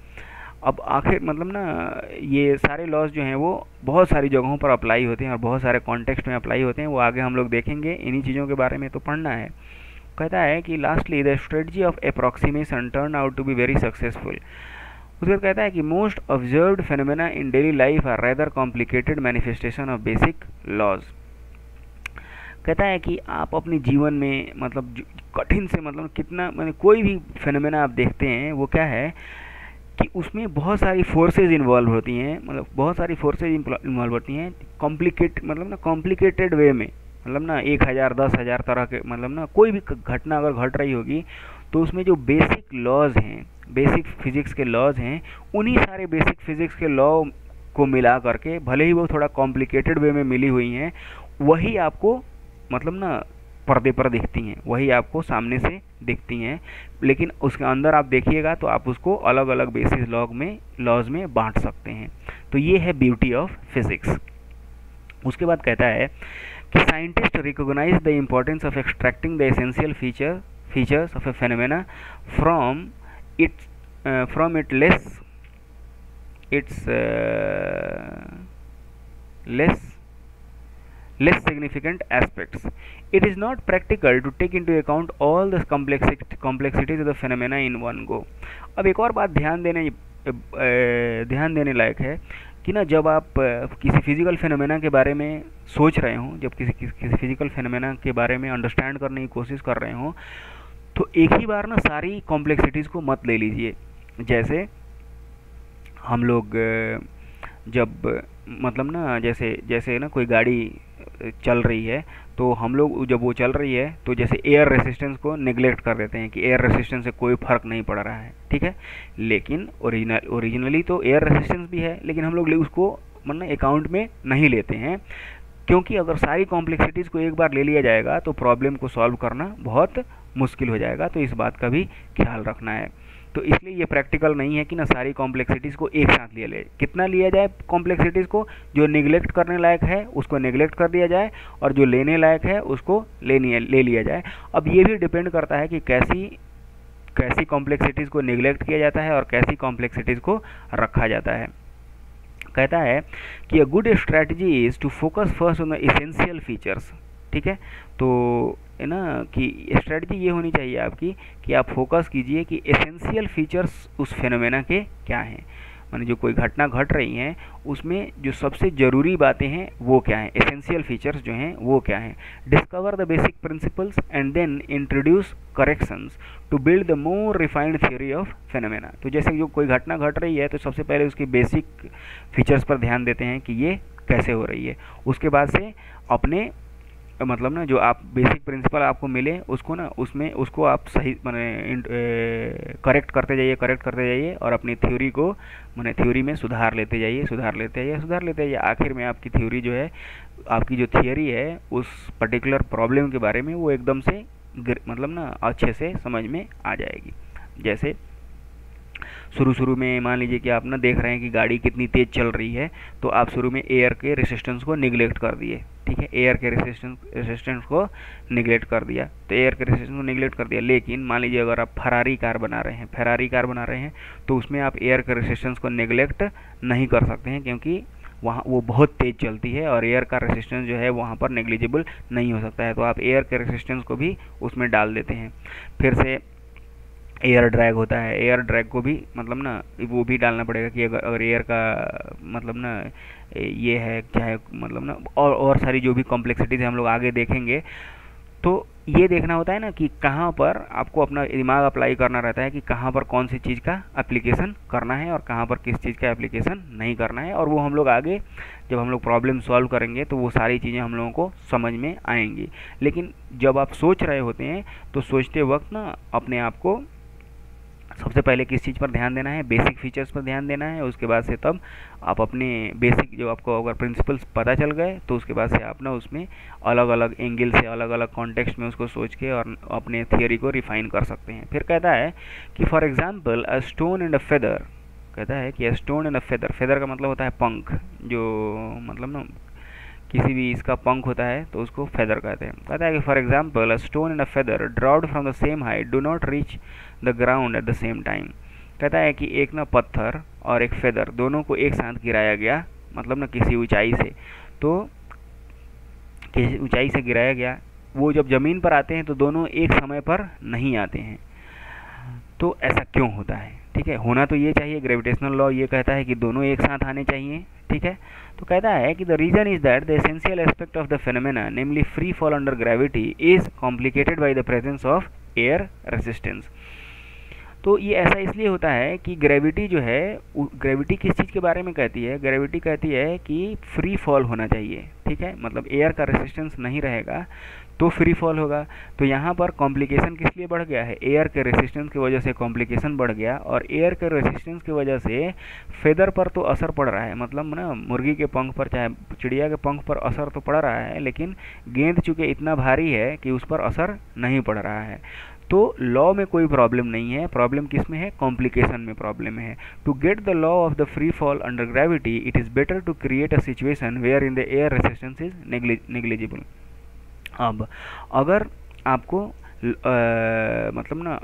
अब आखिर मतलब ना ये सारे लॉज जो हैं वो बहुत सारी जगहों पर अप्लाई होते हैं और बहुत सारे कॉन्टेक्स्ट में अप्लाई होते हैं, वो आगे हम लोग देखेंगे, इन्हीं चीज़ों के बारे में तो पढ़ना है। कहता है कि lastly the strategy of approximation turn out to be very successful. उसके बाद कहता है कि most observed phenomena in daily life are rather complicated manifestation of basic laws. कहता है कि आप अपने जीवन में मतलब कठिन से मतलब कितना कोई भी फेनोमेना आप देखते हैं वो क्या है कि उसमें बहुत सारी फोर्सेज इन्वॉल्व होती हैं, मतलब बहुत सारी फोर्सेज इन्वॉल्व होती हैं कॉम्प्लिकेटेड वे में, मतलब ना 1000 10,000 तरह के, मतलब ना कोई भी घटना अगर घट रही होगी तो उसमें जो बेसिक लॉज हैं, बेसिक फिजिक्स के लॉज हैं, उन्हीं सारे बेसिक फिजिक्स के लॉ को मिला करके, भले ही वो थोड़ा कॉम्प्लिकेटेड वे में मिली हुई हैं, वही आपको मतलब ना पर्दे पर दिखती हैं, वही आपको सामने से दिखती हैं, लेकिन उसके अंदर आप देखिएगा तो आप उसको अलग अलग बेसिस लॉज में बांट सकते हैं। तो ये है ब्यूटी ऑफ फिजिक्स। उसके बाद कहता है कि scientist recognise the importance of extracting the essential features of a phenomena from its less significant aspects. It is not practical to take into account all the complexities of the phenomena in one go. अब एक और बात ध्यान देने ध्यान देने लायक है कि ना जब आप किसी फिजिकल फिनोमेना के बारे में सोच रहे हो, जब किसी फिजिकल फिनोमेना के बारे में अंडरस्टैंड करने की कोशिश कर रहे हो, तो एक ही बार ना सारी कॉम्प्लेक्सिटीज़ को मत ले लीजिए। जैसे हम लोग जब मतलब ना जैसे जैसे ना कोई गाड़ी चल रही है, तो हम लोग जब वो चल रही है तो जैसे एयर रेसिस्टेंस को नेग्लेक्ट कर देते हैं कि एयर रेसिस्टेंस से कोई फ़र्क नहीं पड़ रहा है, ठीक है। लेकिन ओरिजिनली तो एयर रेसिस्टेंस भी है, लेकिन हम लोग उसको मतलब अकाउंट में नहीं लेते हैं, क्योंकि अगर सारी कॉम्प्लेक्सिटीज़ को एक बार ले लिया जाएगा तो प्रॉब्लम को सॉल्व करना बहुत मुश्किल हो जाएगा। तो इस बात का भी ख्याल रखना है। तो इसलिए ये प्रैक्टिकल नहीं है कि ना सारी कॉम्प्लेक्सिटीज़ को एक साथ लिया ले, कितना लिया जाए कॉम्प्लेक्सिटीज़ को, जो निगलेक्ट करने लायक है उसको निगलेक्ट कर दिया जाए और जो लेने लायक है उसको ले लिया जाए। अब ये भी डिपेंड करता है कि कैसी कैसी कॉम्प्लेक्सिटीज़ को निगलेक्ट किया जाता है और कैसी कॉम्प्लेक्सिटीज़ को रखा जाता है। कहता है कि a good strategy is to focus first on the essential features, ठीक है। तो है ना कि स्ट्रेटजी ये होनी चाहिए आपकी कि आप फोकस कीजिए कि एसेंशियल फीचर्स उस फेनोमेना के क्या हैं, माने जो कोई घटना घट रही हैं उसमें जो सबसे ज़रूरी बातें हैं वो क्या हैं, एसेंशियल फीचर्स जो हैं वो क्या हैं। Discover the basic principles and then introduce corrections to build the more refined theory of phenomena. तो जैसे जो कोई घटना घट रही है तो सबसे पहले उसकी बेसिक फीचर्स पर ध्यान देते हैं कि ये कैसे हो रही है, उसके बाद से अपने मतलब ना जो आप बेसिक प्रिंसिपल आपको मिले उसको ना उसमें उसको आप सही माने करेक्ट करते जाइए और अपनी थ्योरी को माने थ्योरी में सुधार लेते जाइए। आखिर में आपकी थ्योरी जो है, आपकी जो थियरी है उस पर्टिकुलर प्रॉब्लम के बारे में वो एकदम से मतलब ना अच्छे से समझ में आ जाएगी। जैसे शुरू में मान लीजिए कि आप ना देख रहे हैं कि गाड़ी कितनी तेज़ चल रही है, तो आप शुरू में एयर के रेसिस्टेंस को निगलेक्ट कर दिए, ठीक है, एयर के रेसिस्टेंस को निगलेक्ट कर दिया, तो एयर के रेसिस्टेंस को निगलेक्ट कर दिया। लेकिन मान लीजिए अगर आप फरारी कार बना रहे हैं तो उसमें आप एयर के रेसिस्टेंस को निगलेक्ट नहीं कर सकते हैं, क्योंकि वहाँ वो बहुत तेज़ चलती है और एयर का रेसिस्टेंस जो है वहाँ पर नेग्लिजिबल नहीं हो सकता है, तो आप एयर के रेसिस्टेंस को भी उसमें डाल देते हैं। फिर से एयर ड्रैग होता है, एयर ड्रैग को भी मतलब ना वो भी डालना पड़ेगा कि अगर एयर का मतलब ना ये है चाहे मतलब ना और सारी जो भी कॉम्प्लेक्सिटीज़ हम लोग आगे देखेंगे। तो ये देखना होता है ना कि कहाँ पर आपको अपना दिमाग अप्लाई करना रहता है कि कहाँ पर कौन सी चीज़ का एप्लीकेशन करना है और कहाँ पर किस चीज़ का एप्लीकेशन नहीं करना है, और वो हम लोग आगे जब हम लोग प्रॉब्लम सॉल्व करेंगे तो वो सारी चीज़ें हम लोगों को समझ में आएंगी। लेकिन जब आप सोच रहे होते हैं तो सोचते वक्त ना अपने आप को सबसे पहले किस चीज़ पर ध्यान देना है, बेसिक फीचर्स पर ध्यान देना है। उसके बाद से तब आप अपने बेसिक जो आपको अगर प्रिंसिपल्स पता चल गए तो उसके बाद से आप ना उसमें अलग अलग एंगल से अलग अलग कॉन्टेक्स्ट में उसको सोच के और अपने थियरी को रिफाइन कर सकते हैं। फिर कहता है कि for example a stone and a feather, कहता है कि a stone and a feather, feather का मतलब होता है पंख, जो मतलब ना किसी भी इसका पंख होता है तो उसको फेदर कहते हैं। कहता है कि for example a stone and a feather dropped from the same height do not reach the ground eight the same time. कहता है कि एक ना पत्थर और एक फेदर दोनों को एक साथ गिराया गया, मतलब ना किसी ऊंचाई से, तो किसी ऊंचाई से गिराया गया, वो जब ज़मीन पर आते हैं तो दोनों एक समय पर नहीं आते हैं। तो ऐसा क्यों होता है, ठीक है, होना तो ये चाहिए, ग्रेविटेशनल लॉ ये कहता है कि दोनों एक साथ आने चाहिए, ठीक है। तो कहता है कि the reason is that the essential aspect of the phenomena namely free fall under gravity is complicated by the presence of air resistance. तो ये ऐसा इसलिए होता है कि ग्रेविटी जो है, ग्रेविटी किस चीज़ के बारे में कहती है, ग्रेविटी कहती है कि फ्री फॉल होना चाहिए, ठीक है, मतलब एयर का रेसिस्टेंस नहीं रहेगा तो फ्री फॉल होगा। तो यहाँ पर कॉम्प्लिकेशन किस लिए बढ़ गया है, एयर के रेसिस्टेंस की वजह से कॉम्प्लिकेशन बढ़ गया, और एयर के रेसिस्टेंस की वजह से फेदर पर तो असर पड़ रहा है, मतलब ना मुर्गी के पंख पर चाहे चिड़िया के पंख पर असर तो पड़ रहा है, लेकिन गेंद चूँकि इतना भारी है कि उस पर असर नहीं पड़ रहा है। तो लॉ में कोई प्रॉब्लम नहीं है, प्रॉब्लम किस में है, कॉम्प्लिकेशन में प्रॉब्लम है। To get the law of the free fall under gravity it is better to create a situation where in the air resistance is negligible. अब अगर आपको मतलब ना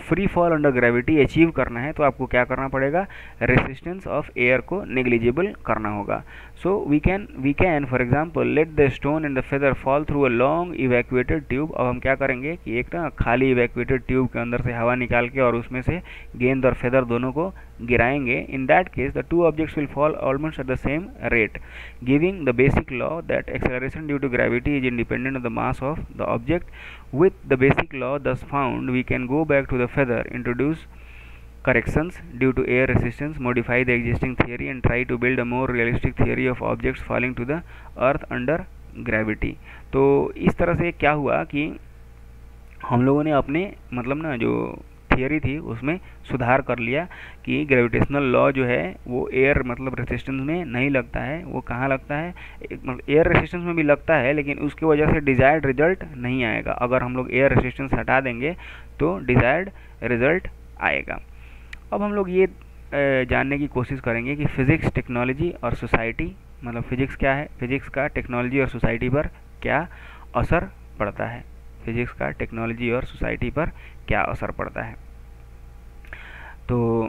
free fall under gravity achieve करना है तो आपको क्या करना पड़ेगा, रेसिस्टेंस ऑफ एयर को नेग्लिजिबल करना होगा। So we can for example let the stone and the feather fall through a long evacuated tube. अब हम क्या करेंगे कि एक ना खाली इवैक्यूएटेड ट्यूब के अंदर से हवा निकाल के और उसमें से गेंद और फेदर दोनों को गिराएंगे। In that case the two objects will fall almost at the same rate, giving the basic law that acceleration due to gravity is independent of the mass of the object. With the basic law thus found, we can go back to the feather, introduce corrections due to air resistance, modify the existing theory and try to build a more realistic theory of objects falling to the earth under gravity। तो इस तरह से क्या हुआ कि हम लोगों ने अपने मतलब ना जो थियरी थी उसमें सुधार कर लिया कि ग्रेविटेशनल लॉ जो है वो एयर मतलब रेसिस्टेंस में नहीं लगता है। वो कहाँ लगता है, मतलब एयर रेसिस्टेंस में भी लगता है लेकिन उसकी वजह से डिज़ायर्ड रिजल्ट नहीं आएगा। अगर हम लोग एयर रेसिस्टेंस हटा देंगे तो डिज़ायर्ड रिजल्ट आएगा। अब हम लोग ये जानने की कोशिश करेंगे कि फिज़िक्स, टेक्नोलॉजी और सोसाइटी, मतलब फिज़िक्स क्या है, फिज़िक्स का टेक्नोलॉजी और सोसाइटी पर क्या असर पड़ता है, फिज़िक्स का टेक्नोलॉजी और सोसाइटी पर क्या असर पड़ता है। तो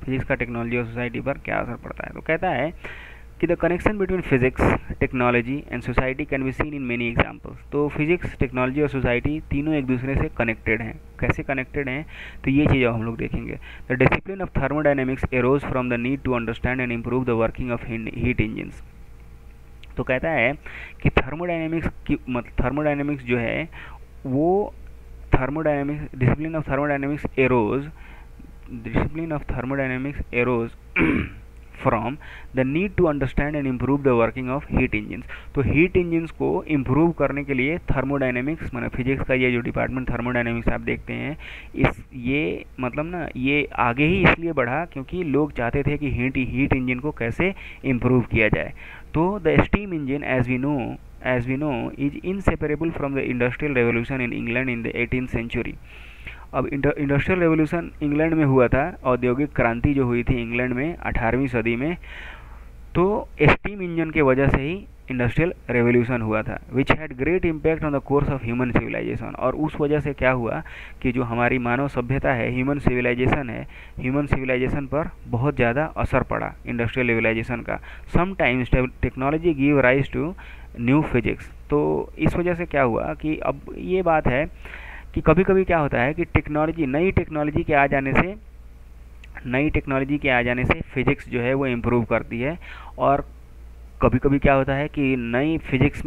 फिजिक्स का टेक्नोलॉजी और सोसाइटी पर क्या असर पड़ता है। तो कहता है कि the connection between physics, technology and society can be seen in many examples. तो फिजिक्स, टेक्नोलॉजी और सोसाइटी तीनों एक दूसरे से कनेक्टेड हैं। कैसे कनेक्टेड हैं, तो ये चीज़ हम लोग देखेंगे। The discipline of thermodynamics arose from the need to understand and improve the working of heat engines. तो कहता है कि थर्मोडायनेमिक्स जो है वो discipline of thermodynamics arose from the need to understand and improve the working of heat engines. तो heat engines को improve करने के लिए थर्मोडायनेमिक्स, मतलब फिजिक्स का ये जो डिपार्टमेंट थर्मोडायनेमिक्स आप देखते हैं, ये मतलब ना ये आगे ही इसलिए बढ़ा क्योंकि लोग चाहते थे कि हीट इंजन को कैसे इम्प्रूव किया जाए। तो the steam engine as we know is inseparable from the industrial revolution in England in the 18th century. अब इंडस्ट्रियल रेवोल्यूशन इंग्लैंड में हुआ था, औद्योगिक क्रांति जो हुई थी इंग्लैंड में 18वीं सदी में, तो स्टीम इंजन के वजह से ही इंडस्ट्रियल रेवोल्यूशन हुआ था, which had great impact on the course of human civilisation. और उस वजह से क्या हुआ कि जो हमारी मानव सभ्यता है, ह्यूमन सिविलाइजेशन पर बहुत ज़्यादा असर पड़ा इंडस्ट्रियल सिविलाइजेशन का। Sometimes technology give rise to new physics. तो इस वजह से क्या हुआ कि अब ये बात है कि कभी कभी क्या होता है कि नई टेक्नोलॉजी के आ जाने से फिजिक्स जो है वो इम्प्रूव करती है। और कभी कभी क्या होता है कि नई फिजिक्स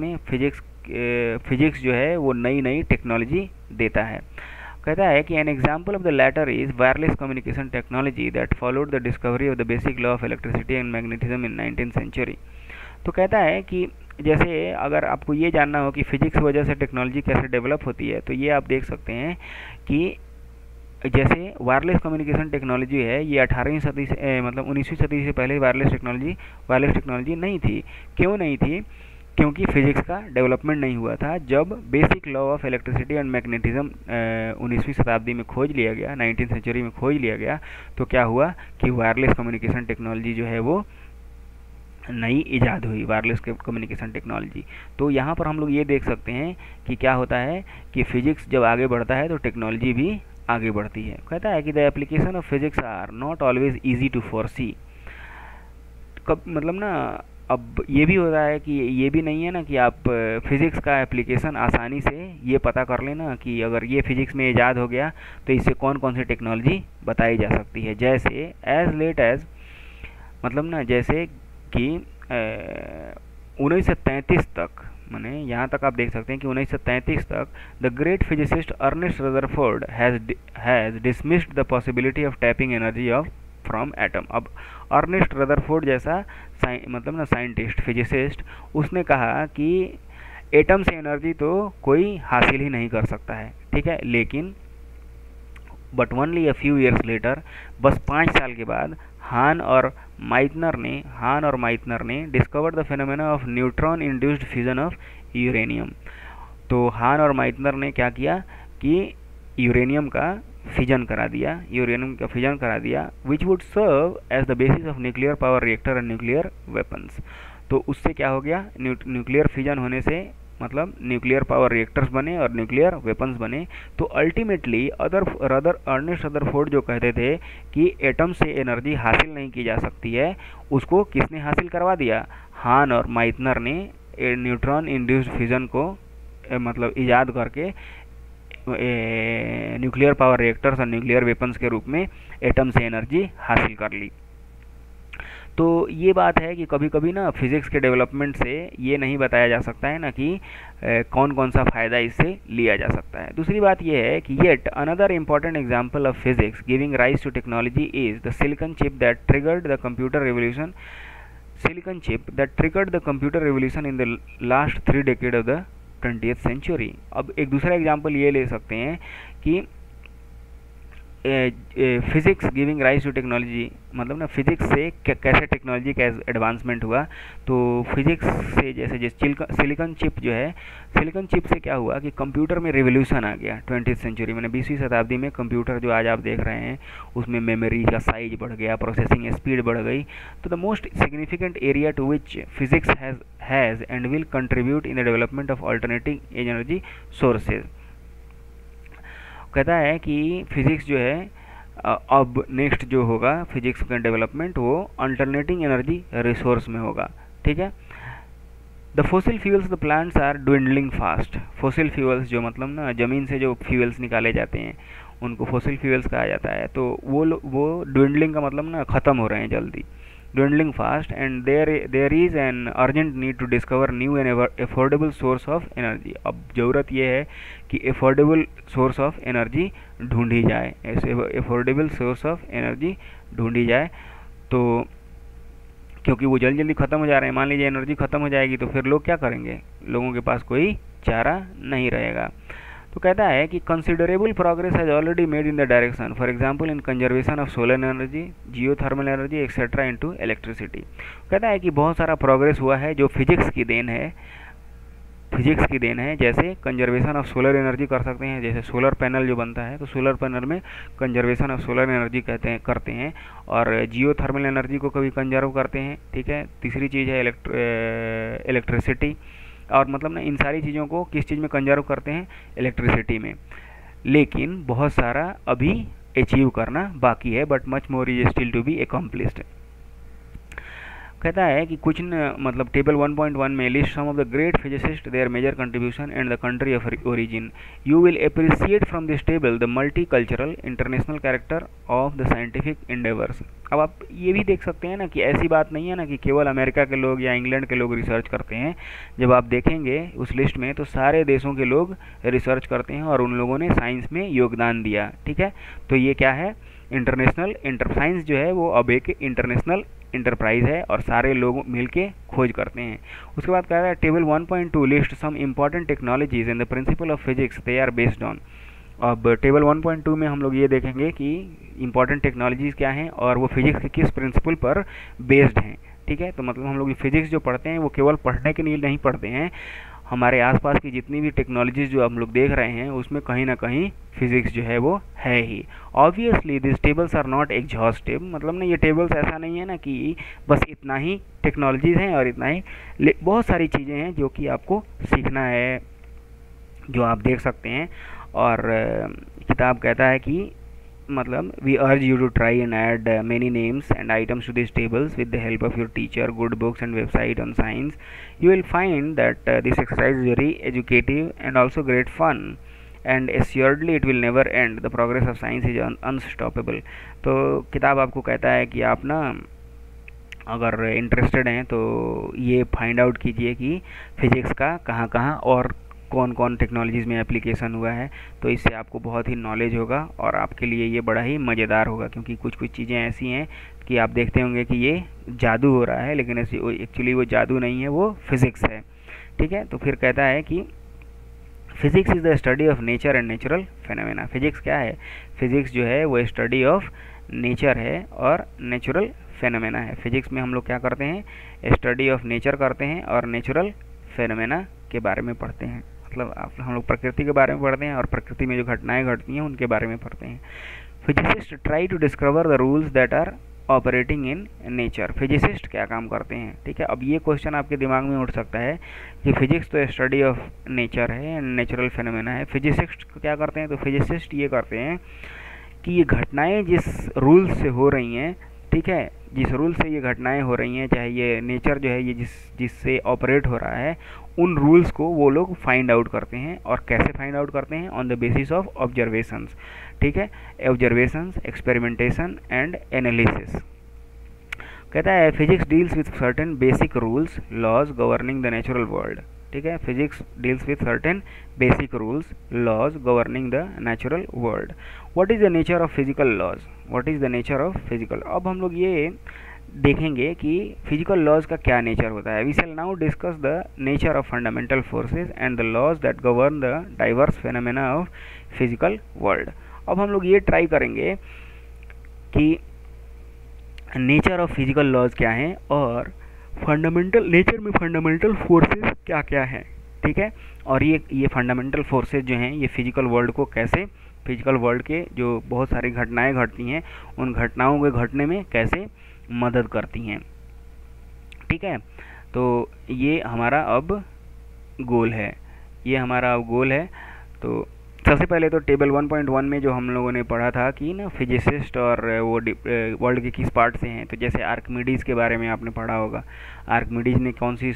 जो है वो नई टेक्नोलॉजी देता है। कहता है कि an example of the latter is wireless communication technology that followed the discovery of the basic law of electricity and magnetism in 19th century. तो कहता है कि जैसे अगर आपको ये जानना हो कि फिजिक्स की वजह से टेक्नोलॉजी कैसे डेवलप होती है, तो ये आप देख सकते हैं कि जैसे वायरलेस कम्युनिकेशन टेक्नोलॉजी है, ये 18वीं सदी से मतलब 19वीं सदी से पहले वायरलेस टेक्नोलॉजी नहीं थी। क्यों नहीं थी? क्योंकि फिजिक्स का डेवलपमेंट नहीं हुआ था। जब basic law of electricity and magnetism 19वीं शताब्दी में खोज लिया गया, 19th सेंचुरी में खोज लिया गया, तो क्या हुआ कि वायरलेस कम्युनिकेशन टेक्नोलॉजी जो है वो नई इजाद हुई, वायरलेस कम्युनिकेशन टेक्नोलॉजी। तो यहाँ पर हम लोग ये देख सकते हैं कि क्या होता है कि फिजिक्स जब आगे बढ़ता है तो टेक्नोलॉजी भी आगे बढ़ती है। कहता है कि the application of physics are not always easy to foresee. मतलब ना अब ये भी होता है कि ये भी नहीं है ना कि आप फिज़िक्स का एप्लीकेशन आसानी से ये पता कर लेना कि अगर ये फिज़िक्स में ईजाद हो गया तो इससे कौन कौन सी टेक्नोलॉजी बताई जा सकती है। जैसे एज लेट एज मतलब ना जैसे कि 1933 तक, माने यहाँ तक आप देख सकते हैं कि 1933 तक the great physicist Ernest Rutherford has dismissed the possibility of tapping energy off from atom. अब अर्नेस्ट रदरफोर्ड जैसा मतलब ना साइंटिस्ट, फिजिसिस्ट, उसने कहा कि एटम से एनर्जी तो कोई हासिल ही नहीं कर सकता है, ठीक है। लेकिन but only a few years later, बस 5 साल के बाद हान और माइटनर ने discovered the phenomena of neutron induced fusion of uranium. तो हान और माइटनर ने क्या किया कि यूरेनियम का फिजन करा दिया, which would serve as the basis of nuclear power reactor and nuclear weapons. तो उससे क्या हो गया, न्यूक्लियर फिजन होने से मतलब न्यूक्लियर पावर रिएक्टर्स बने और न्यूक्लियर वेपन्स बने। तो अल्टीमेटली अर्नेस्ट रदरफोर्ड जो कहते थे कि एटम से एनर्जी हासिल नहीं की जा सकती है, उसको किसने हासिल करवा दिया, हान और माइटनर ने न्यूट्रॉन इंड्यूस्ड फिजन को मतलब ईजाद करके न्यूक्लियर पावर रिएक्टर्स और न्यूक्लियर वेपन्स के रूप में एटम से एनर्जी हासिल कर ली। तो ये बात है कि कभी कभी ना फिज़िक्स के डेवलपमेंट से ये नहीं बताया जा सकता है ना कि कौन कौन सा फ़ायदा इससे लिया जा सकता है। दूसरी बात ये है कि yet another important example of physics giving rise to technology is the silicon chip that triggered the computer revolution in the last 3 decade of the 20th century. अब एक दूसरा एग्जाम्पल ये ले सकते हैं कि physics giving rise to technology, मतलब ना फिजिक्स से कैसे टेक्नोलॉजी का एडवांसमेंट हुआ। तो फिजिक्स से जैसे सिलिकॉन चिप जो है, सिलिकॉन चिप से क्या हुआ कि कंप्यूटर में रिवोल्यूशन आ गया 20th सेंचुरी में। 20वीं शताब्दी में कंप्यूटर जो आज आप देख रहे हैं उसमें मेमोरी का साइज बढ़ गया, प्रोसेसिंग स्पीड बढ़ गई। तो the most significant area to which physics has and will contribute in the development of alternative energy sources. कहता है कि फिजिक्स जो है अब नेक्स्ट जो होगा फिजिक्स का डेवलपमेंट वो अल्टरनेटिंग एनर्जी रिसोर्स में होगा। ठीक है, the fossil fuels the plants are dwindling fast. Fossil fuels जो मतलब ना ज़मीन से जो फ्यूल्स निकाले जाते हैं उनको फोसिल फ्यूल्स कहा जाता है। तो वो ड्विंडलिंग का मतलब ना ख़त्म हो रहे हैं जल्दी, dwindling fast, and there is an urgent need to discover new and affordable source of energy। अब ज़रूरत ये है कि affordable source of energy ढूंढी जाए, ऐसे affordable source of energy ढूंढी जाए। तो क्योंकि वो जल्दी जल्दी ख़त्म हो जा रहे हैं, मान लीजिए एनर्जी ख़त्म हो जाएगी तो फिर लोग क्या करेंगे, लोगों के पास कोई चारा नहीं रहेगा। तो कहता है कि considerable progress has already made in the direction, for example in conservation of solar energy, geothermal energy etcetera into electricity. कहता है कि बहुत सारा प्रोग्रेस हुआ है जो फिजिक्स की देन है, जैसे कंजर्वेशन ऑफ सोलर एनर्जी कर सकते हैं, जैसे सोलर पैनल जो बनता है तो सोलर पैनल में कंजर्वेशन ऑफ सोलर एनर्जी करते हैं और जियोथर्मल एनर्जी को कभी कंजर्व करते हैं। ठीक है, तीसरी चीज़ है इलेक्ट्रिसिटी, और मतलब ना इन सारी चीज़ों को किस चीज़ में कंजर्व करते हैं, इलेक्ट्रिसिटी में। लेकिन बहुत सारा अभी अचीव करना बाकी है, but much more is still to be accomplished. कहता है कि कुछ मतलब टेबल 1.1 में list some of the great physicist, their major contribution and the country of origin. You will appreciate from this table the multi cultural international character of the scientific endeavours. अब आप ये भी देख सकते हैं ना कि ऐसी बात नहीं है ना कि केवल अमेरिका के लोग या इंग्लैंड के लोग रिसर्च करते हैं। जब आप देखेंगे उस लिस्ट में तो सारे देशों के लोग रिसर्च करते हैं और उन लोगों ने साइंस में योगदान दिया। ठीक है, तो ये क्या है, इंटरनेशनल साइंस जो है वो अब एक इंटरनेशनल इंटरप्राइज है और सारे लोग मिलके खोज करते हैं। उसके बाद कह रहा है table 1.2 list some important technologies and the principle of physics they are based on. अब टेबल 1.2 में हम लोग ये देखेंगे कि इम्पॉर्टेंट टेक्नोलॉजीज़ क्या हैं और वो फिजिक्स के किस प्रिंसिपल पर बेस्ड हैं। ठीक है, तो मतलब हम लोग फिजिक्स जो पढ़ते हैं वो केवल पढ़ने के लिए नहीं पढ़ते हैं, हमारे आसपास की जितनी भी टेक्नोलॉजीज़ जो हम लोग देख रहे हैं उसमें कहीं ना कहीं फिजिक्स जो है वो है ही। Obviously this tables are not exhaustive, मतलब ना ये टेबल्स ऐसा नहीं है ना कि बस इतना ही टेक्नोलॉजीज़ हैं और इतना ही, बहुत सारी चीज़ें हैं जो कि आपको सीखना है, जो आप देख सकते हैं। और किताब कहता है कि मतलब we urge you to try and add many names and items to this tables with the help of your teacher, good books and website on science. You will find that this exercise is very educative and also great fun and assuredly it will never end, the progress of science is unstoppable. तो किताब आपको कहता है कि आप ना अगर interested हैं तो ये फाइंड आउट कीजिए कि फिजिक्स का कहाँ कहाँ और कौन कौन टेक्नोलॉजीज़ में एप्लीकेशन हुआ है, तो इससे आपको बहुत ही नॉलेज होगा और आपके लिए ये बड़ा ही मज़ेदार होगा। क्योंकि कुछ कुछ चीज़ें ऐसी हैं कि आप देखते होंगे कि ये जादू हो रहा है, लेकिन ऐसी एक्चुअली वो जादू नहीं है, वो फिज़िक्स है। ठीक है, तो फिर कहता है कि physics is the study of nature and natural phenomena. Physics क्या है, फिज़िक्स जो है वो स्टडी ऑफ नेचर है और नेचुरल फेनोमेना है। फिज़िक्स में हम लोग क्या करते हैं, स्टडी ऑफ नेचर करते हैं और नेचुरल फेनोमेना के बारे में पढ़ते हैं। मतलब हम लोग प्रकृति के बारे में पढ़ते हैं और प्रकृति में जो घटनाएं घटती हैं उनके बारे में पढ़ते हैं। Physicist try to discover the rules that are operating in nature. Physicist क्या काम करते हैं, ठीक है। अब ये क्वेश्चन आपके दिमाग में उठ सकता है कि फिजिक्स तो स्टडी ऑफ नेचर है, नेचुरल फिनोमेना है, फिजिसिस्ट क्या करते हैं। तो फिजिसिस्ट ये करते हैं कि ये घटनाएं जिस रूल से हो रही हैं, ठीक है, जिस रूल से ये घटनाएं हो रही हैं, चाहे ये नेचर जो है ये जिससे ऑपरेट हो रहा है, उन रूल्स को वो लोग फाइंड आउट करते हैं। और कैसे फाइंड आउट करते हैं, on the basis of observations, ठीक है, ऑब्जर्वेशंस, एक्सपेरिमेंटेशन एंड एनालिसिस। कहता है physics deals with certain basic rules laws governing the natural world, ठीक है। Physics deals with certain basic rules laws governing the natural world. What is the nature of physical laws, what is the nature of physical. अब हम लोग ये देखेंगे कि physical laws का क्या नेचर होता है। We shall now discuss the nature of fundamental forces and the laws that govern the diverse phenomena of physical world. अब हम लोग ये ट्राई करेंगे कि नेचर ऑफ फिजिकल लॉज क्या हैं और फंडामेंटल नेचर में फंडामेंटल फोर्सेस क्या क्या हैं, ठीक है। और ये फंडामेंटल फोर्सेस जो हैं ये फिजिकल वर्ल्ड को कैसे, फिजिकल वर्ल्ड के जो बहुत सारी घटनाएं घटती हैं उन घटनाओं के घटने में कैसे मदद करती हैं, ठीक है। तो ये हमारा अब गोल है, ये हमारा अब गोल है। तो सबसे पहले तो टेबल 1.1 में जो हम लोगों ने पढ़ा था कि ना फिजिसिस्ट और वो वर्ल्ड के किस पार्ट से हैं। तो जैसे आर्किमिडीज़ के बारे में आपने पढ़ा होगा, आर्किमिडीज़ ने कौन सी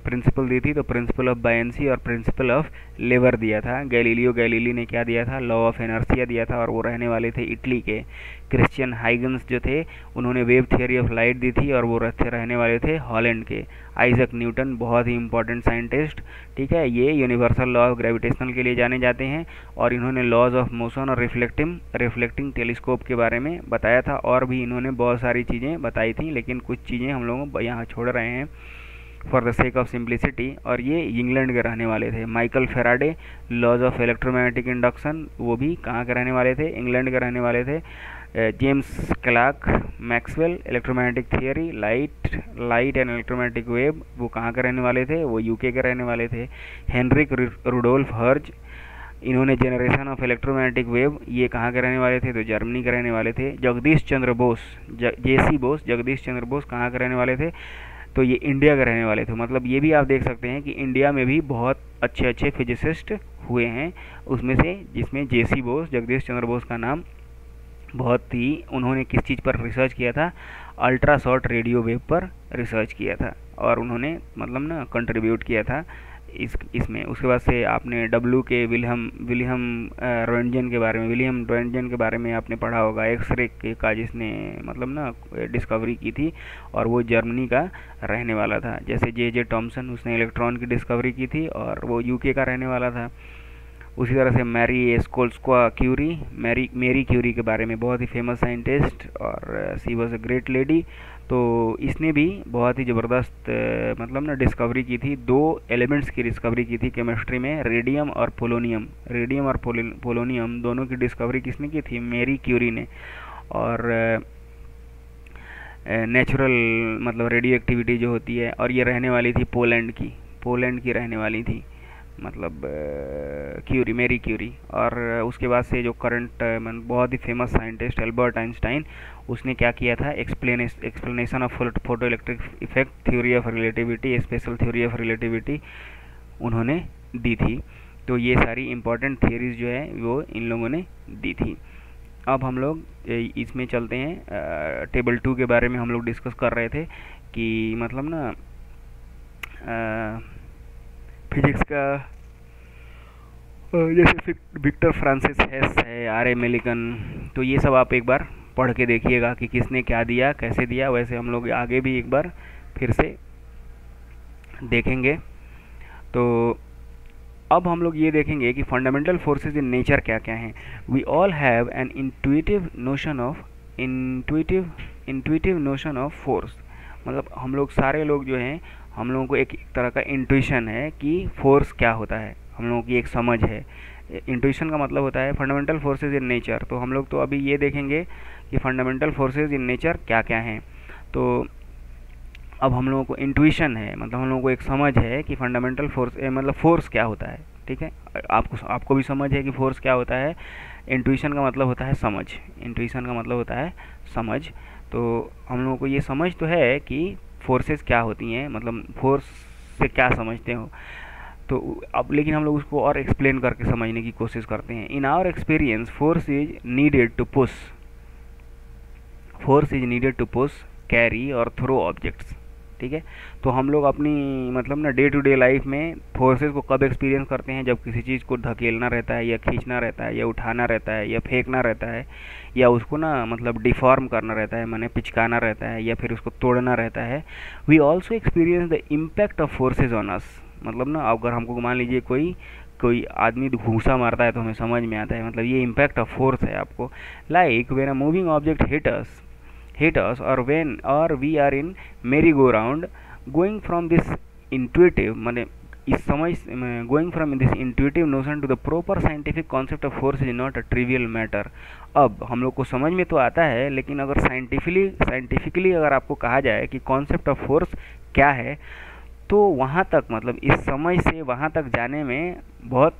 प्रिंसिपल दी थी, तो प्रिंसिपल ऑफ बायंसी और प्रिंसिपल ऑफ लेवर दिया था। गैलीलियो गैलीली ने क्या दिया था, लॉ ऑफ इनर्शिया दिया था, और वो रहने वाले थे इटली के। क्रिश्चियन हाइगन्स जो थे उन्होंने वेव थियोरी ऑफ लाइट दी थी और वो रहने वाले थे हॉलैंड के। आइजक न्यूटन बहुत ही इंपॉर्टेंट साइंटिस्ट, ठीक है, ये यूनिवर्सल लॉ ऑफ ग्रेविटेशनल के लिए जाने जाते हैं और इन्होंने लॉज ऑफ मोशन और रिफ्लेक्टिंग टेलीस्कोप के बारे में बताया था। और भी इन्होंने बहुत सारी चीज़ें बताई थी, लेकिन कुछ चीज़ें हम लोग यहाँ छोड़ रहे हैं for the sake of simplicity. और ये इंग्लैंड के रहने वाले थे। Michael Faraday, laws of electromagnetic induction, वो भी कहाँ के रहने वाले थे, इंग्लैंड के रहने वाले थे। James Clerk Maxwell, electromagnetic theory, light and electromagnetic wave, वो कहाँ के रहने वाले थे, वो यूके के रहने वाले थे। हेनरिक रुडोल्फ हर्ज, इन्होंने जनरेशन ऑफ इलेक्ट्रोमैग्नेटिक वेव, ये कहाँ के रहने वाले थे, तो जर्मनी के रहने वाले थे। जगदीश चंद्र बोस, जेसी बोस, जगदीश चंद्र बोस कहाँ के रहने वाले थे, तो ये इंडिया के रहने वाले थे। मतलब ये भी आप देख सकते हैं कि इंडिया में भी बहुत अच्छे अच्छे फिजिसिस्ट हुए हैं, उसमें से जिसमें जेसी बोस, जगदीश चंद्र बोस का नाम बहुत ही, उन्होंने किस चीज़ पर रिसर्च किया था, अल्ट्रा शॉर्ट रेडियो वेव पर रिसर्च किया था और उन्होंने मतलब ना कंट्रीब्यूट किया था इसमें। उसके बाद से आपने डब्ल्यू के विलियम रोएंटगेन के बारे में आपने पढ़ा होगा, एक्सरे का जिसने मतलब ना डिस्कवरी की थी और वो जर्मनी का रहने वाला था। जैसे जे टॉमसन, उसने इलेक्ट्रॉन की डिस्कवरी की थी और वो यूके का रहने वाला था। उसी तरह से मैरी स्कोल्स्का क्यूरी, मेरी क्यूरी के बारे में बहुत ही फेमस साइंटिस्ट और सी वॉज अ ग्रेट लेडी। तो इसने भी बहुत ही ज़बरदस्त मतलब ना डिस्कवरी की थी, 2 एलिमेंट्स की डिस्कवरी की थी केमिस्ट्री में, रेडियम और पोलोनियम। रेडियम और पोलोनियम दोनों की डिस्कवरी किसने की थी, मेरी क्यूरी ने। और नेचुरल मतलब रेडियो एक्टिविटी जो होती है, और ये रहने वाली थी पोलैंड की रहने वाली थी मतलब क्यूरी, मेरी क्यूरी। और उसके बाद से जो करंट बहुत ही फेमस साइंटिस्ट एल्बर्ट आइंस्टाइन, उसने क्या किया था, explanation of photo electric effect, theory of relativity, special theory of relativity उन्होंने दी थी। तो ये सारी इम्पोर्टेंट थियरीज जो है वो इन लोगों ने दी थी। अब हम लोग इसमें चलते हैं, टेबल 2 के बारे में हम लोग डिस्कस कर रहे थे कि मतलब ना फिजिक्स का जैसे विक्टर फ्रांसिस हेस है, आर.ए. मिलिकन, तो ये सब आप एक बार पढ़ के देखिएगा कि किसने क्या दिया, कैसे दिया। वैसे हम लोग आगे भी एक बार फिर से देखेंगे। तो अब हम लोग ये देखेंगे कि फंडामेंटल फोर्सेस इन नेचर क्या क्या हैं। We all have an intuitive notion of force, मतलब हम लोग सारे लोग जो हैं, हम लोगों को एक तरह का इंट्यूशन है कि फोर्स क्या होता है, हम लोगों की एक समझ है। इंट्यूशन का मतलब होता है फंडामेंटल फोर्सेस इन नेचर। तो हम लोग तो अभी ये देखेंगे कि फंडामेंटल फोर्सेस इन नेचर क्या क्या हैं। तो अब हम लोगों को इंट्यूशन है, मतलब हम लोगों को एक समझ है कि फंडामेंटल फोर्स मतलब फोर्स क्या होता है, ठीक है, आपको भी समझ है कि फोर्स क्या होता है। इंट्यूशन का मतलब होता है समझ, इंट्यूशन का मतलब होता है समझ। तो हम लोगों को ये समझ तो है कि फोर्सेस क्या होती हैं, मतलब फोर्स से क्या समझते हो। तो अब लेकिन हम लोग उसको और एक्सप्लेन करके समझने की कोशिश करते हैं। In our experience force is needed to push, force is needed to push, carry और थ्रो ऑब्जेक्ट्स। ठीक है, तो हम लोग अपनी मतलब ना डे टू डे लाइफ में फोर्सेस को कब एक्सपीरियंस करते हैं, जब किसी चीज़ को धकेलना रहता है या खींचना रहता है या उठाना रहता है या फेंकना रहता है या उसको ना मतलब डिफॉर्म करना रहता है, माने पिचकाना रहता है या फिर उसको तोड़ना रहता है। We also experience the impact of forces on us. मतलब ना अगर हमको मान लीजिए कोई कोई आदमी घूसा मारता है तो हमें समझ में आता है, मतलब ये इम्पैक्ट ऑफ फोर्स है आपको। Like when a moving object hit us or we are in merry go round, going from this intuitive माने इस समझ going from this intuitive notion to the proper scientific concept of force is not a trivial matter। अब हम लोग को समझ में तो आता है, लेकिन अगर साइंटिफिकली अगर आपको कहा जाए कि कॉन्सेप्ट ऑफ फोर्स क्या है, तो वहाँ तक मतलब इस समझ से वहाँ तक जाने में बहुत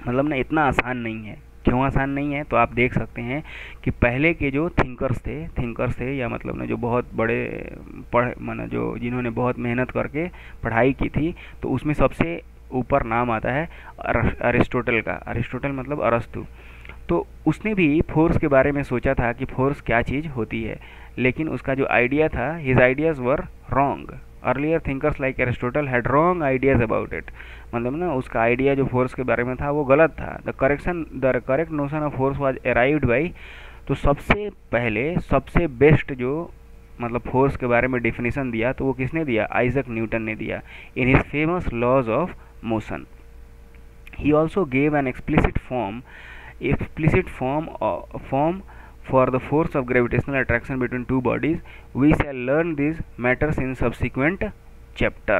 मतलब ना इतना आसान नहीं है। क्यों आसान नहीं है, तो आप देख सकते हैं कि पहले के जो थिंकर्स थे या मतलब ना जो बहुत बड़े माना जो जिन्होंने बहुत मेहनत करके पढ़ाई की थी, तो उसमें सबसे ऊपर नाम आता है अरिस्टोटल का। अरिस्टोटल मतलब अरस्तु। तो उसने भी फोर्स के बारे में सोचा था कि फोर्स क्या चीज़ होती है, लेकिन उसका जो आइडिया था, his ideas were wrong. Earlier thinkers like Aristotle had wrong ideas about it. मतलब ना उसका आइडिया जो फोर्स के बारे में था वो गलत था। The correct notion of force was arrived by. तो सबसे पहले सबसे बेस्ट जो मतलब फोर्स के बारे में डेफिनेशन दिया तो वो किसने दिया, आइजक न्यूटन ने दिया in his famous laws of motion. He also gave an explicit form for the force of gravitational attraction between two bodies. We shall learn these matters in subsequent chapter.